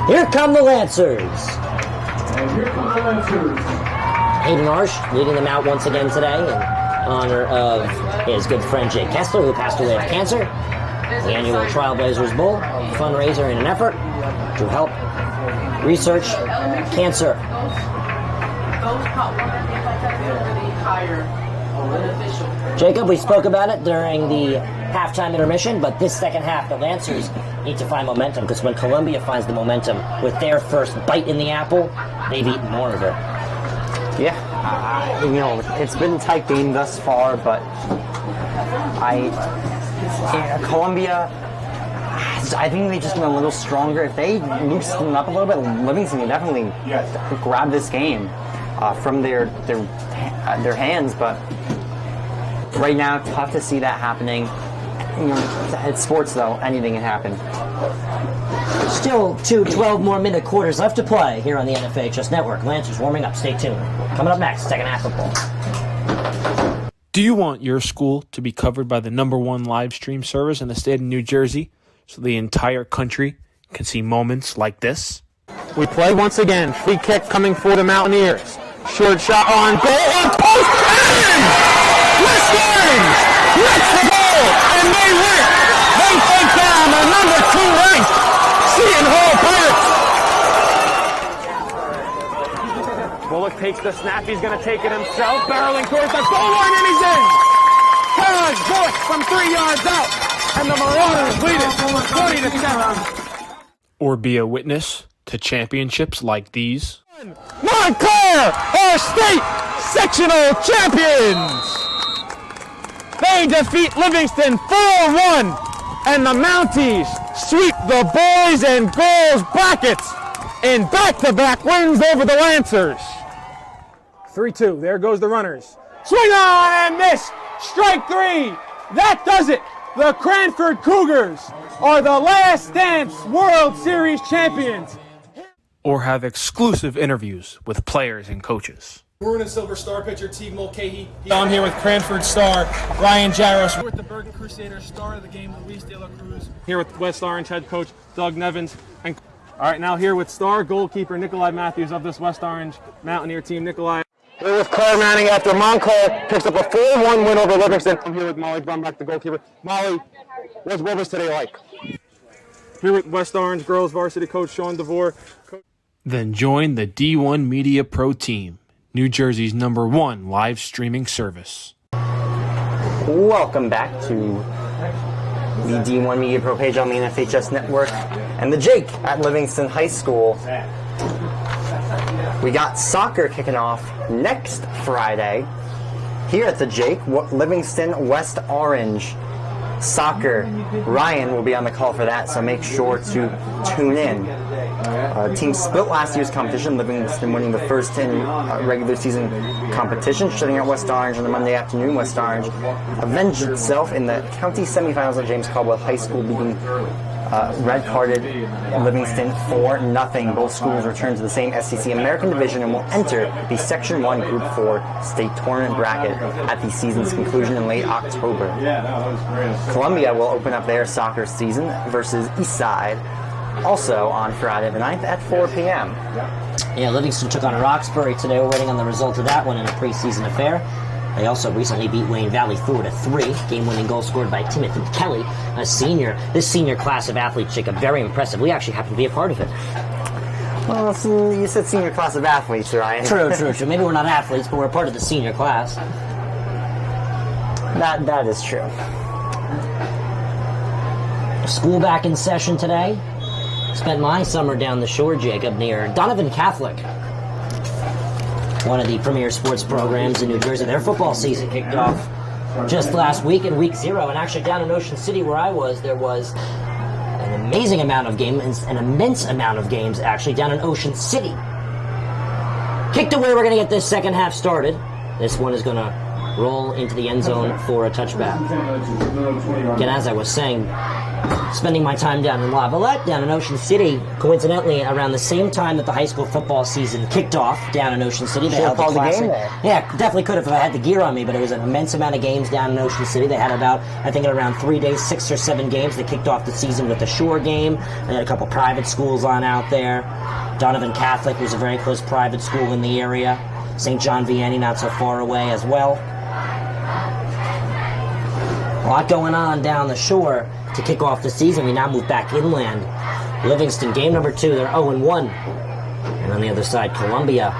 Here come the Lancers. And here come the Lancers. Aedan Ramos leading them out once again today in honor of his good friend Jay Kessler, who passed away of cancer. The annual Trailblazers Bowl, a fundraiser in an effort to help research cancer. Jacob, we spoke about it during the halftime intermission, but this second half, the Lancers need to find momentum, because when Columbia finds the momentum with their first bite in the apple, they've eaten more of it. Yeah, it's been a tight game thus far, but Columbia, I think they've just been a little stronger. If they loosen up a little bit, Livingston can definitely grab this game from their hands, but right now, tough to see that happening. It's sports, though. Anything can happen. Still 12 more minute quarters left to play here on the NFHS Network. Lancers warming up. Stay tuned. Coming up next, second half football. Do you want your school to be covered by the #1 live stream service in the state of New Jersey so the entire country can see moments like this? We play once again. Free kick coming for the Mountaineers. Short shot on goal. On post. And West Orange gets the goal, and they win. They take down the #2 ranked Seton Hall Pirates. Bullock takes the snap. He's going to take it himself. Barreling towards the goal line, and he's in. Carriage Bullock from 3 yards out, and the Marauders lead it 20-7. Or be a witness to championships like these. Montclair, our state sectional champions. They defeat Livingston 4-1, and the Mounties sweep the boys and girls brackets in back-to-back wins over the Lancers. 3-2, there goes the runners. Swing on and miss, strike 3. That does it. The Cranford Cougars are the Last Dance World Series champions. Or have exclusive interviews with players and coaches. Maroon and Silver Star pitcher Teague Mulcahy. I'm here with Cranford star Ryan Jarros. We're with the Bergen Crusaders star of the game, Luis De La Cruz. Here with West Orange head coach Doug Nevins. And all right, now here with star goalkeeper Nikolai Matthews of this West Orange Mountaineer team. Nikolai. Here with Claire Manning after Montclair picks up a 4-1 win over Livingston. I'm here with Molly Brumback, the goalkeeper. Molly, what's Rivers today like? Here with West Orange girls varsity coach Sean DeVore. Then join the D1 Media Pro team, New Jersey's #1 live streaming service. Welcome back to the D1 Media Pro page on the NFHS Network and the Jake at Livingston High School. We got soccer kicking off next Friday here at the Jake, Livingston West Orange soccer. Ryan will be on the call for that, so make sure to tune in. Team split last year's competition, Livingston winning the first in regular season competition, shutting out West Orange on the Monday afternoon. West Orange avenged itself in the county semifinals at James Caldwell High School, beating red-carded Livingston 4-0. Both schools return to the same SEC American Division and will enter the Section 1 Group 4 state tournament bracket at the season's conclusion in late October. Columbia will open up their soccer season versus Eastside, also on Friday the 9th at 4 p.m. Yeah, Livingston took on Roxbury today. We're waiting on the result of that one in a preseason affair. They also recently beat Wayne Valley 4-3. Game-winning goal scored by Timothy Kelly, a senior. This senior class of athletes, Jacob, very impressive. We actually happen to be a part of it. Well, you said senior class of athletes, Ryan. True. Maybe we're not athletes, but we're part of the senior class. That is true. School back in session today. Spent my summer down the shore, Jacob, near Donovan Catholic, one of the premier sports programs in New Jersey. Their football season kicked off just last week in week 0, and actually down in Ocean City where I was, there was an amazing amount of games, an immense amount of games actually down in Ocean City. Kicked away, we're going to get this second half started. This one is going to roll into the end zone for a touchback. Again, as I was saying, spending my time down in Lavalette, down in Ocean City, coincidentally around the same time that the high school football season kicked off down in Ocean City. They held the classic. Yeah, definitely could have if I had the gear on me, but it was an immense amount of games down in Ocean City. They had about, I think, around 3 days, 6 or 7 games. They kicked off the season with the Shore game. They had a couple private schools on out there. Donovan Catholic was a very close private school in the area. St. John Vianney not so far away as well. A lot going on down the shore to kick off the season. We now move back inland. Livingston, game number 2, they're 0-1. And on the other side, Columbia,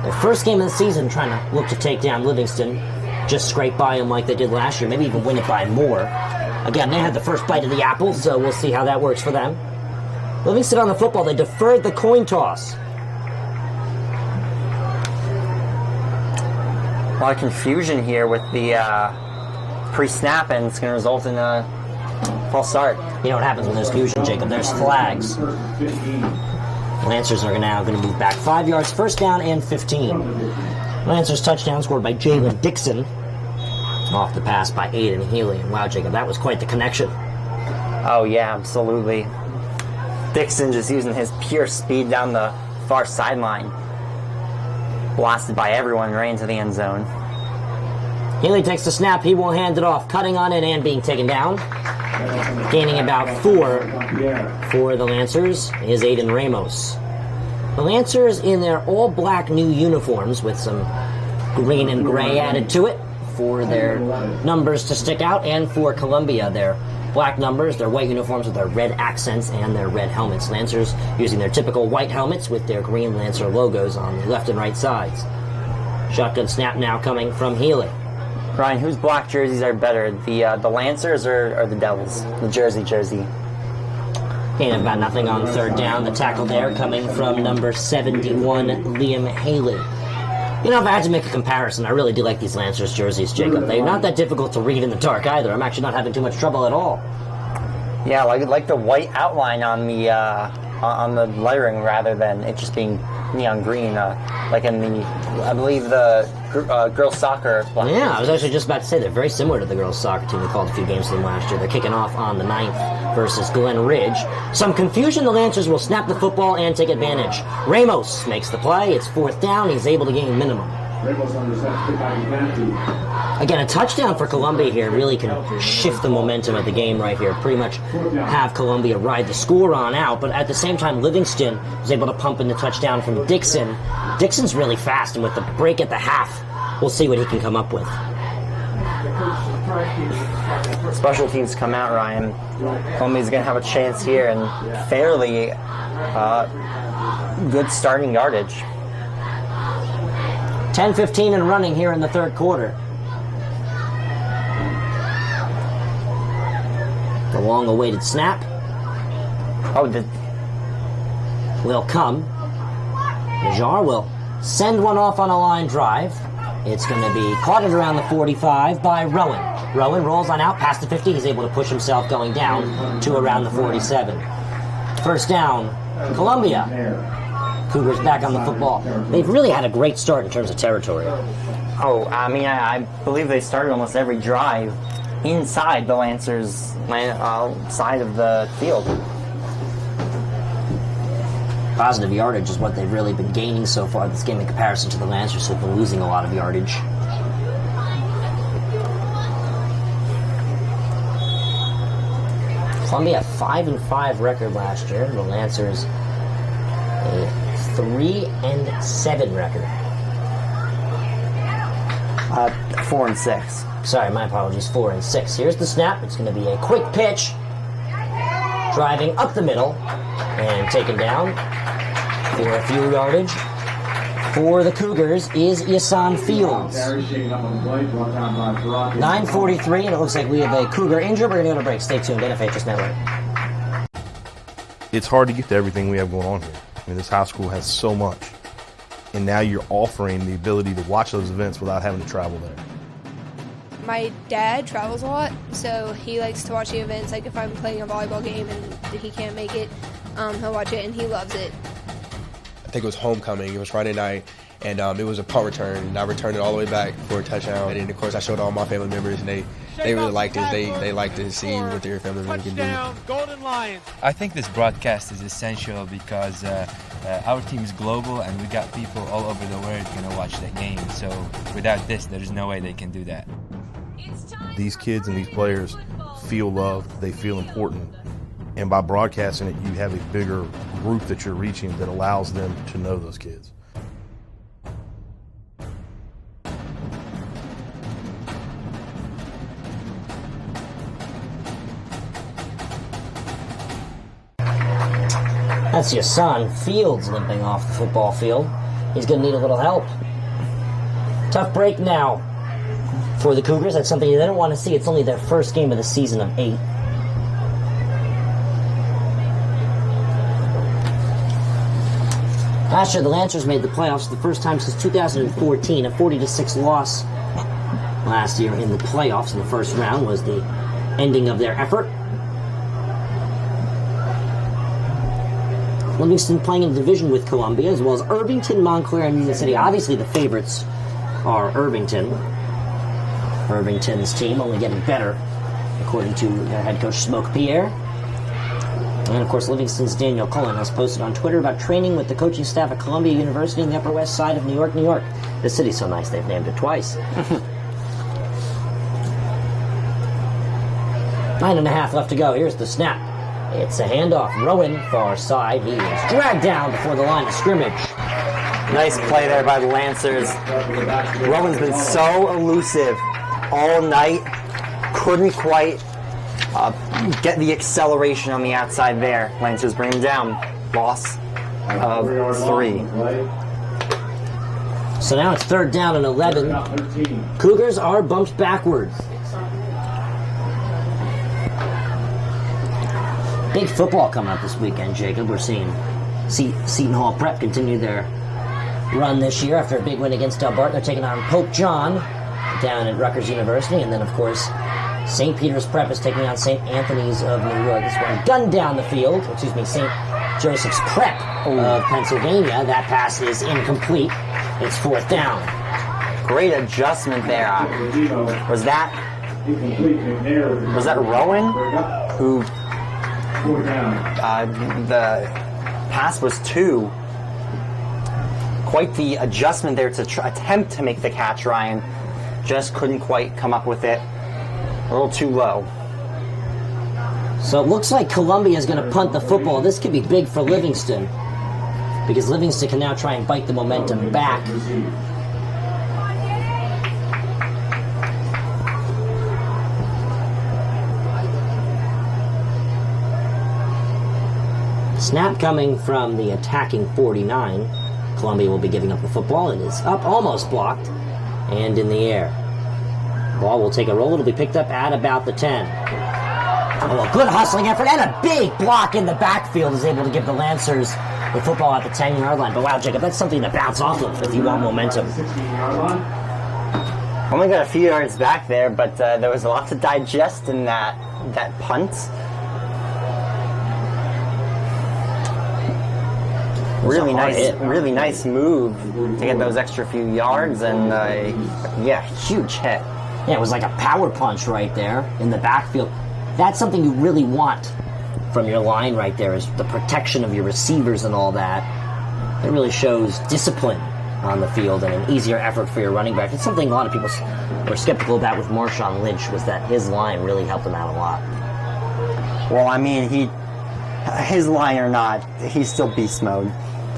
their first game of the season, trying to look to take down Livingston. Just scrape by them like they did last year, maybe even win it by more. Again, they had the first bite of the apple, so we'll see how that works for them. Livingston on the football, they deferred the coin toss. A lot of confusion here with the pre-snap, and it's going to result in a false start. You know what happens when there's confusion, Jacob? There's flags. Lancers are now going to move back 5 yards, first down and 15. Lancers touchdown scored by Jaylen Dixon. Off the pass by Aiden Healy. And wow, Jacob, that was quite the connection. Oh, yeah, absolutely. Dixon just using his pure speed down the far sideline. Blasted by everyone right into the end zone. Healy takes the snap. He will hand it off. Cutting on it and being taken down. Gaining about 4 for the Lancers is Aedan Ramos. The Lancers in their all-black new uniforms with some green and gray added to it for their numbers to stick out, and for Columbia, their black numbers, their white uniforms with their red accents, and their red helmets. Lancers using their typical white helmets with their green Lancer logos on the left and right sides. Shotgun snap now coming from Healy. Ryan, whose black jerseys are better, the Lancers or the Devils? The jersey. Gain about nothing on third down. The tackle there coming from number 71, Liam Haley. You know, if I had to make a comparison, I really do like these Lancers jerseys, Jacob. They're not that difficult to read in the dark either. I'm actually not having too much trouble at all. Yeah, like the white outline on the lettering rather than it just being neon green, like in the, I believe the girls soccer. Yeah, I was actually just about to say they're very similar to the girls soccer team. We called a few games to them last year. They're kicking off on the 9th versus Glen Ridge. Some confusion. The Lancers will snap the football and take advantage. Ramos makes the play. It's 4th down. He's able to gain minimum. Again, a touchdown for Columbia here really can shift the momentum of the game right here. Pretty much have Columbia ride the score on out, but at the same time, Livingston was able to pump in the touchdown from Dixon. Dixon's really fast, and with the break at the half, we'll see what he can come up with. Special teams come out, Ryan. Columbia's going to have a chance here and fairly good starting yardage. 10-15 and running here in the third quarter. The long-awaited snap. Will come. Najjar will send one off on a line drive. It's going to be caught at around the 45 by Rowan. Rowan rolls on out past the 50. He's able to push himself going down to around the 47. First down, Columbia. Cougars back on the football. They've really had a great start in terms of territory. Oh, I mean, I believe they started almost every drive inside the Lancers' side of the field. Positive yardage is what they've really been gaining so far this game in comparison to the Lancers, who've been losing a lot of yardage. Columbia 5-5 record last year. The Lancers a 3-7 record. 4-6. Sorry, my apologies. 4-6. Here's the snap. It's going to be a quick pitch, driving up the middle and taken down for a few yardage. For the Cougars is Yasan Fields. 9:43, and it looks like we have a Cougar injured. We're going to go to break. Stay tuned. NFHS Network. It's hard to get to everything we have going on here. I mean, this high school has so much. And now you're offering the ability to watch those events without having to travel there. My dad travels a lot, so he likes to watch the events. Like if I'm playing a volleyball game and he can't make it, he'll watch it, and he loves it. I think it was homecoming. It was Friday night, and it was a punt return. And I returned it all the way back for a touchdown. And then, of course, I showed all my family members, and they really liked it. They liked to see what their family really can do. Golden Lions. I think this broadcast is essential because our team is global and we got people all over the world going to watch the game. So without this, there's no way they can do that. These kids and these players feel loved, they feel important, and by broadcasting it, you have a bigger group that you're reaching that allows them to know those kids. That's your son, Fields, limping off the football field. He's going to need a little help. Tough break now for the Cougars. That's something they don't want to see. It's only their first game of the season of 8. Last year, the Lancers made the playoffs for the first time since 2014. A 40-6 loss last year in the playoffs in the first round was the ending of their effort. Livingston playing in the division with Columbia, as well as Irvington, Montclair, and Union City. Obviously, the favorites are Irvington. Irvington's team only getting better, according to their head coach, Smoke Pierre. And, of course, Livingston's Daniel Cullen has posted on Twitter about training with the coaching staff at Columbia University in the Upper West Side of New York, New York. The city's so nice, they've named it twice. 9.5 left to go. Here's the snap. It's a handoff. Rowan, far side. He is dragged down before the line of scrimmage. Nice play there by the Lancers. Rowan's been so elusive all night. Couldn't quite get the acceleration on the outside there. Lancers bring him down. Loss of 3. So now it's 3rd down and 11. Cougars are bumped backwards. Big football coming up this weekend, Jacob. We're seeing Seton Hall Prep continue their run this year after a big win against Delbarton. They're taking on Pope John down at Rutgers University. And then, of course, St. Peter's Prep is taking on St. Anthony's of New York. This one gunned down the field. St. Joseph's Prep of Pennsylvania. That pass is incomplete. It's 4th down. Great adjustment there. Was that Rowan who... the pass was 2. Quite the adjustment there to attempt to make the catch, Ryan. Just couldn't quite come up with it. A little too low. So it looks like Columbia is going to punt the football. This could be big for Livingston, because Livingston can now try and bite the momentum back. Snap coming from the attacking 49. Columbia will be giving up the football. It is up, almost blocked, and in the air. Ball will take a roll. It'll be picked up at about the 10. Oh, a good hustling effort and a big block in the backfield is able to give the Lancers the football at the 10-yard line. But wow, Jacob, that's something to bounce off of if you want momentum. Only got a few yards back there, but there was a lot to digest in that punt. Really nice move to get those extra few yards, and huge hit. Yeah, it was like a power punch right there in the backfield. That's something you really want from your line right there, is the protection of your receivers and all that. It really shows discipline on the field and an easier effort for your running back. It's something a lot of people were skeptical about with Marshawn Lynch, was that his line really helped him out a lot. Well, I mean, his line or not, he's still beast mode.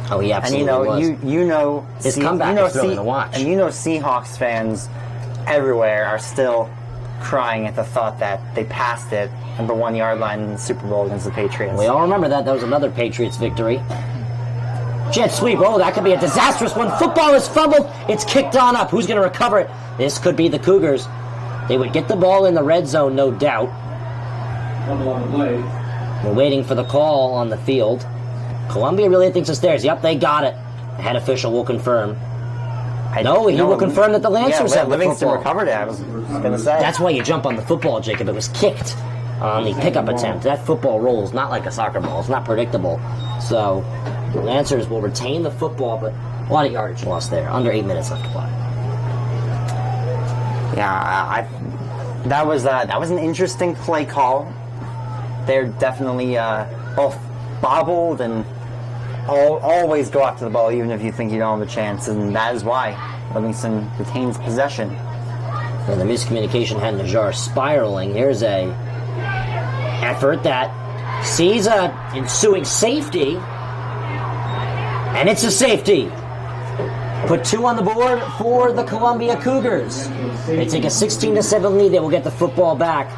Oh, he absolutely was. His comeback is thrilling to watch. And Seahawks fans everywhere are still crying at the thought that they passed it at the 1-yard line in the Super Bowl against the Patriots. We all remember that. That was another Patriots victory. Jet sweep. Oh, that could be a disastrous one. Football is fumbled. It's kicked on up. Who's going to recover it? This could be the Cougars. They would get the ball in the red zone, no doubt. Fumble on the play. We're waiting for the call on the field. Columbia really thinks it's theirs. Yep, they got it. The head official will confirm. He will confirm that the Lancers have the Livingston football. recovered it, I was going to say. That's why you jump on the football, Jacob. It was kicked on the pickup attempt. That football rolls not like a soccer ball. It's not predictable. So the Lancers will retain the football, but a lot of yardage lost there. Under 8 minutes left to play. Yeah, That was an interesting play call. They're definitely both bobbled and always go after the ball, even if you think you don't have a chance, and that is why Livingston retains possession. And the miscommunication had Najjar spiraling. Here's a effort that sees a ensuing safety, and it's a safety. Put 2 on the board for the Columbia Cougars. They take a 16-7 lead. They will get the football back.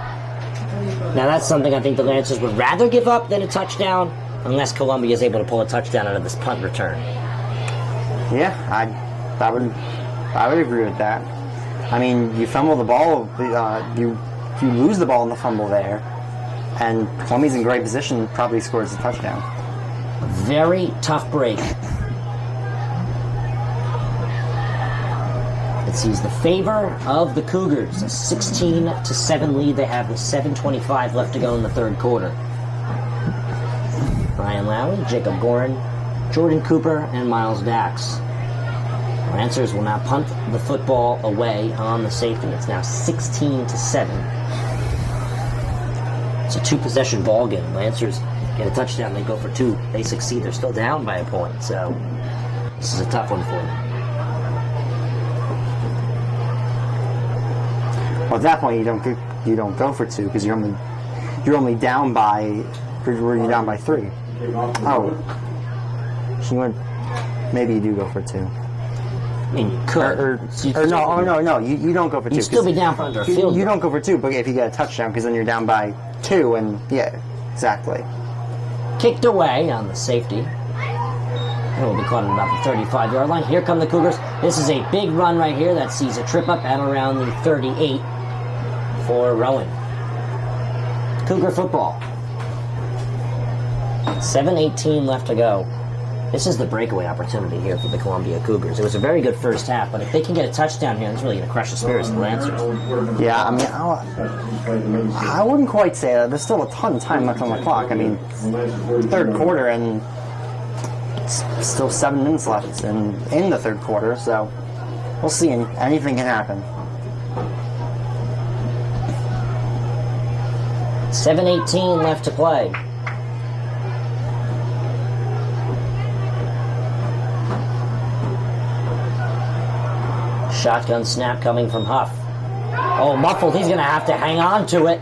Now that's something I think the Lancers would rather give up than a touchdown, unless Columbia is able to pull a touchdown out of this punt return. Yeah, I would agree with that. I mean, you fumble the ball, you lose the ball in the fumble there, and Columbia's in great position, probably scores a touchdown. Very tough break. It sees the favor of the Cougars. A 16-7 lead they have with 7:25 left to go in the third quarter. Ryan Lowry, Jacob Gorin, Jordan Cooper, and Miles Dax. Lancers will now punt the football away on the safety. It's now 16-7. It's a 2-possession ball game. Lancers get a touchdown, they go for 2. They succeed, they're still down by a point, so this is a tough one for them. Well, at that point, you don't go for 2 because you're only down by. Were you down by 3? Oh, maybe you do go for 2. I mean, you could. Or no. You don't go for 2. You'd still be down for under a field goal. You don't go for 2, but if you get a touchdown, because then you're down by 2, and yeah, exactly. Kicked away on the safety. It will be caught at about the 35-yard line. Here come the Cougars. This is a big run right here that sees a trip up at around the 38 for Rowan. Cougar football. 7:18 left to go. This is the breakaway opportunity here for the Columbia Cougars. It was a very good first half, but if they can get a touchdown here, it's really going to crush the spirits of the Lancers. Yeah, I mean, I wouldn't quite say that. There's still a ton of time left on the clock. I mean, third quarter, and it's still 7 minutes left in the third quarter, so we'll see. Anything can happen. 7:18 left to play. Shotgun snap coming from Huff. Oh, muffled. He's going to have to hang on to it.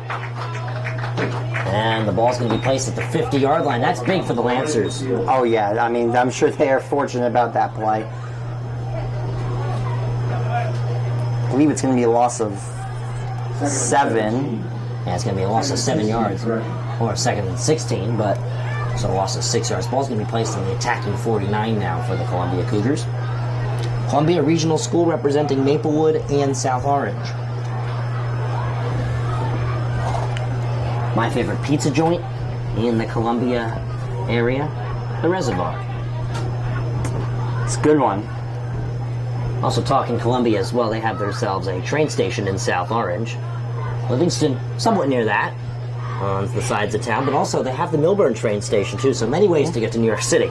And the ball's going to be placed at the 50-yard line. That's big for the Lancers. Oh, yeah. I mean, I'm sure they are fortunate about that play. I believe it's going to be a loss of 7. Yeah, it's going to be a loss of 7 yards. Or a second and 16, but it's a loss of 6 yards. The ball's going to be placed in the attacking 49 now for the Columbia Cougars. Columbia Regional School representing Maplewood and South Orange. My favorite pizza joint in the Columbia area, the Reservoir. It's a good one. Also talking Columbia as well, they have themselves a train station in South Orange. Livingston, somewhat near that, on the sides of town, but also they have the Milburn train station too, so many ways to get to New York City.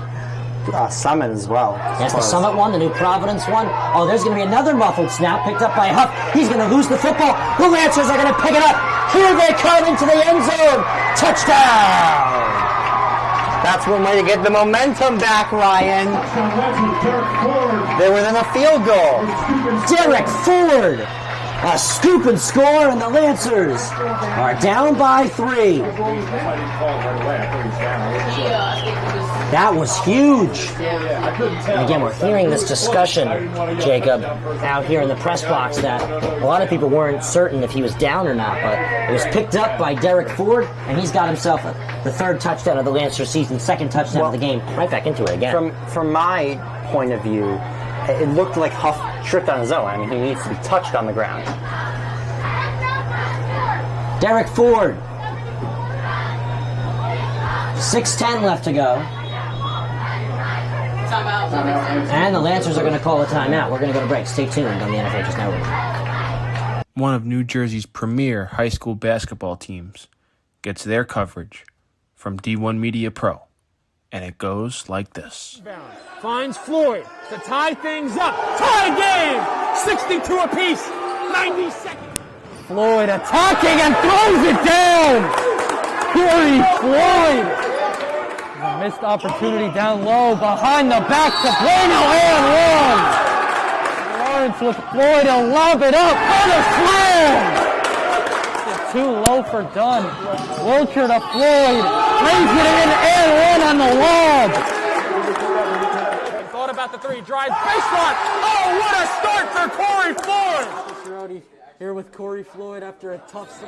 Summit as well. That's the Summit one, the New Providence one. Oh, there's going to be another muffled snap picked up by Huff. He's going to lose the football. The Lancers are going to pick it up. Here they come into the end zone. Touchdown! That's one way to get the momentum back, Ryan. They're within a field goal. Derek Ford. A scoop and score, and the Lancers are down by 3. That was huge. And again, we're hearing this discussion, Jacob, out here in the press box that a lot of people weren't certain if he was down or not, but it was picked up by Derek Ford, and he's got himself the 3rd touchdown of the Lancers season, 2nd touchdown of the game, right back into it again. From my point of view, it looked like Huff tripped on his own. I mean, he needs to be touched on the ground. Derek Ford. 6:10 left to go. And the Lancers are going to call a timeout. We're going to go to break. Stay tuned on the NFHS Network. One of New Jersey's premier high school basketball teams gets their coverage from D1 Media Pro. And it goes like this. Finds Floyd to tie things up. Tie game! 62 apiece. 90 seconds. Floyd attacking and throws it down! Corey Floyd! A missed opportunity down low, behind the back to Bueno and one! Lawrence with Floyd to lob it up for the slam! Too low for Dunn. Wilcher to Floyd, lays it in and one on the lob! Thought about the three, drives baseline. Oh, what a start for Corey Floyd! Here with Corey Floyd after a tough...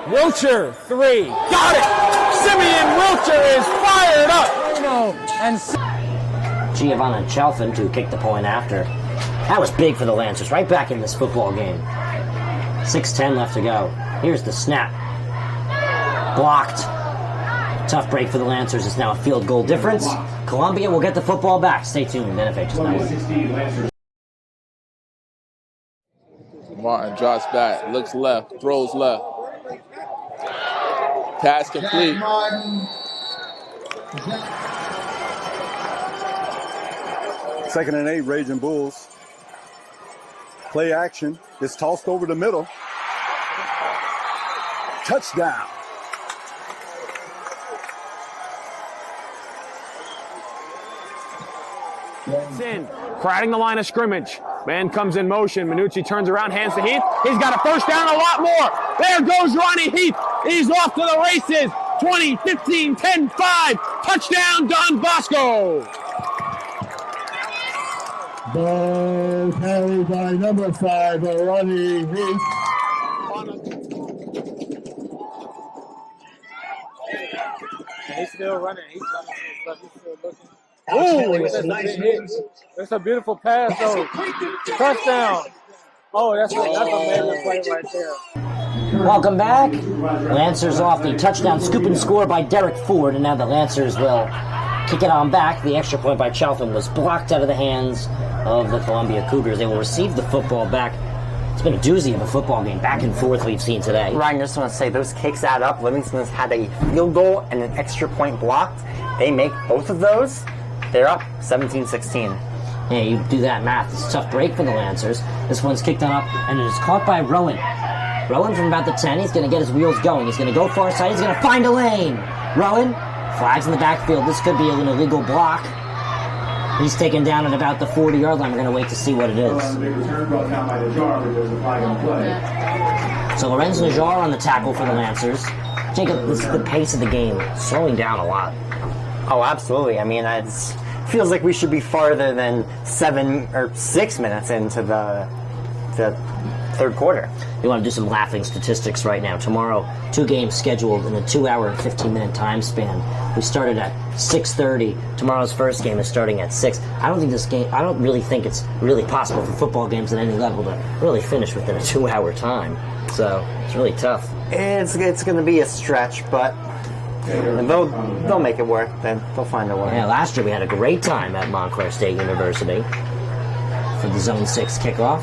Wilcher, three. Got it! Simeon Wilcher is fired up! And Giovanna Chalfin to kick the point after. That was big for the Lancers, right back in this football game. 6:10 left to go. Here's the snap. Blocked. Tough break for the Lancers. It's now a field goal difference. Columbia will get the football back. Stay tuned. NFH's Network. Martin drops back, looks left, throws left. Pass complete. Second and 8, Raging Bulls. Play action. It's tossed over the middle. Touchdown. It's in, crowding the line of scrimmage. Man comes in motion. Minucci turns around, hands to Heath. He's got a first down, a lot more. There goes Ronnie Heath. He's off to the races. 20, 15, 10, 5. Touchdown, Don Bosco. Ball carried by number 5, Ronnie Heath. He's still running. He's running. He's still looking. Ooh, that's a beautiful pass, though. Touchdown. Oh, that's a amazing play right there. Welcome back. Lancers off the touchdown scoop and score by Derek Ford, and now the Lancers will kick it on back. The extra point by Chalfin was blocked out of the hands of the Columbia Cougars. They will receive the football back. It's been a doozy of a football game, back and forth we've seen today. Ryan, I just want to say, those kicks add up. Livingston's had a field goal and an extra point blocked. They make both of those. They're up 17-16. Yeah, you do that math. It's a tough break for the Lancers. This one's kicked on up, and it is caught by Rowan. Rowan from about the 10. He's going to get his wheels going. He's going to go far side. He's going to find a lane. Rowan, flags in the backfield. This could be an illegal block. He's taken down at about the 40-yard line. We're going to wait to see what it is. So Lorenz Najjar on the tackle for the Lancers. Jacob, this is the pace of the game, slowing down a lot. Oh, absolutely. I mean, it feels like we should be farther than 7 or 6 minutes into the third quarter. You want to do some laughing statistics right now. Tomorrow, 2 games scheduled in a 2-hour and 15-minute time span. We started at 6:30. Tomorrow's first game is starting at 6. I don't really think it's really possible for football games at any level to really finish within a 2-hour time. So it's really tough. It's going to be a stretch, but they'll make it work. Then they'll find a way. Yeah, last year we had a great time at Montclair State University for the Zone 6 kickoff.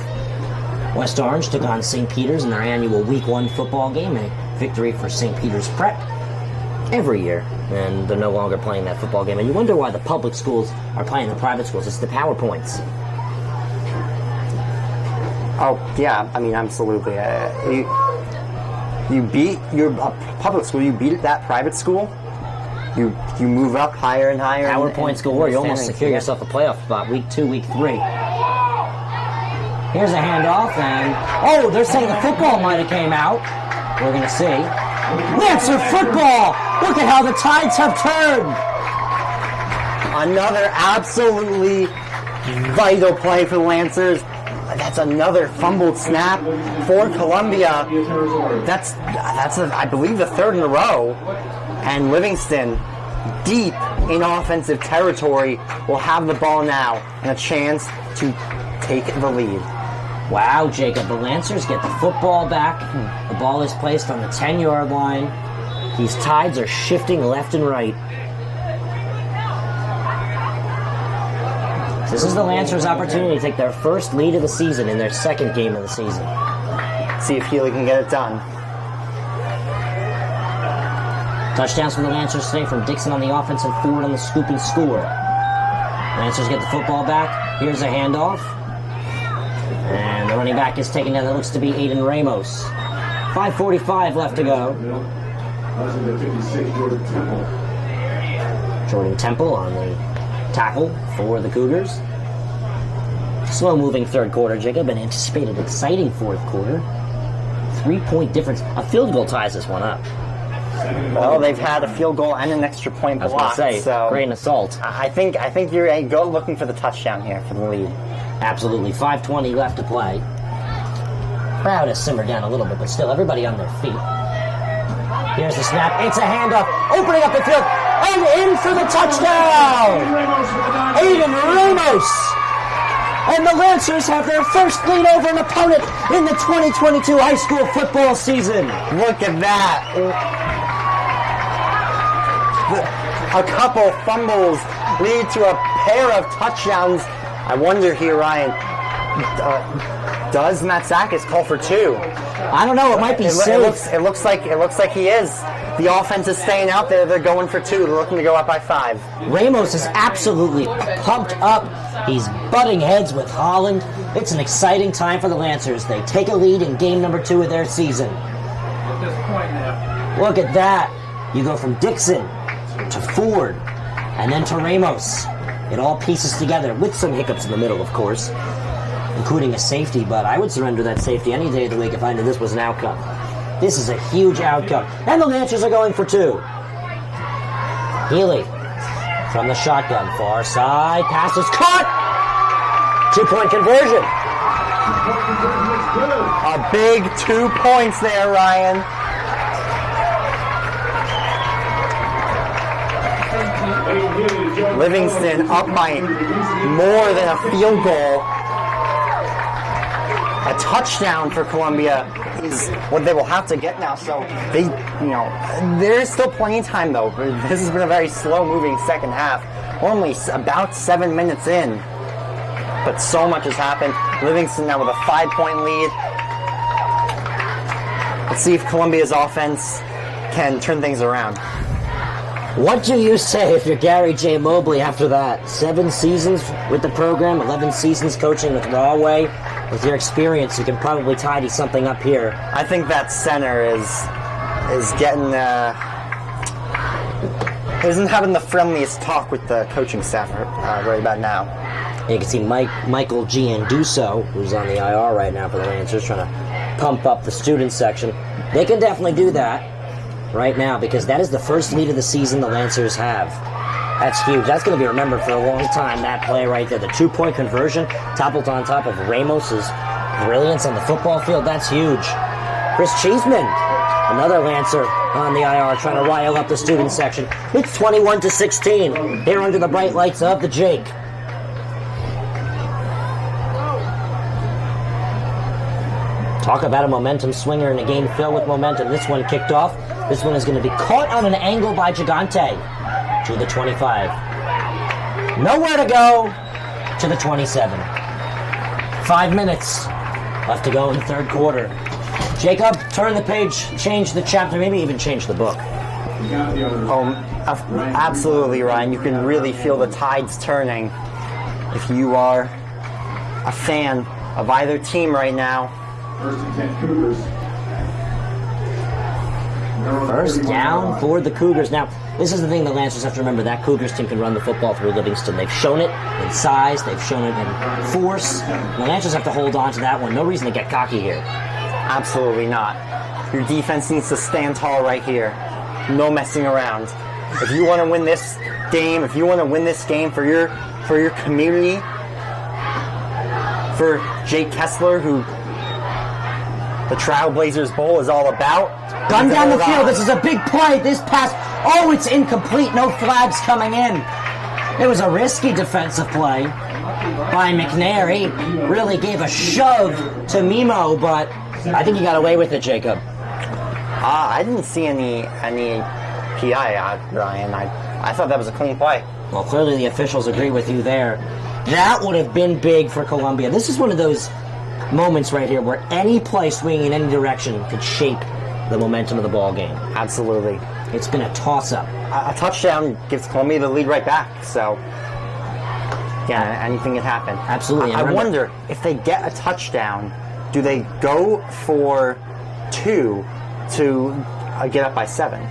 West Orange took on St. Peter's in their annual Week 1 football game, a victory for St. Peter's Prep every year, and they're no longer playing that football game. And you wonder why the public schools are playing the private schools. It's the PowerPoints. Oh, yeah, I mean, absolutely. You beat your public school, you beat that private school, you move up higher and higher. PowerPoints galore. You almost secure yourself a playoff spot, Week 2, Week 3. Here's a handoff, and they're saying the football might have came out. We're going to see. Lancer football! Look at how the tides have turned! Another absolutely vital play for the Lancers. That's another fumbled snap for Columbia. That's I believe the 3rd in a row. And Livingston, deep in offensive territory, will have the ball now and a chance to take the lead. Wow, Jacob, the Lancers get the football back. The ball is placed on the 10-yard line. These tides are shifting left and right. This is the Lancers' opportunity to take their first lead of the season in their second game of the season. See if Healy can get it done. Touchdowns for the Lancers today from Dixon on the offense and Ford on the scoop and score. Lancers get the football back. Here's a handoff. And the running back is taken down. That looks to be Aedan Ramos. 5:45 left to go. Jordan Temple on the tackle for the Cougars. Slow-moving third quarter, Jacob. An anticipated exciting fourth quarter. 3-point difference. A field goal ties this one up. Well, they've had a field goal and an extra point blocked. I was going to say, so grain of salt. I think you're go looking for the touchdown here for the lead. Absolutely. 5:20 left to play. Crowd has simmered down a little bit, but still everybody on their feet. Here's the snap. It's a handoff. Opening up the field. And in for the touchdown! Aedan Ramos! And the Lancers have their first lead over an opponent in the 2022 high school football season. Look at that. A couple fumbles lead to a pair of touchdowns. I wonder here, Ryan, does Matsakis call for 2? I don't know. It might be safe. It looks like he is. The offense is staying out there. They're going for 2. They're looking to go up by 5. Ramos is absolutely pumped up. He's butting heads with Holland. It's an exciting time for the Lancers. They take a lead in game number 2 of their season. Look at that. You go from Dixon to Ford and then to Ramos. It all pieces together with some hiccups in the middle, of course, including a safety, but I would surrender that safety any day of the week if I knew this was an outcome. This is a huge outcome. And the Lancers are going for 2. Healy from the shotgun, far side, pass is caught! 2-point conversion. A big 2 points there, Ryan. Livingston up by more than a field goal. A touchdown for Columbia is what they will have to get now. So there is still plenty of time though. This has been a very slow-moving second half. We're only about 7 minutes in, but so much has happened. Livingston now with a 5-point lead. Let's see if Columbia's offense can turn things around. What do you say if you're Gary J. Mobley after that? 7 seasons with the program, 11 seasons coaching with Rahway. With your experience, you can probably tidy something up here. I think that center is getting isn't having the friendliest talk with the coaching staff right about now. You can see Michael Gianduso, who's on the IR right now for the Lancers, trying to pump up the student section. They can definitely do that right now because that is the first lead of the season the Lancers have. That's huge. That's going to be remembered for a long time, that play right there. The 2-point conversion, toppled on top of Ramos's brilliance on the football field. That's huge. Chris Cheeseman, another Lancer on the IR, trying to rile up the student section. It's 21-16 here under the bright lights of the Jake. Talk about a momentum swinger in a game filled with momentum. This one kicked off. This one is going to be caught on an angle by Gigante to the 25. Nowhere to go to the 27. 5 minutes left to go in the third quarter. Jacob, turn the page, change the chapter, maybe even change the book. Absolutely, Ryan. You can really feel the tides turning if you are a fan of either team right now. First down for the Cougars. Now, this is the thing the Lancers have to remember. That Cougars team can run the football through Livingston. They've shown it in size. They've shown it in force. The Lancers have to hold on to that one. No reason to get cocky here. Absolutely not. Your defense needs to stand tall right here. No messing around. If you want to win this game, for your community, for Jake Kessler, who the Trailblazers Bowl is all about. Gun down the field. This is a big play. This pass. Oh, it's incomplete. No flags coming in. It was a risky defensive play by McNair. He really gave a shove to Mimo, but I think he got away with it, Jacob. I didn't see any PI, Ryan. I thought that was a clean play. Well, clearly the officials agree with you there. That would have been big for Columbia. This is one of those moments right here where any play swinging in any direction could shape the momentum of the ball game. Absolutely. It's been a toss-up. A touchdown gives Columbia the lead right back, so yeah, anything can happen. Absolutely. I wonder if they get a touchdown, do they go for 2 to get up by 7.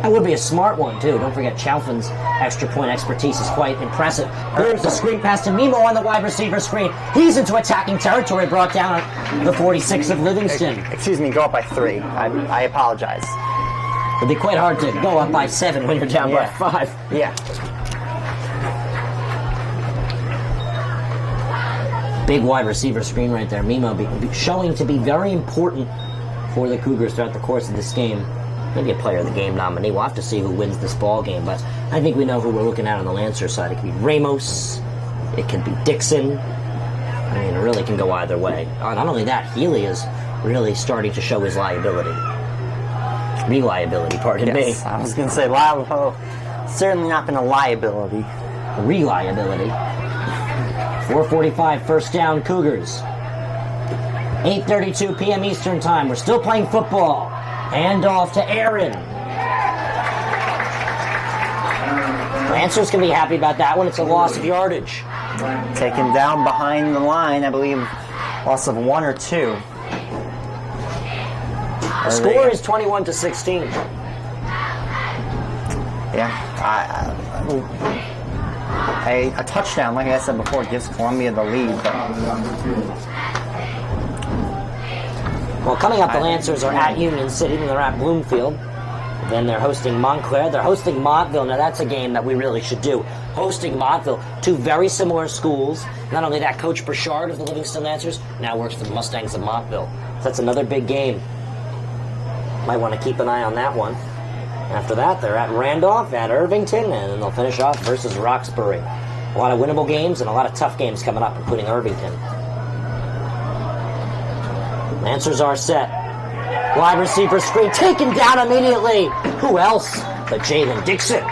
That would be a smart one, too. Don't forget, Chalfon's extra point expertise is quite impressive. Here's the screen pass to Mimo on the wide receiver screen. He's into attacking territory, brought down at the 46 of Livingston. Excuse me, go up by 3. I apologize. It'd be quite hard to go up by 7 when you're down by 5. Yeah. Big wide receiver screen right there. Mimo showing to be very important for the Cougars throughout the course of this game. Maybe a player of the game nominee. We'll have to see who wins this ball game, but I think we know who we're looking at on the Lancers side. It could be Ramos. It could be Dixon. I mean, it really can go either way. Not only that, Healy is really starting to show his reliability. Pardon me. I was going to say certainly not been a liability. Reliability. 4:45, first down, Cougars. 8:32 p.m. Eastern Time. We're still playing football. Hand off to Aaron. Lancers can be happy about that one. It's a loss of yardage. Taken down behind the line, I believe, loss of 1 or 2. The score is 21-16. Yeah, a touchdown, like I said before, gives Columbia the lead. Well, coming up, the Lancers are at Union City, and they're at Bloomfield. Then they're hosting Montclair. They're hosting Montville. Now, that's a game that we really should do. Hosting Montville, 2 very similar schools. Not only that, Coach Burchard of the Livingston Lancers now works for the Mustangs of Montville. So that's another big game. Might want to keep an eye on that one. After that, they're at Randolph, at Irvington, and then they'll finish off versus Roxbury. A lot of winnable games and a lot of tough games coming up, including Irvington. Lancers are set. Wide receiver screen taken down immediately. Who else but Jaylen Dixon?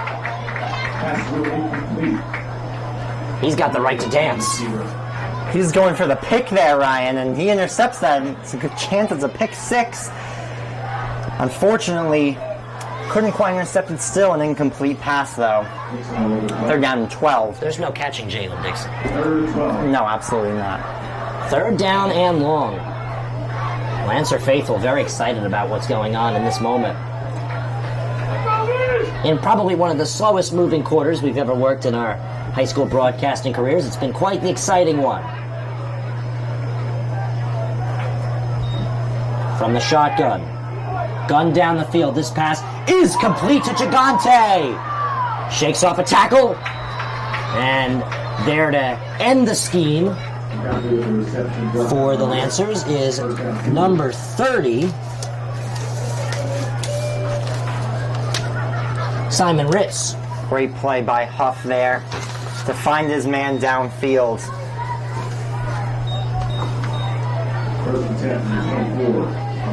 He's got the right to dance. He's going for the pick there, Ryan, and he intercepts that. It's a good chance it's a pick 6. Unfortunately, couldn't quite intercept it. Still an incomplete pass, though. They're down 12. There's no catching Jaylen Dixon. No, absolutely not. 3rd down and long. Lancer faithful very excited about what's going on in this moment. In probably one of the slowest moving quarters we've ever worked in our high school broadcasting careers, it's been quite the exciting one. From the shotgun. Gun down the field. This pass is complete to Gigante. Shakes off a tackle. And there to end the scheme for the Lancers is number 30, Simon Ritz. Great play by Huff there to find his man downfield.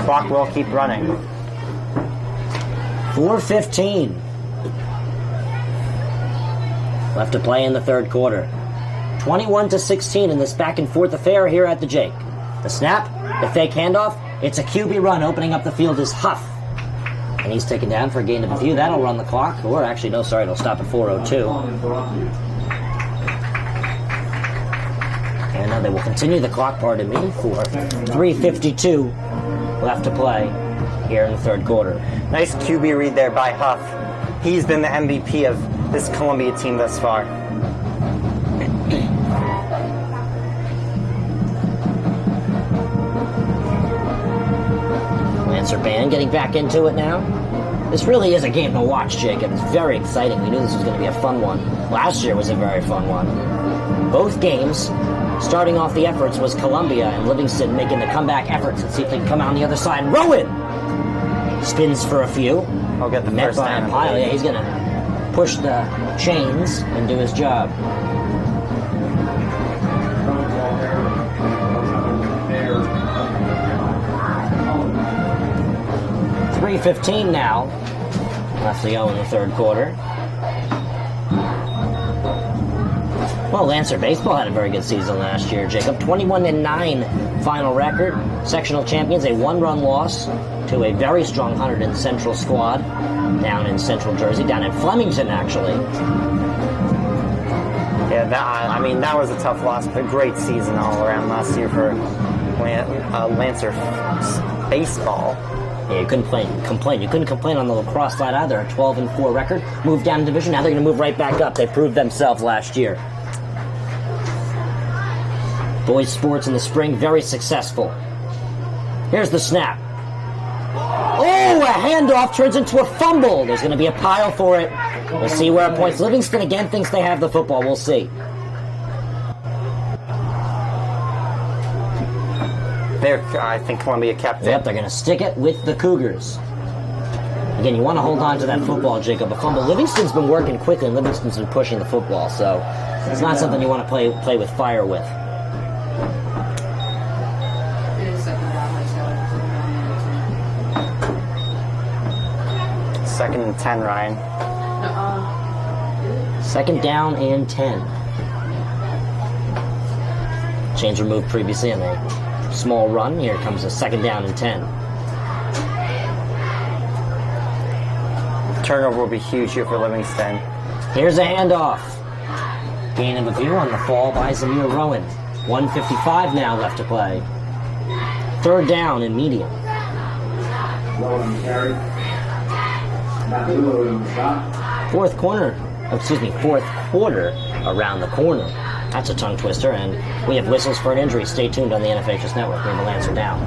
Clock will keep running. 4:15 left to play in the 3rd quarter. 21-16 in this back and forth affair here at the Jake. The snap, the fake handoff, it's a QB run. Opening up the field is Huff. And he's taken down for a gain of a few. That'll run the clock. Or actually, no, sorry, it'll stop at 4:02. And now they will continue the clock, pardon me, for 3:52 left to play here in the 3rd quarter. Nice QB read there by Huff. He's been the MVP of this Columbia team thus far. Lancer band getting back into it now. This really is a game to watch, Jacob. It's very exciting. We knew this was going to be a fun one. Last year was a very fun one. Both games, starting off the efforts, was Columbia and Livingston making the comeback efforts and see if they can come out on the other side. Rowan spins for a few. I'll get the first down. Yeah, he's going to push the chains and do his job. 3:15 now left to go in the 3rd quarter. Well, Lancer baseball had a very good season last year, Jacob. 21-9 final record. Sectional champions, a 1-run loss to a very strong Hunterdon Central squad down in Central Jersey, down in Flemington, actually. Yeah, that was a tough loss, but a great season all around last year for Lancer baseball. Yeah, you couldn't complain. You couldn't complain on the lacrosse side either. A 12-4 record. Moved down in division. Now they're going to move right back up. They proved themselves last year. Boys sports in the spring, very successful. Here's the snap. Oh, a handoff turns into a fumble. There's going to be a pile for it. We'll see where it points. Livingston again thinks they have the football. We'll see. I think Columbia kept it. Yep, they're going to stick it with the Cougars. Again, you want to hold on to that football, Jacob. A fumble. Livingston's been working quickly, and Livingston's been pushing the football, so it's not something you want to play with fire with. Second and 10, Ryan. Second down and 10. Chains removed previously in a small run. Here comes a second down and 10. Turnover will be huge here for Livingston. Here's a handoff. Gain of a view on the fall by Zamir Rowan. 1:55 now left to play. Third down and medium. Fourth quarter around the corner. That's a tongue twister, and we have whistles for an injury. Stay tuned on the NFHS Network when the Lancers are down.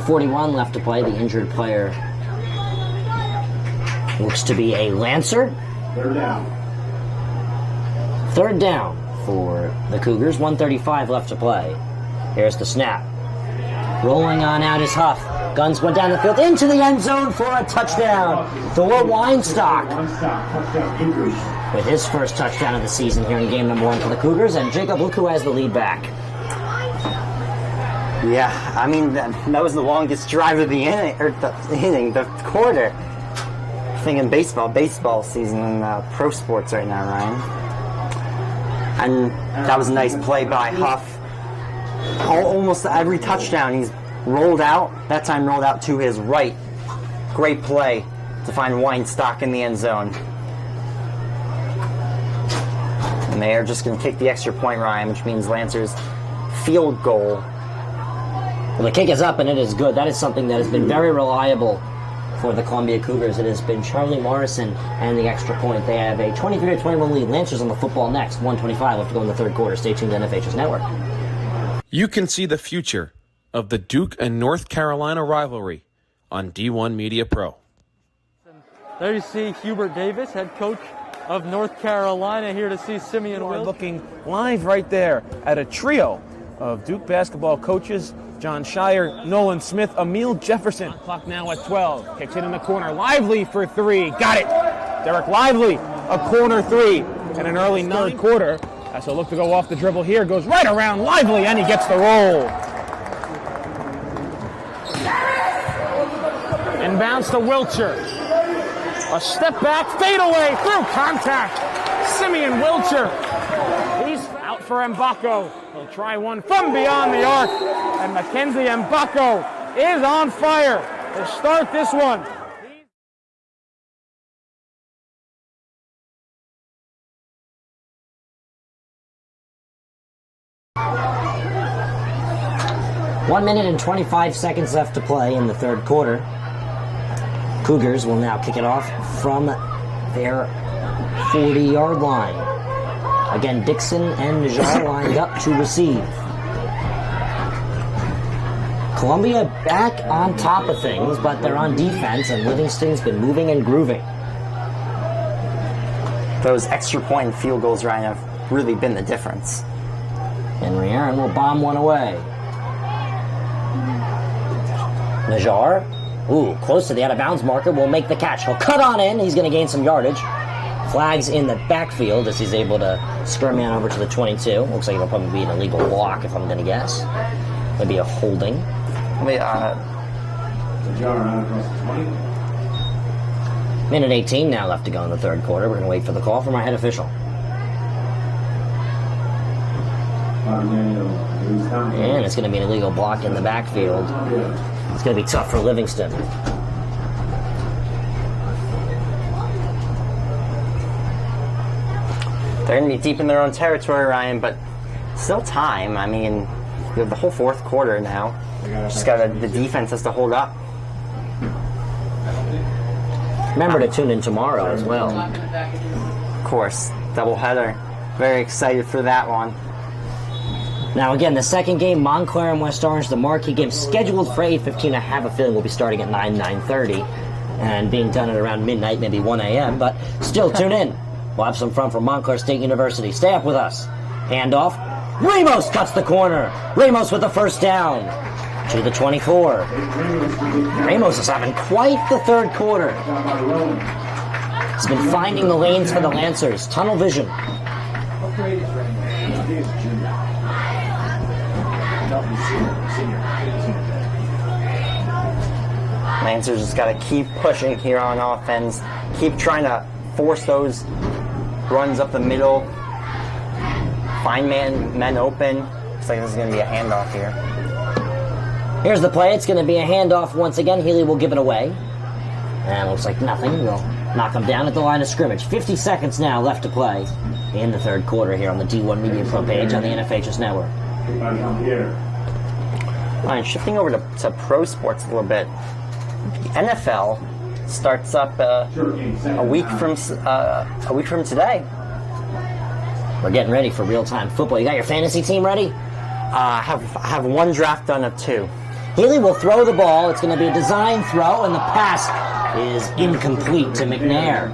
1:41 left to play. The injured player looks to be a Lancer. Third down. Third down for the Cougars. 1:35 left to play. Here's the snap. Rolling on out is Huff. Guns went down the field into the end zone for a touchdown. Thor Weinstock with his first touchdown of the season here in game number 1 for the Cougars. And Jacob, look who has the lead back. Yeah, I mean, that was the longest drive of the inning, the quarter. Thinking baseball season in pro sports right now, Ryan. And that was a nice play by Huff. Almost every touchdown he's rolled out, that time rolled out to his right. Great play to find Weinstock in the end zone. And they are just going to kick the extra point, Ryan, which means Lancers field goal. Well, the kick is up and it is good. That is something that has been very reliable for the Columbia Cougars. It has been Charlie Morrison and the extra point. They have a 23-21 lead. Lancers on the football next. 1:25 left to go in the third quarter. Stay tuned to NFHS Network. You can see the future of the Duke and North Carolina rivalry on D1 Media Pro. There you see Hubert Davis, head coach of North Carolina, here to see Simeon Will. Looking live right there at a trio of Duke basketball coaches. John Shire, Nolan Smith, Emil Jefferson. Clock now at 12. Kicks it in the corner. Lively for 3. Got it. Derek Lively, a corner 3. And an early third quarter. As he'll look to go off the dribble here. Goes right around Lively, and he gets the roll. Inbounds to Wilcher. A step back, fade away through contact. Simeon Wilcher. He's out for Mbako. He'll try one from beyond the arc. And Mackenzie Mbako is on fire to start this one. One minute and 25 seconds left to play in the third quarter. Cougars will now kick it off from their 40-yard line. Again, Dixon and Najjar lined up to receive. Columbia back on top of things, but they're on defense, and Livingston's been moving and grooving. Those extra point and field goals, Ryan, have really been the difference. Henry Aaron will bomb one away. Najjar, ooh, close to the out-of-bounds marker, will make the catch. He'll cut on in. He's going to gain some yardage. Flags in the backfield as he's able to scrum man over to the 22. Looks like it'll probably be an illegal block, if I'm going to guess. Maybe a holding. Minute 18 now left to go in the third quarter. We're going to wait for the call from our head official. And it's going to be an illegal block in the backfield. It's going to be tough for Livingston. They're going to be deep in their own territory, Ryan, but still time. I mean, you have the whole fourth quarter now. Just got the defense has to hold up. Remember to tune in tomorrow as well. Of course, doubleheader. Very excited for that one. Now again, the second game, Montclair and West Orange, the marquee game scheduled for 8:15. I have a feeling we'll be starting at 9:30, and being done at around midnight, maybe 1 a.m., but still tune in. We'll have some fun from Montclair State University. Stay up with us. Handoff. Ramos cuts the corner. Ramos with the first down to the 24. Ramos is having quite the third quarter. He's been finding the lanes for the Lancers. Tunnel vision. Lancers just got to keep pushing here on offense. Keep trying to force those runs up the middle. Find men open. Looks like this is going to be a handoff here. Here's the play. It's going to be a handoff once again. Healy will give it away. And looks like nothing. We'll knock him down at the line of scrimmage. 50 seconds now left to play in the third quarter here on the D1 Media Pro page on the NFHS Network. All right, shifting over to pro sports a little bit. The NFL starts up a week from today. We're getting ready for real-time football. You got your fantasy team ready? I have one draft done of 2. Healy will throw the ball. It's going to be a design throw, and the pass is incomplete to McNair.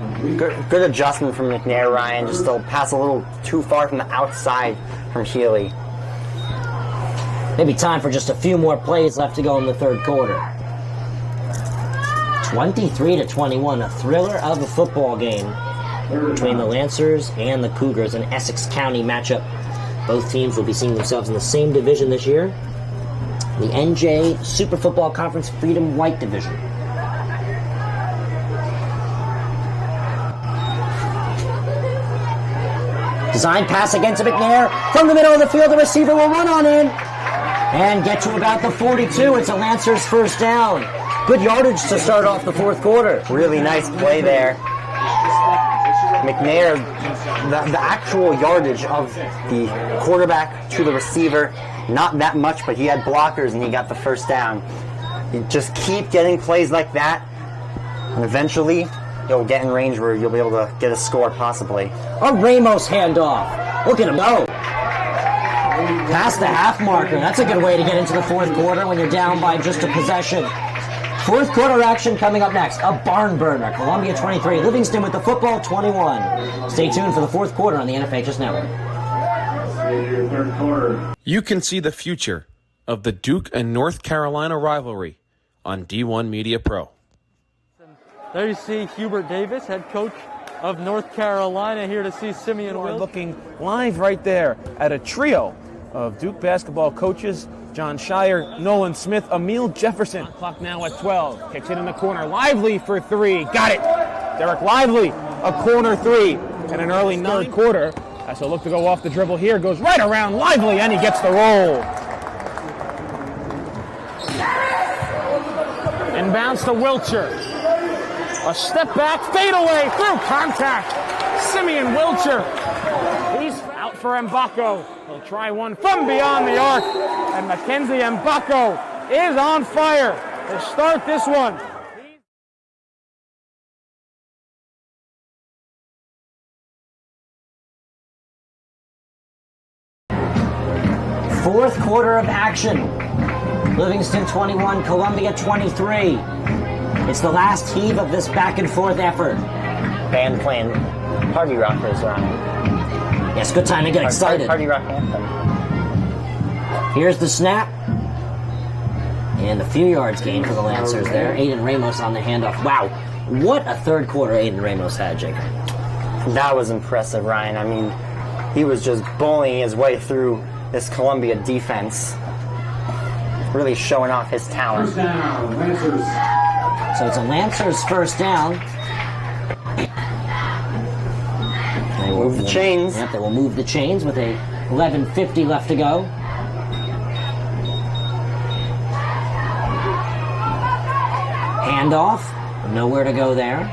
Good adjustment from McNair, Ryan. Just to pass a little too far from the outside from Healy. Maybe time for just a few more plays left to go in the third quarter. 23-21, a thriller of a football game between the Lancers and the Cougars, an Essex County matchup. Both teams will be seeing themselves in the same division this year, the NJ Super Football Conference Freedom White Division. Design pass again to McNair. From the middle of the field, the receiver will run on in and get to about the 42. It's a Lancers first down. Good yardage to start off the fourth quarter. Really nice play there. McNair, the actual yardage of the quarterback to the receiver, not that much, but he had blockers and he got the first down. You just keep getting plays like that, and eventually you'll get in range where you'll be able to get a score possibly. A Ramos handoff. Look at him go. Past the half marker. That's a good way to get into the fourth quarter when you're down by just a possession. Fourth quarter action coming up next. A barn burner. Columbia 23, Livingston with the football 21. Stay tuned for the fourth quarter on the NFHS Network. You can see the future of the Duke and North Carolina rivalry on D1 Media Pro. There you see Hubert Davis, head coach of North Carolina, here to see Simeon We're Wills. looking live right there at a trio of Duke basketball coaches. John Shire, Nolan Smith, Emil Jefferson. Clock now at 12. Kicks it in the corner. Lively for 3. Got it. Derek Lively, a corner 3. And an early third quarter. As he'll look to go off the dribble here. Goes right around Lively, and he gets the roll. Inbounds to Wilcher. A step back, fade away, through contact. Simeon Wilcher. He's out for Mbako. He'll try one from beyond the arc. And Mackenzie Mbako is on fire to start this one. quarter of action. Livingston 21, Columbia 23. It's the last heave of this back and forth effort. Band playing Party Rockers around. Yes, good time to get excited. Party Rock anthem. Here's the snap. And a few yards gained for the Lancers there. Aedan Ramos on the handoff. Wow, what a third quarter Aedan Ramos had, Jacob. That was impressive, Ryan. I mean, he was just bullying his way through this Columbia defense. Really showing off his talent. First down, Lancers. So it's a Lancers first down. They will move the chains. Yep, they will move the chains with a 11:50 left to go. Handoff. Nowhere to go there.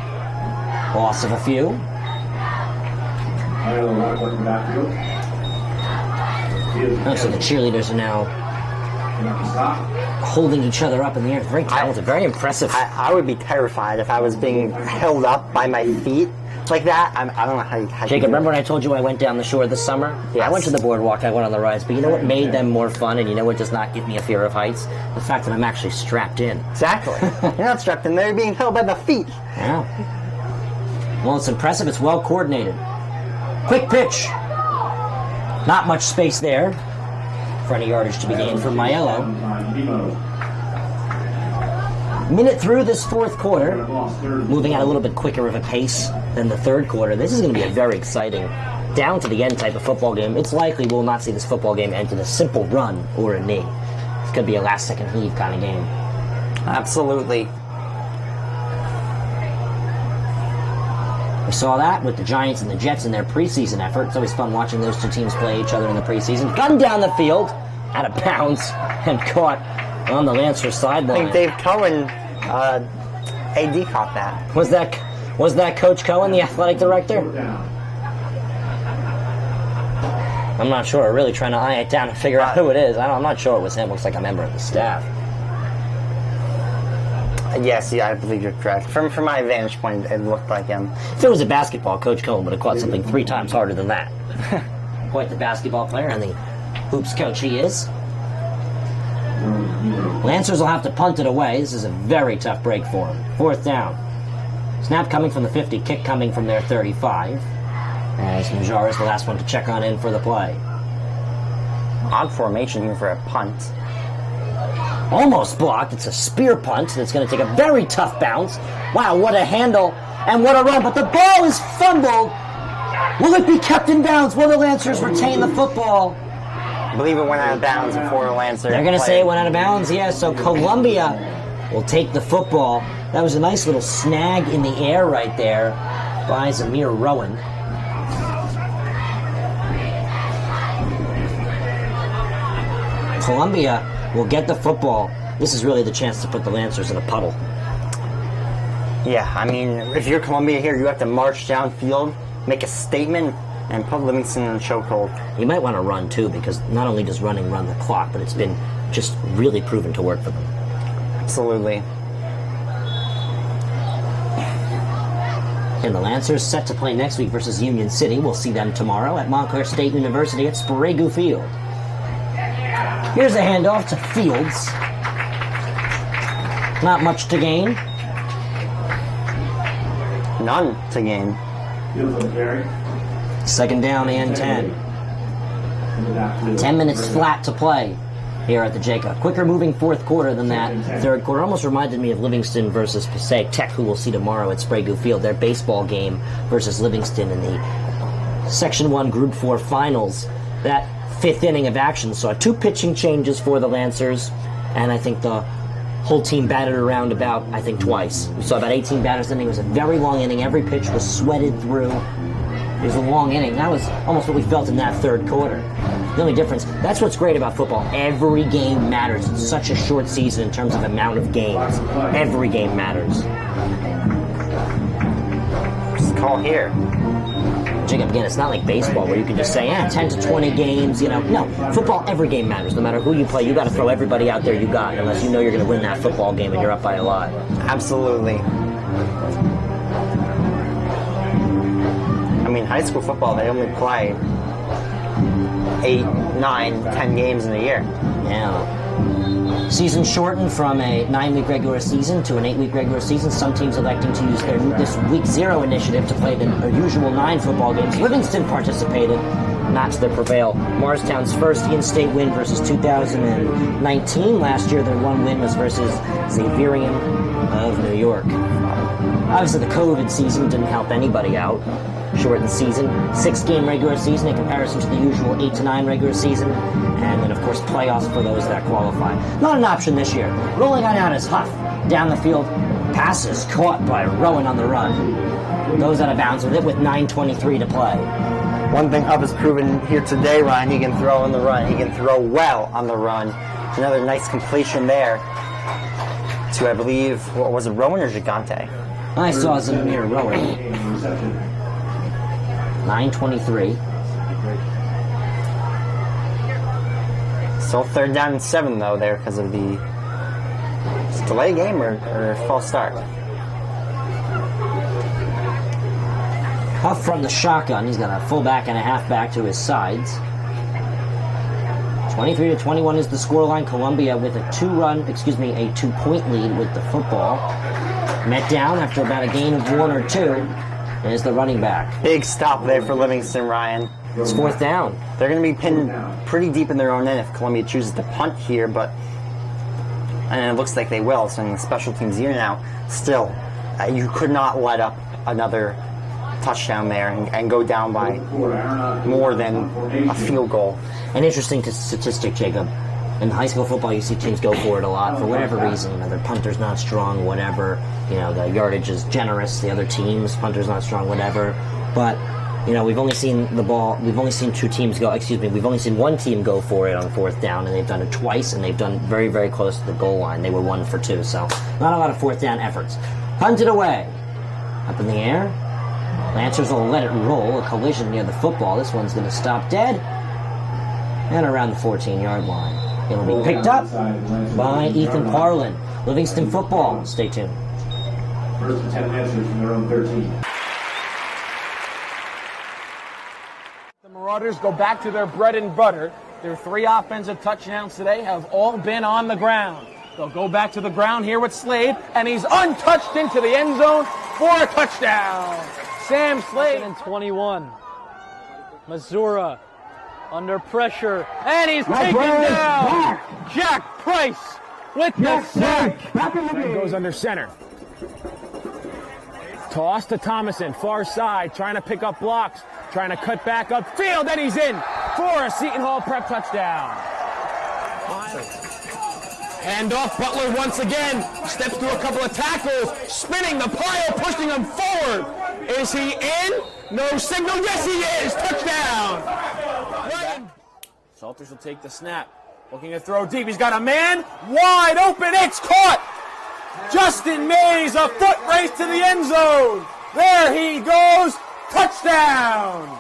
Loss of a few. Oh, so the cheerleaders are now holding each other up in the air. Very talented, very impressive. I would be terrified if I was being held up by my feet like that. I don't know how you Jacob, remember when I told you I went down the shore this summer? Yes. I went to the boardwalk, I went on the rides, but you know what made them more fun and you know what does not give me a fear of heights? The fact that I'm actually strapped in. Exactly. You're not strapped in, they're being held by the feet. Yeah. Well, it's impressive, it's well coordinated. Quick pitch. Not much space there for any yardage to be gained from Maiello. Minute through this fourth quarter, moving at a little bit quicker of a pace than the third quarter. This is going to be a very exciting, down to the end type of football game. It's likely we'll not see this football game end in a simple run or a knee. It's going to be a last-second heave kind of game. Absolutely. We saw that with the Giants and the Jets in their preseason effort. It's always fun watching those two teams play each other in the preseason. Gun down the field, out of bounds, and caught on the Lancers sideline. I think Dave Cullen, AD caught that. Was that Coach Cullen, the athletic director? I'm not sure. We're really trying to eye it down and figure out who it is. I'm not sure it was him. Looks like a member of the staff. Yes, yeah, I believe you're correct. From my vantage point, it looked like him. If it was a basketball, Coach Cullen would have caught something 3 times harder than that. Quite the basketball player and the hoops coach he is. Lancers will have to punt it away. This is a very tough break for him. Fourth down. Snap coming from the 50, kick coming from their 35. As Najjar is the last one to check on in for the play. Odd formation here for a punt. Almost blocked. It's a spear punt that's going to take a very tough bounce. Wow, what a handle and what a run. But the ball is fumbled. Will it be kept in bounds? Will the Lancers retain the football? I believe it went out of bounds before the Lancers. They're going to say it went out of bounds, yeah. So Columbia will take the football. That was a nice little snag in the air right there by Zamir Rowan. Columbia will get the football. This is really the chance to put the Lancers in a puddle. Yeah, I mean, if you're Columbia here, you have to march downfield, make a statement, and put Livingston in a chokehold. You might want to run, too, because not only does running run the clock, but it's been just really proven to work for them. Absolutely. And the Lancers set to play next week versus Union City. We'll see them tomorrow at Montclair State University at Sprague Field. Here's a handoff to Fields. Not much to gain. None to gain. Second down and 10. 10 minutes flat to play here at the Jacob. Quicker moving fourth quarter than that third quarter. Almost reminded me of Livingston versus Passaic Tech, who we'll see tomorrow at Sprague Field. Their baseball game versus Livingston in the Section 1 Group 4 finals. That 5th inning of action saw 2 pitching changes for the Lancers, and I think the whole team batted around about, twice. We saw about 18 batters inning. It was a very long inning. Every pitch was sweated through. It was a long inning. That was almost what we felt in that third quarter. The only difference, that's what's great about football. Every game matters. It's such a short season in terms of amount of games. Every game matters. Just call here. Jacob, again, it's not like baseball where you can just say, 10 to 20 games, No, football, every game matters. No matter who you play, you got to throw everybody out there you got, unless you know you're going to win that football game and you're up by a lot. Absolutely. I mean, high school football, they only play 8, 9, 10 games in a year. Yeah. Season shortened from a 9-week regular season to an 8-week regular season. Some teams electing to use this Week 0 initiative to play their usual 9 football games. Livingston participated, matched their prevail. Morristown's first in-state win versus 2019. Last year, their one win was versus Xaverian of New York. Obviously, the COVID season didn't help anybody out. Shortened season, 6-game regular season in comparison to the usual 8 to 9 regular season, and then of course playoffs for those that qualify. Not an option this year. Rolling on out is Huff. Down the field, passes caught by Rowan on the run. Goes out of bounds with it with 9:23 to play. One thing Huff has proven here today, Ryan, he can throw on the run. He can throw well on the run. Another nice completion there to, I believe, what was it, Rowan or Gigante? I saw Zamir Rowan. 9:23. Still 3rd down and 7 though there because of the delay game or false start. Huff from the shotgun. He's got a fullback and a halfback to his sides. 23-21 is the scoreline. Columbia with a 2-point lead with the football. Met down after about a gain of 1 or 2. Is the running back. Big stop there for Livingston, Ryan. It's 4th down. They're going to be pinned pretty deep in their own end if Columbia chooses to punt here, but and it looks like they will. So in the special teams year now, still, you could not let up another touchdown there and go down by more than a field goal. An interesting statistic, Jacob. In high school football, you see teams go for it a lot for whatever reason. Their punter's not strong, whatever. The yardage is generous. The other team's punter's not strong, whatever. But, we've only seen we've only seen one team go for it on 4th down, and they've done it twice, and they've done very, very close to the goal line. They were 1 for 2, so not a lot of 4th down efforts. Punted away. Up in the air. Lancers will let it roll. A collision near the football. This one's going to stop dead. And around the 14-yard line. It'll be picked up by Ethan Parlin. Livingston football. Stay tuned. First and 10 Lancers from their own 13. The Marauders go back to their bread and butter. Their 3 offensive touchdowns today have all been on the ground. They'll go back to the ground here with Slade, and he's untouched into the end zone for a touchdown. Sam Slade. 21. Missouri under pressure, and he's taken down. Jack Price with the sack. And goes under center. Toss to Thomason, far side, trying to pick up blocks, trying to cut back upfield, and he's in for a Seton Hall prep touchdown. Handoff, Butler once again, steps through a couple of tackles, spinning the pile, pushing him forward. Is he in? No signal, yes he is, touchdown. Salters will take the snap. Looking to throw deep. He's got a man wide open. It's caught. Justin Mays, a foot race to the end zone. There he goes. Touchdown.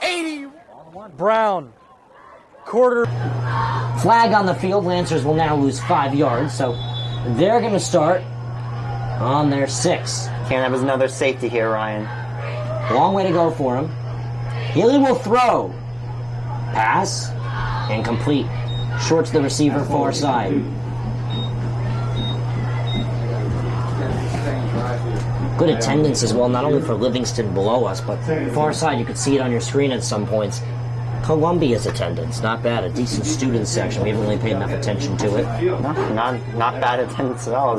80. Brown. Quarter. Flag on the field. Lancers will now lose 5 yards. So they're going to start on their 6. Can't have another safety here, Ryan. Long way to go for him. Healy will throw. Pass. Incomplete. Short to the receiver, far side. Good attendance as well, not only for Livingston below us, but far side, you could see it on your screen at some points. Columbia's attendance, not bad. A decent student section. We haven't really paid enough attention to it. Not bad attendance at all.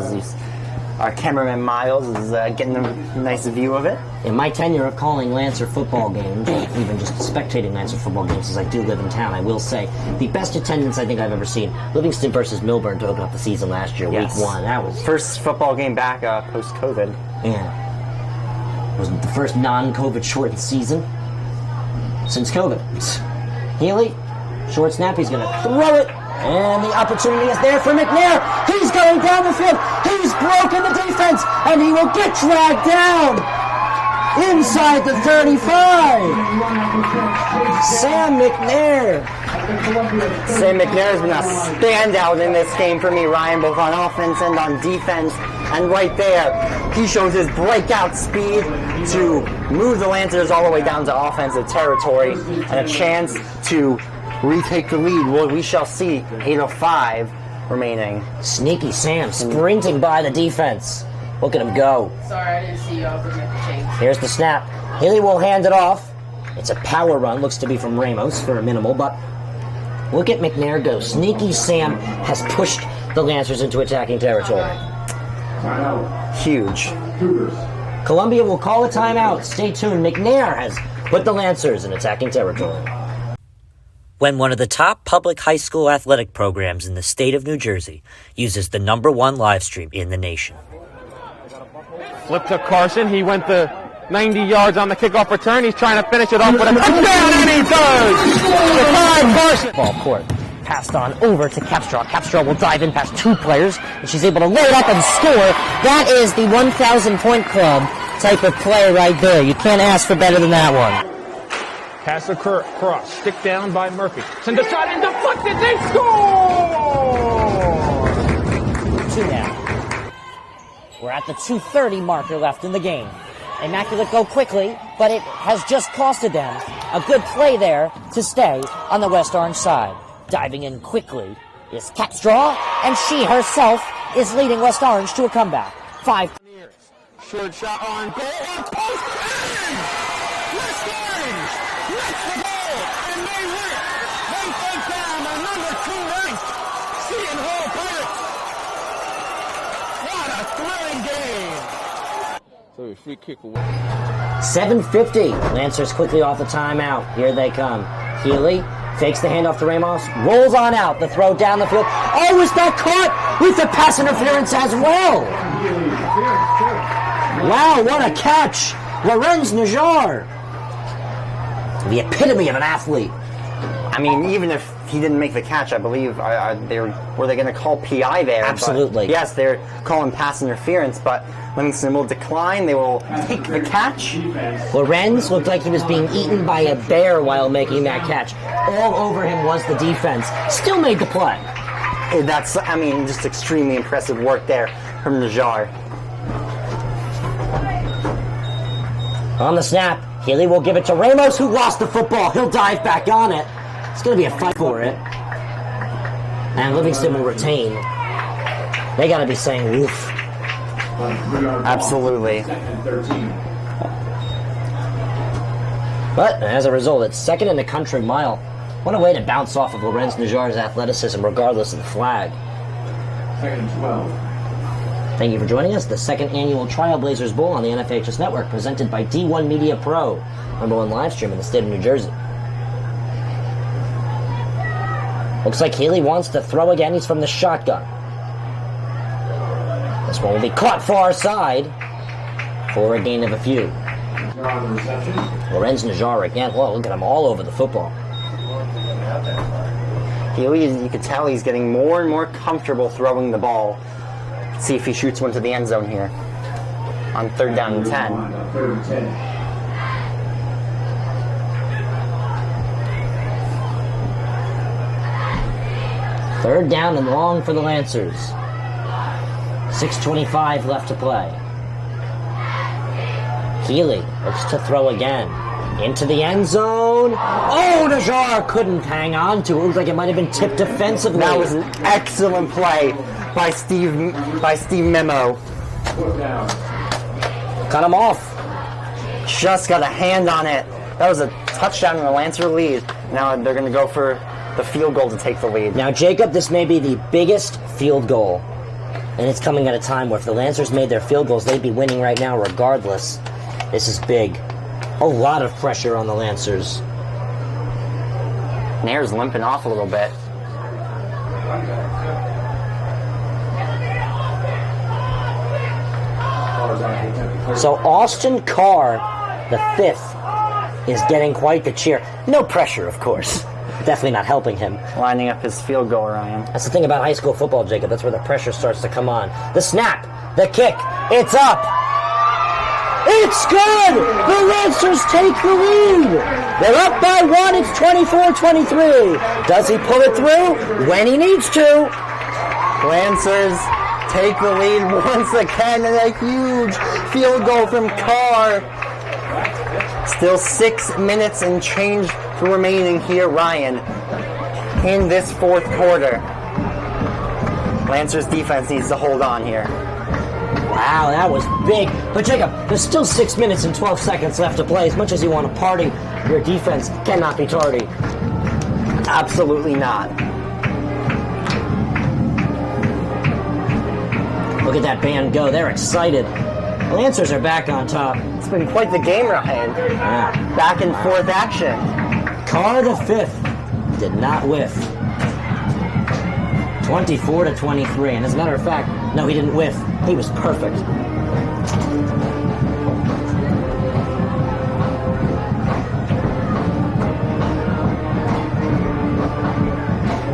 Our cameraman Miles is getting a nice view of it. In my tenure of calling Lancer football games, even just spectating Lancer football games as I do live in town, I will say the best attendance I think I've ever seen. Livingston versus Milburn to open up the season last year, yes. Week 1. That was first football game back post-COVID. Yeah. It was the first non-COVID shortened season since COVID. Healy, short snap, he's going to throw it. And the opportunity is there for McNair. He's going down the field. He's broken the defense, and he will get dragged down inside the 35. Sam McNair. Sam McNair has been a standout in this game for me, Ryan, both on offense and on defense. And right there, he shows his breakout speed to move the Lancers all the way down to offensive territory and a chance to retake the lead. Well, we shall see. 8:05 remaining. Sneaky Sam sprinting by the defense. Look at him go. Sorry, I didn't see you. I was looking at the change. Here's the snap. Healy will hand it off. It's a power run. Looks to be from Ramos for a minimal, but look at McNair go. Sneaky Sam has pushed the Lancers into attacking territory. Huge. Columbia will call a timeout. Stay tuned. McNair has put the Lancers in attacking territory. When one of the top public high school athletic programs in the state of New Jersey uses the #1 live stream in the nation. Flip to Carson. He went the 90 yards on the kickoff return. He's trying to finish it off with a touchdown, and he does! Jakai Carson. Ball court. Passed on over to Capstraw. Capstraw will dive in past two players, and she's able to load up and score. That is the 1,000-point club type of play right there. You can't ask for better than that one. Pass across. Stick down by Murphy. Send a shot and deflected. They score! 2 now. We're at the 2:30 marker left in the game. Immaculate go quickly, but it has just costed them a good play there to stay on the West Orange side. Diving in quickly is Capstraw, and she herself is leading West Orange to a comeback. 5. Short shot on goal. Post. West Orange gets the ball, and they win it. They take down the #2 ranked Seton Hall Pirates. What a thrilling game. So a free kick away. 7:50. Lancers quickly off the timeout. Here they come. Healy fakes the handoff to Ramos. Rolls on out. The throw down the field. Oh, is that caught with the pass interference as well? Wow, what a catch. Lorenz Najjar. The epitome of an athlete. I mean, even if he didn't make the catch, I believe were they going to call PI there? Absolutely. But yes, they're calling pass interference, but Livingston will decline. They will take the catch. Lorenz looked like he was being eaten by a bear while making that catch. All over him was the defense. Still made the play. That's, I mean, just extremely impressive work there from Najjar. On the snap, Healy will give it to Ramos, who lost the football. He'll dive back on it. It's going to be a fight for it. And Livingston will retain. They got to be saying woof. Absolutely. But as a result, it's second in the country mile. What a way to bounce off of Lorenz Najjar's athleticism, regardless of the flag. 2nd and 12. Thank you for joining us. The second annual Trailblazers Bowl on the NFHS Network, presented by D1 Media Pro, #1 live stream in the state of New Jersey. Looks like Healy wants to throw again. He's from the shotgun. This one will be caught far side for a gain of a few. Lorenz Najjar again. Whoa, look at him all over the football. Healy, you can tell he's getting more and more comfortable throwing the ball. Let's see if he shoots one to the end zone here on 3rd down and 10. 3rd and 10. Third down and long for the Lancers. 6:25 left to play. Healy looks to throw again. Into the end zone. Oh, Najjar couldn't hang on to it. It looked like it might have been tipped defensively. That was an excellent play by Steve Memo. Cut him off. Just got a hand on it. That was a touchdown in the Lancer lead. Now they're going to go for the field goal to take the lead. Now, Jacob, this may be the biggest field goal. And it's coming at a time where if the Lancers made their field goals, they'd be winning right now regardless. This is big. A lot of pressure on the Lancers. Nair's limping off a little bit. So Austin Carr, the 5th, is getting quite the cheer. No pressure, of course. Definitely not helping him. Lining up his field goal, Ryan. That's the thing about high school football, Jacob. That's where the pressure starts to come on. The snap, the kick, it's up. It's good! The Lancers take the lead! They're up by 1, it's 24-23. Does he pull it through? When he needs to. Lancers take the lead once again, and a huge field goal from Carr. Still 6 minutes and change remaining here, Ryan, in this fourth quarter. Lancers defense needs to hold on here. Wow, that was big. But Jacob, there's still 6 minutes and 12 seconds left to play. As much as you want to party, your defense cannot be tardy. Absolutely not. Look at that band go. They're excited. The Lancers are back on top. It's been quite the game, Ryan. Yeah. Back and forth action. Carr the fifth did not whiff. 24-23. And as a matter of fact, no, he didn't whiff. He was perfect.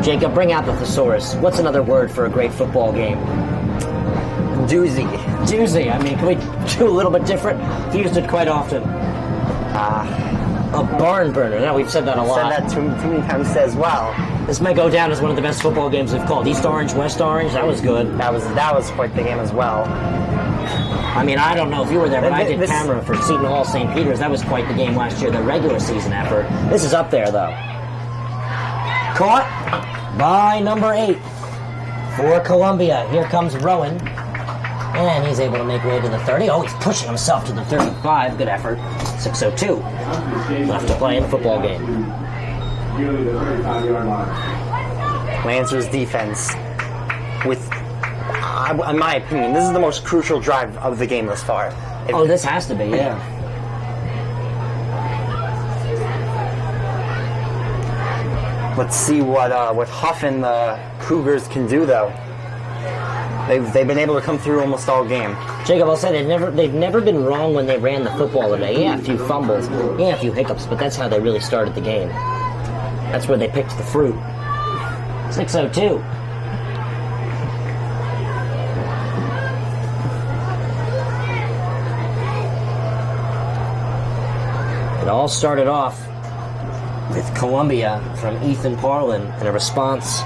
Jacob, bring out the thesaurus. What's another word for a great football game? Doozy. Doozy. I mean, can we do a little bit different? We've used it quite often. A barn burner. No, we've said that a lot. Said that too many times as well. This may go down as one of the best football games we've called. East Orange, West Orange. That was good. That was quite the game as well. I mean, I don't know if you were there, but I did camera for Seton Hall St. Peter's. That was quite the game last year, the regular season effort. This is up there, though. Caught by number 8 for Columbia. Here comes Rowan. And he's able to make way to the 30. Oh, he's pushing himself to the 35. Good effort. 6:02 left to play in the football game. Lancers defense with, in my opinion, this is the most crucial drive of the game thus far. Oh, this has to be, yeah. Let's see what Huff and the Cougars can do, though. They've been able to come through almost all game. Jacob, I'll say they've never been wrong when they ran the football today. Yeah, a few fumbles, yeah, a few hiccups, but that's how they really started the game. That's where they picked the fruit. 6:02. It all started off with Columbia from Ethan Parlin and a response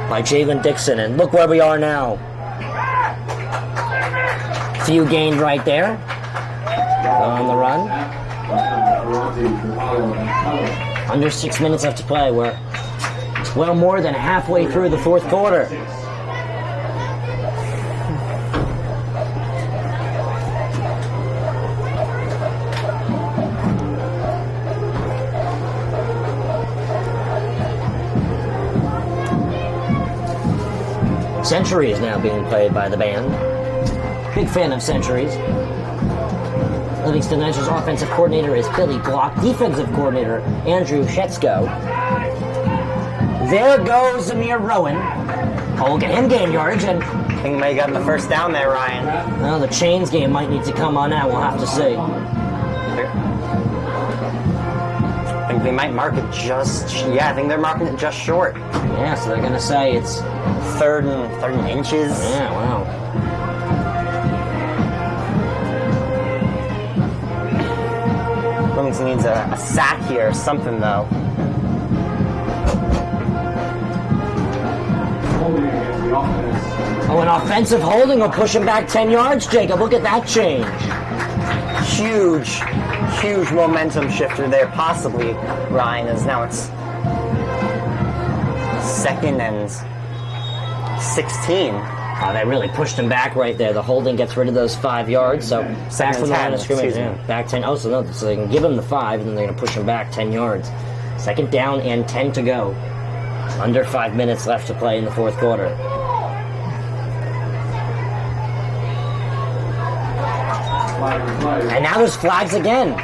by Jaylen Dixon, and look where we are now. Few gained right there. On the run. Under 6 minutes left to play. We're well more than halfway through the fourth quarter. Century is now being played by the band. Big fan of Centuries. Livingston Lancers offensive coordinator is Billy Block. Defensive coordinator, Andrew Shetzko. There goes Amir Rowan. Oh, get him gain yardage. And I think he may have gotten the first down there, Ryan. Well, the Chains game might need to come on out. We'll have to see. I think they might mark it just... Yeah, I think they're marking it just short. Yeah, so they're going to say it's... Third and inches. Yeah, wow. Livingston needs a sack here or something, though. Oh, an offensive holding will push him back 10 yards, Jacob. Look at that change. Huge momentum shifter there, possibly, Ryan, as now it's 2nd and 16. Oh, they really pushed him back right there. The holding gets rid of those 5 yards, so back from the line of scrimmage. Yeah, back 10. Oh, so they can give him the 5, and then they're going to push him back 10 yards. 2nd down and 10 to go. Under 5 minutes left to play in the fourth quarter. And now there's flags again.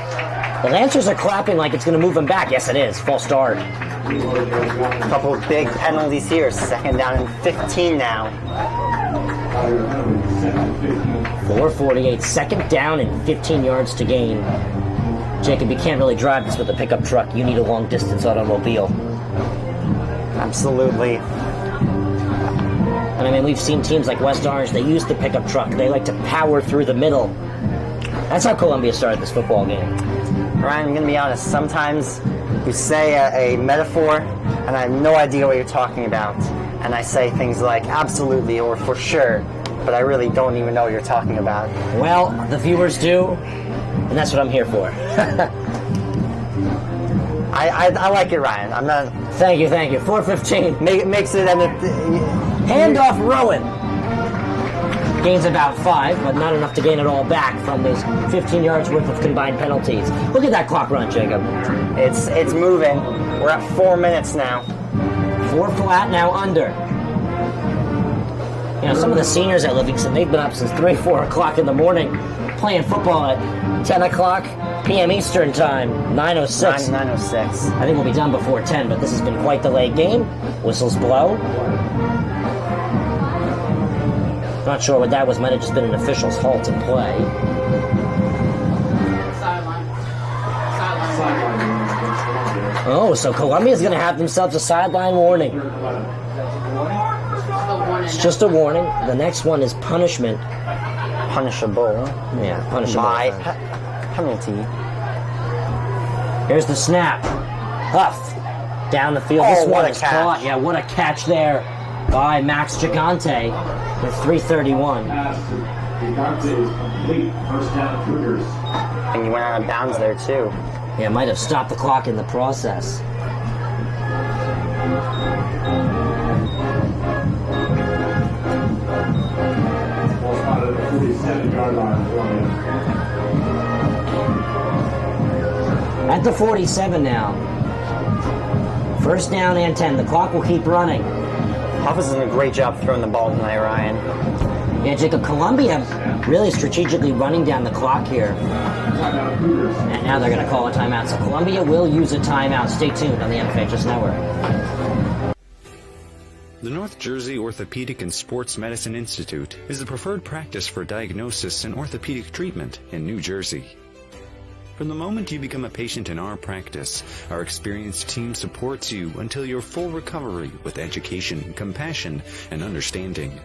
The Lancers are clapping like it's going to move them back. Yes, it is. False start. A couple of big penalties here. 2nd down and 15 now. 4:48. 2nd down and 15 yards to gain. Jacob, you can't really drive this with a pickup truck. You need a long-distance automobile. Absolutely. And I mean, we've seen teams like West Orange, they use the pickup truck. They like to power through the middle. That's how Columbia started this football game. Ryan, I'm going to be honest. Sometimes you say a metaphor, and I have no idea what you're talking about. And I say things like absolutely or for sure. but I really don't even know what you're talking about. Well, the viewers do, and that's what I'm here for. I like it, Ryan. I'm not. Thank you. 4:15. Makes it. Handoff Rowan. Gains about 5, but not enough to gain it all back from those 15 yards worth of combined penalties. Look at that clock run, Jacob. It's moving. We're at 4 minutes now. 4 flat, now under. You know, some of the seniors at Livingston, they've been up since 3, 4 o'clock in the morning playing football at 10 o'clock p.m. Eastern Time, 9:06. 9:06. I think we'll be done before 10, but this has been quite the late game. Whistles blow. Not sure what that was. Might have just been an official's halt in play. Oh, so Columbia's going to have themselves a sideline warning. It's just a warning. The next one is punishment. Punishable. Yeah, punishable. By penalty. Here's the snap. Huff. Down the field. Oh, This what one a is catch. caught. Yeah, what a catch there by Max Gigante with 3:31. And you went out of bounds there, too. Yeah, might have stopped the clock in the process. At the 47 now. First down and 10. The clock will keep running. Huff is doing a great job throwing the ball tonight, Ryan. Yeah, Jacob, Columbia really strategically running down the clock here. And now they're going to call a timeout. So Columbia will use a timeout. Stay tuned on the NFHS Network. The North Jersey Orthopedic and Sports Medicine Institute is the preferred practice for diagnosis and orthopedic treatment in New Jersey. From the moment you become a patient in our practice, our experienced team supports you until your full recovery with education, compassion, and understanding.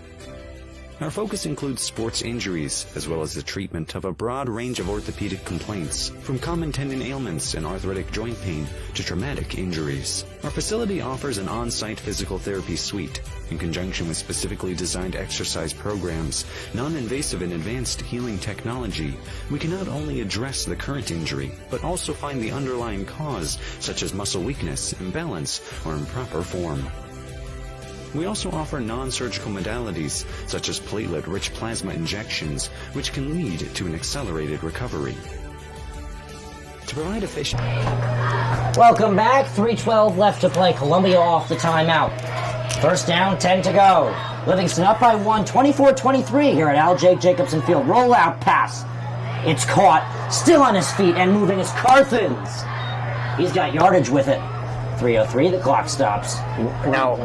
Our focus includes sports injuries, as well as the treatment of a broad range of orthopedic complaints, from common tendon ailments and arthritic joint pain to traumatic injuries. Our facility offers an on-site physical therapy suite. In conjunction with specifically designed exercise programs, non-invasive and advanced healing technology, we can not only address the current injury, but also find the underlying cause, such as muscle weakness, imbalance, or improper form. We also offer non-surgical modalities, such as platelet-rich plasma injections, which can lead to an accelerated recovery. To provide efficient... Welcome back. 3:12 left to play. Columbia off the timeout. First down, 10 to go. Livingston up by 1, 24-23 here at Al Jake Jacobson Field. Rollout pass. It's caught. Still on his feet and moving is Carthens. He's got yardage with it. 3:03, the clock stops. Now,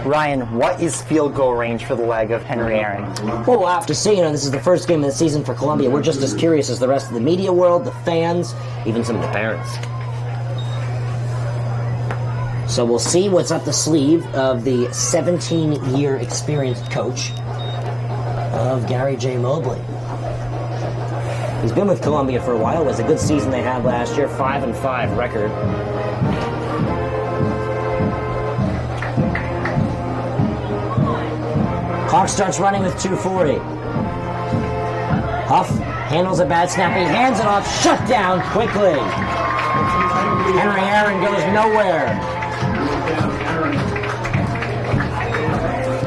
Ryan, what is field goal range for the leg of Henry Aaron? Well, we'll have to see. You know, this is the first game of the season for Columbia. We're just as curious as the rest of the media world, the fans, even some of the parents. So we'll see what's up the sleeve of the 17-year experienced coach of Gary J. Mobley. He's been with Columbia for a while. It was a good season they had last year, 5-5 record. Clock starts running with 2:40. Huff handles a bad snap. He hands it off. Shut down quickly. Henry Aaron goes nowhere.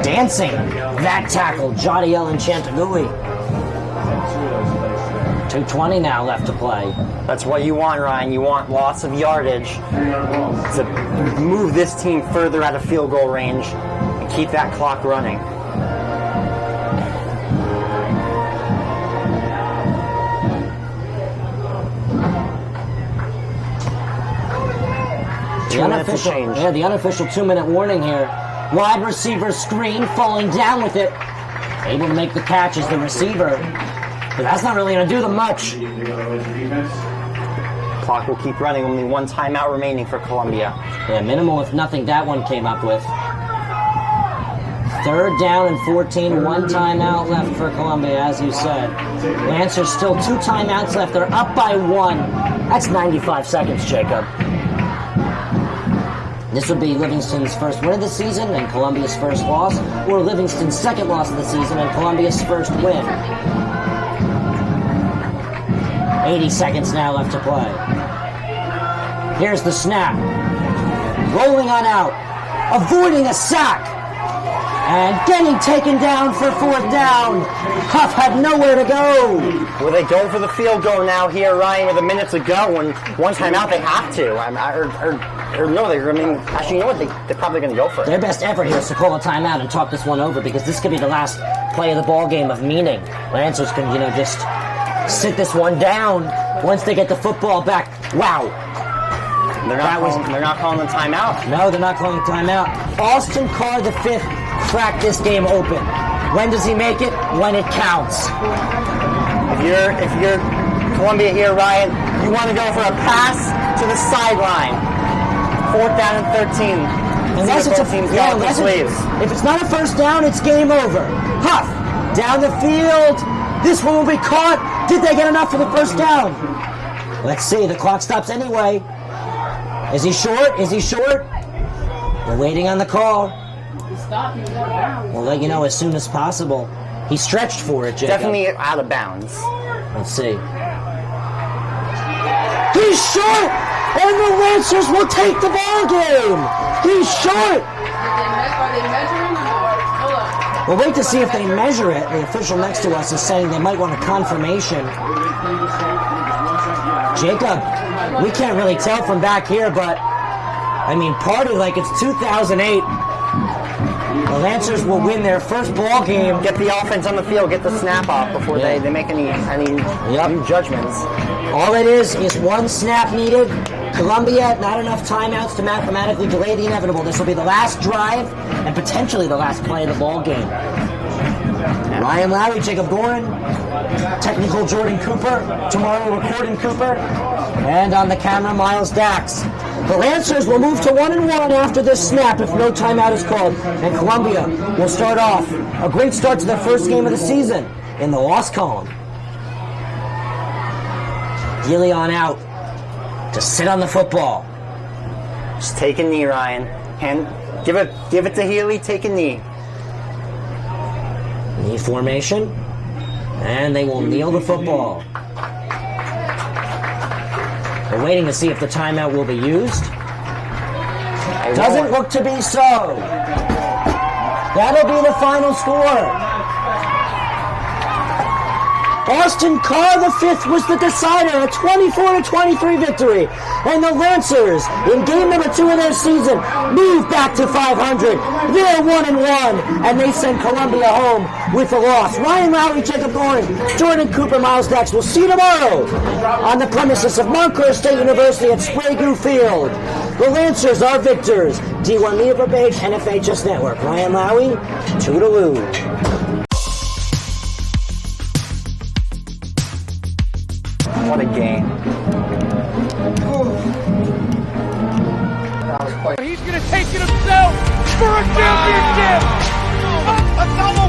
Dancing. That tackle. Jadiel and Chantagui. 2:20 now left to play. That's what you want, Ryan. You want lots of yardage to move this team further out of field goal range and keep that clock running. The unofficial 2-minute warning here. Wide receiver screen, falling down with it. Able to make the catch as the receiver. But that's not really going to do them much. Clock will keep running. Only one timeout remaining for Columbia. Yeah, minimal if nothing that one came up with. 3rd down and 14. One timeout left for Columbia, as you said. Lancers still 2 timeouts left. They're up by 1. That's 95 seconds, Jacob. This would be Livingston's first win of the season and Columbia's first loss, or Livingston's second loss of the season and Columbia's first win. 80 seconds now left to play. Here's the snap. Rolling on out, avoiding a sack, and getting taken down for 4th down. Huff had nowhere to go. Will they go for the field goal now here, Ryan, with a minute to go? And one timeout, they have to. Actually, you know what? They're probably going to go for it. Their best effort here is to call a timeout and talk this one over, because this could be the last play of the ball game of meaning. Lancers can, just sit this one down once they get the football back. Wow. They're not calling the timeout. No, they're not calling the timeout. Austin Carr the 5th cracked this game open. When does he make it? When it counts. If you're Columbia here, Ryan, you want to go for a pass to the sideline. 4th down and 13. Unless if it's not a first down, it's game over. Huff down the field. This one will be caught. Did they get enough for the first down? Let's see. The clock stops anyway. Is he short? Is he short? We're waiting on the call. We'll let you know as soon as possible. He stretched for it, Jacob. Definitely out of bounds. Let's see. He's short! And the Lancers will take the ball game! He's short! We'll wait to see if they measure it. The official next to us is saying they might want a confirmation. Jacob, we can't really tell from back here, but party like it's 2008. The Lancers will win their first ball game. Get the offense on the field, get the snap off before they make any new judgments. All it is one snap needed. Columbia, not enough timeouts to mathematically delay the inevitable. This will be the last drive and potentially the last play of the ball game. Ryan Lowry, Jacob Gorin, technical Jordan Cooper, tomorrow recording Cooper, and on the camera Miles Dax. The Lancers will move to 1-1 after this snap if no timeout is called, and Columbia will start off a great start to their first game of the season in the loss column. Healy on out to sit on the football. Just take a knee, Ryan. Give it to Healy. Take a knee. Knee formation, and they will kneel the football. We're waiting to see if the timeout will be used. Doesn't look to be so. That'll be the final score. Austin Carr the 5th was the decider, a 24-23 victory. And the Lancers, in game number 2 of their season, move back to 500. They're 1-1, and they send Columbia home with a loss. Ryan Lowry, Jacob Gorin, Jordan Cooper, Miles Dax. We'll see you tomorrow on the premises of Montclair State University at Sprague Field. The Lancers are victors. D1 Media Pro Page, NFHS Network. Ryan Lowry, toodaloo. What a game. He's going to take it himself for a championship. A double